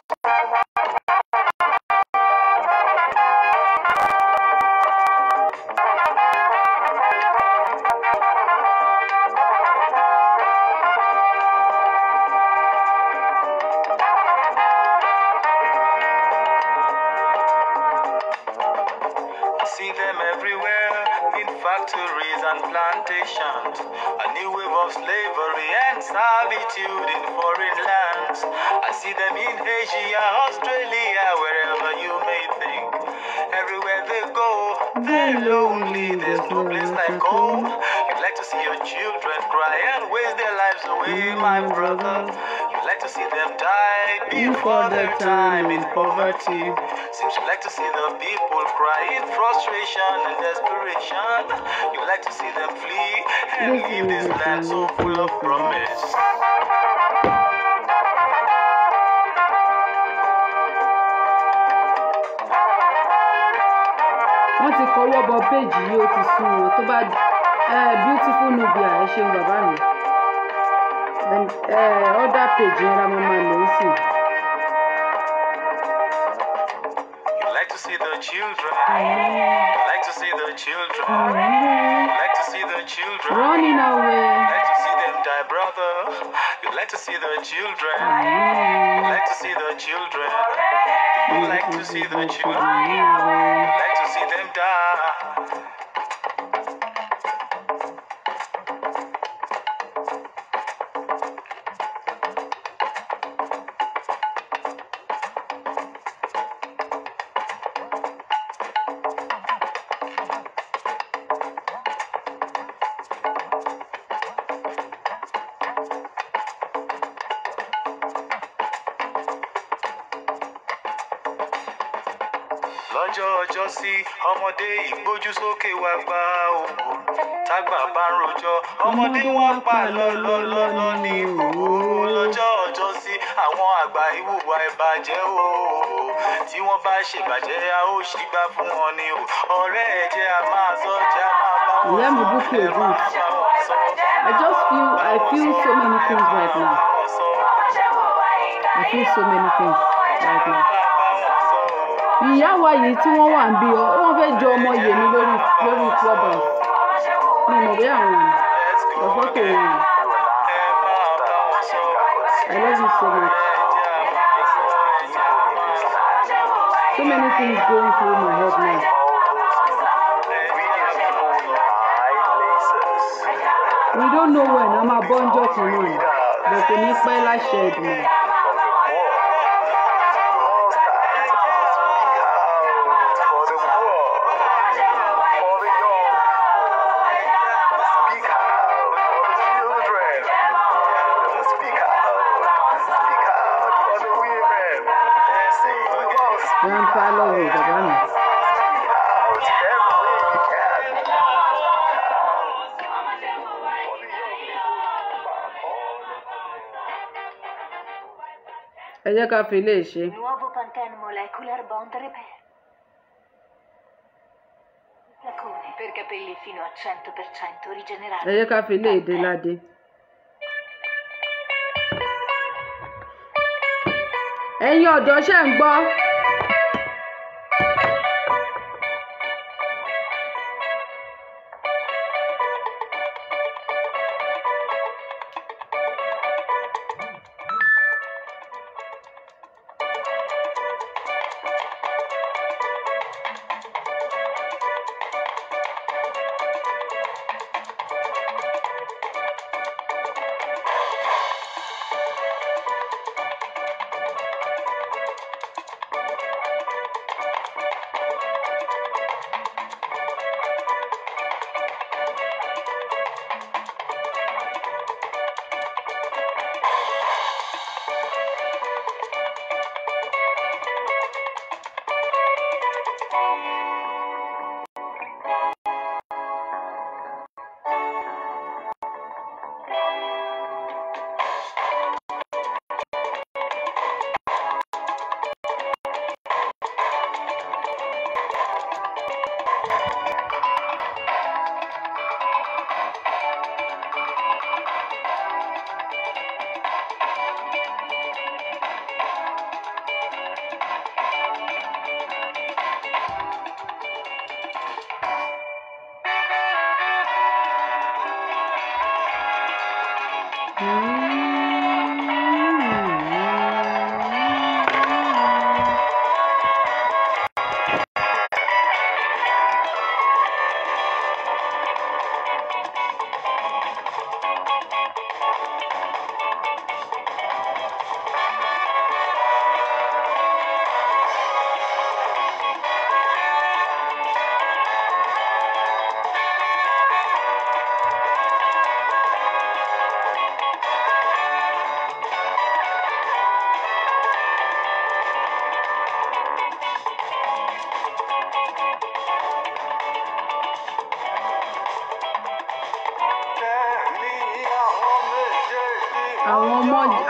I see them everywhere in factories and plantations. A new wave of slavery and servitude in foreign lands. I see them in Asia, Australia, wherever you may think. Everywhere they go, they're lonely, there's no place like home. You'd like to see your children cry and waste their lives away, my brother. You'd like to see them die before their time in poverty. Seems you like to see the people cry in frustration and desperation. You like to see them flee and leave this land so full of promise. wọ́n ti kọwọ́ bọ péèjì yìí ó ti sún wọn tó bá beautiful Nubia ẹ ṣeun bàbá mi. ọ̀dà péèjì yẹn la mo máa lò ó sí. You like to see the children. You like to see the children. You like to see the children. running away. You like to see them die, brother. You like to see the children. You like to see the children. You like to see the children. You like to see them die. lọ́jọ́ ọjọ́ sí ọmọdé ìgbójú sókè wá gbà ó. Tágbà bá ń rojọ́ ọmọdé wá pa lọ́lọ́lọ́lọ́ ní o. Lọ́jọ́ ọjọ́ sí àwọn àgbà ìhùwà ìbàjẹ́ o. Tí wọ́n bá ṣèbàjẹ́ a ó ṣìgbà fún wọn ni o. Ọ̀rẹ́ ẹ jẹ́ a máa sọ jẹ́ a máa bá wọn sọ. Ìyá mi Bukky Ogun. I feel so many things right now. I feel so many things right now. Ìyá wa yìí tí wọ́n wà ń bí ọ wọ́n fẹ́ jọ ọmọ yèmí lórí clubhouse ní ìmọ̀ bí àwọn ọ̀fọ́tò wọn. I love you so much. nowhere náà máa bọ́ ńjọ́ kan náà ni bẹ́ẹ̀ kò ní pẹ́ láṣẹ ìdùnnú. Grandpa lọ́wọ́ bàbá mi. Ẹ jẹ́ ká fi ilé ṣe. Nuovo Pantene Molecular Bond Repair. Flacone per capelli fino a 100% rigenerati. Ẹ jẹ́ ká fi ilé èdè ládé. Ẹ̀yin ọ̀dọ́ ṣe ń gbọ́.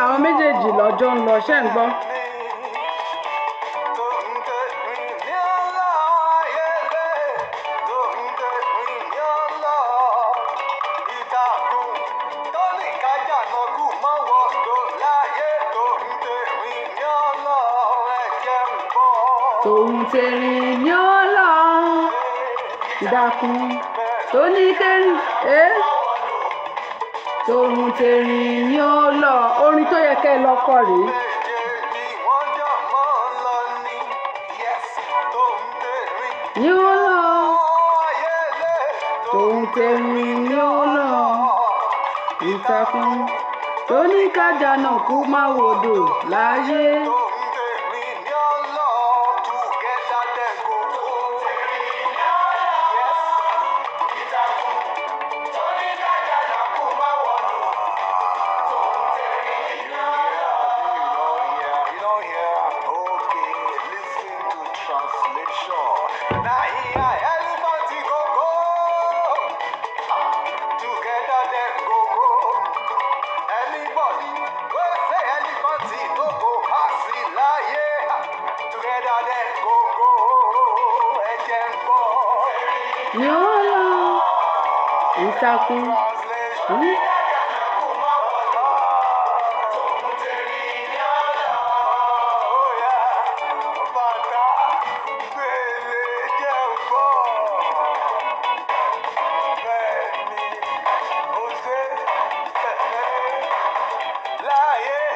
Àwọn méjèèjì lọ́jọ́ ń lọ ṣe ń gbọ́. Tòun tẹ̀rín ní ó lọ ìdákun tó ní kẹ́rin tòun tẹ̀rín ní ó lọ orin tó yẹ kẹ́ ẹ lọ kọ rèé. Ní ó lọ tòun tẹ̀rín ní ó lọ ìtàkùn tó ní kájà náà kú má wòdò láyé. Ní ó lọ ìtàkùn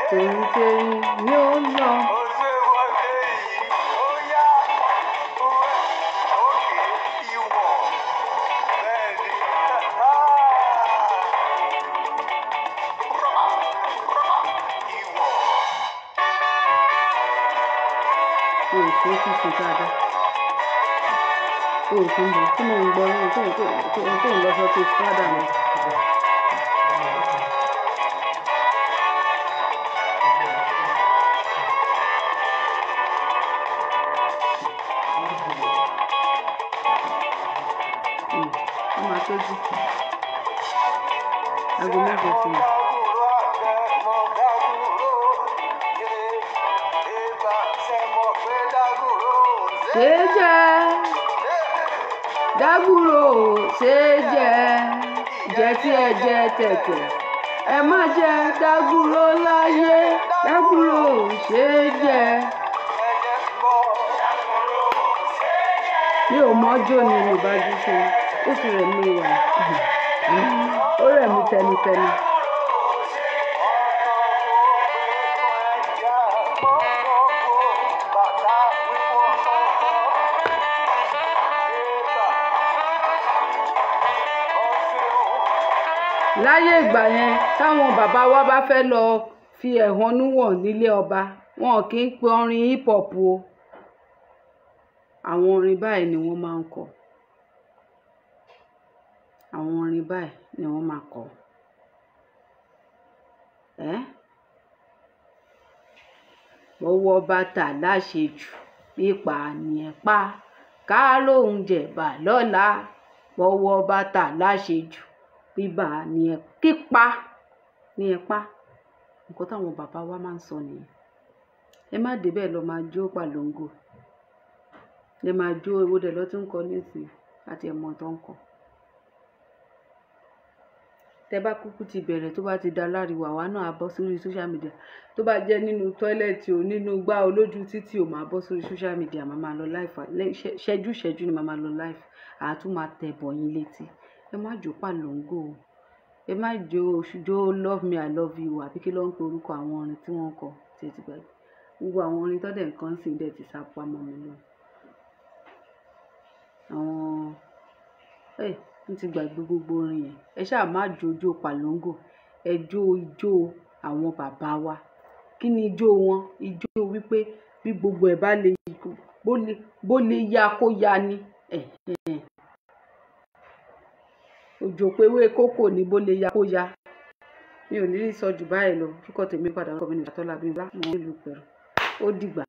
tòun tẹ̀rín ní ó lọ. tó ti sùn dáadáa. O ò tún bọ̀ tí mò ń gbọ́ ní tó ń lọ sọ ti fádà mi. Ó máa tó jí. Aago mẹ́jọ ti lù. Ṣé jẹ́ dágúrò ṣé jẹ́ tí ẹ jẹ tẹ̀tẹ̀ ẹ má jẹ dágúrò láyé dágúrò ṣé jẹ́. Mi ò mọ́jọ́ ni mo bá jú fún ó fi rẹ̀ mí wà ó rẹ̀ mí tẹnutẹnu. Láyé ìgbà yẹn táwọn bàbá wa bá fẹ́ lọ fi ẹ̀hónú hàn nílé ọba wọn kì í pe orin hip hop o, àwọn orin báyìí ni wọ́n máa ń kọ, àwọn orin báyìí ni wọ́n máa kọ. Bọ́wọ́ bàtà láṣejù pípa ni ẹ pa ká lóun jẹ̀bà lọ́la bọ́wọ́ bàtà láṣejù pípa ni ẹ kípa ni ẹ pa. Nǹkan táwọn bàbá wa máa ń sọ nìyẹn. Ẹ má débẹ̀ lọ máa jó pàlóńgò, ẹ máa jó ewó dẹ̀ lọ tí ń kọ nísìnyí àti ẹ̀mọ́ tó ń kọ. Tẹ bá kúkú ti bẹ̀rẹ̀ tó bá ti da láriwo àwa náà á bọ́ sórí social media, tó bá jẹ́ nínú tọ́ílẹ̀tì o nínú gbá olójú títì o máa bọ́ sórí social media máa máa lọ live ṣẹ́jú ni máa lọ live àá tún máa tẹ̀ bọ̀ yín létí. Ẹ má jó pàlóńgò o, ẹ má jó love me I love you àbí kí ló ń pe orúkọ àwọn orin tí wọ́n kọ tí ẹ ti gbàgbé. Gbogbo àwọn orin tó dẹ̀ nǹkan sì dẹ̀ ti sápá mọ́ mi lọ. Àwọn n ti gbàgbé gbogbo orin yẹn. Ẹ ṣáà má jó pàlóńgò, ẹ jó ijó àwọn bàbá wa. Kí ni ijó wọn? Ijó wípé bí gbogbo ẹ̀ bá lè bó lè ya kó ya ni. Òjò péwé kókò ní bó lè ya kó ya. Mi ò ní rí sọ jù báyìí lọ. Kíkọ́ tèmi padà ń kọ́ mi ní Ìfàtọ́lá bí n bá mọ̀ nílùú Pẹ̀rú. Ó dìgbà.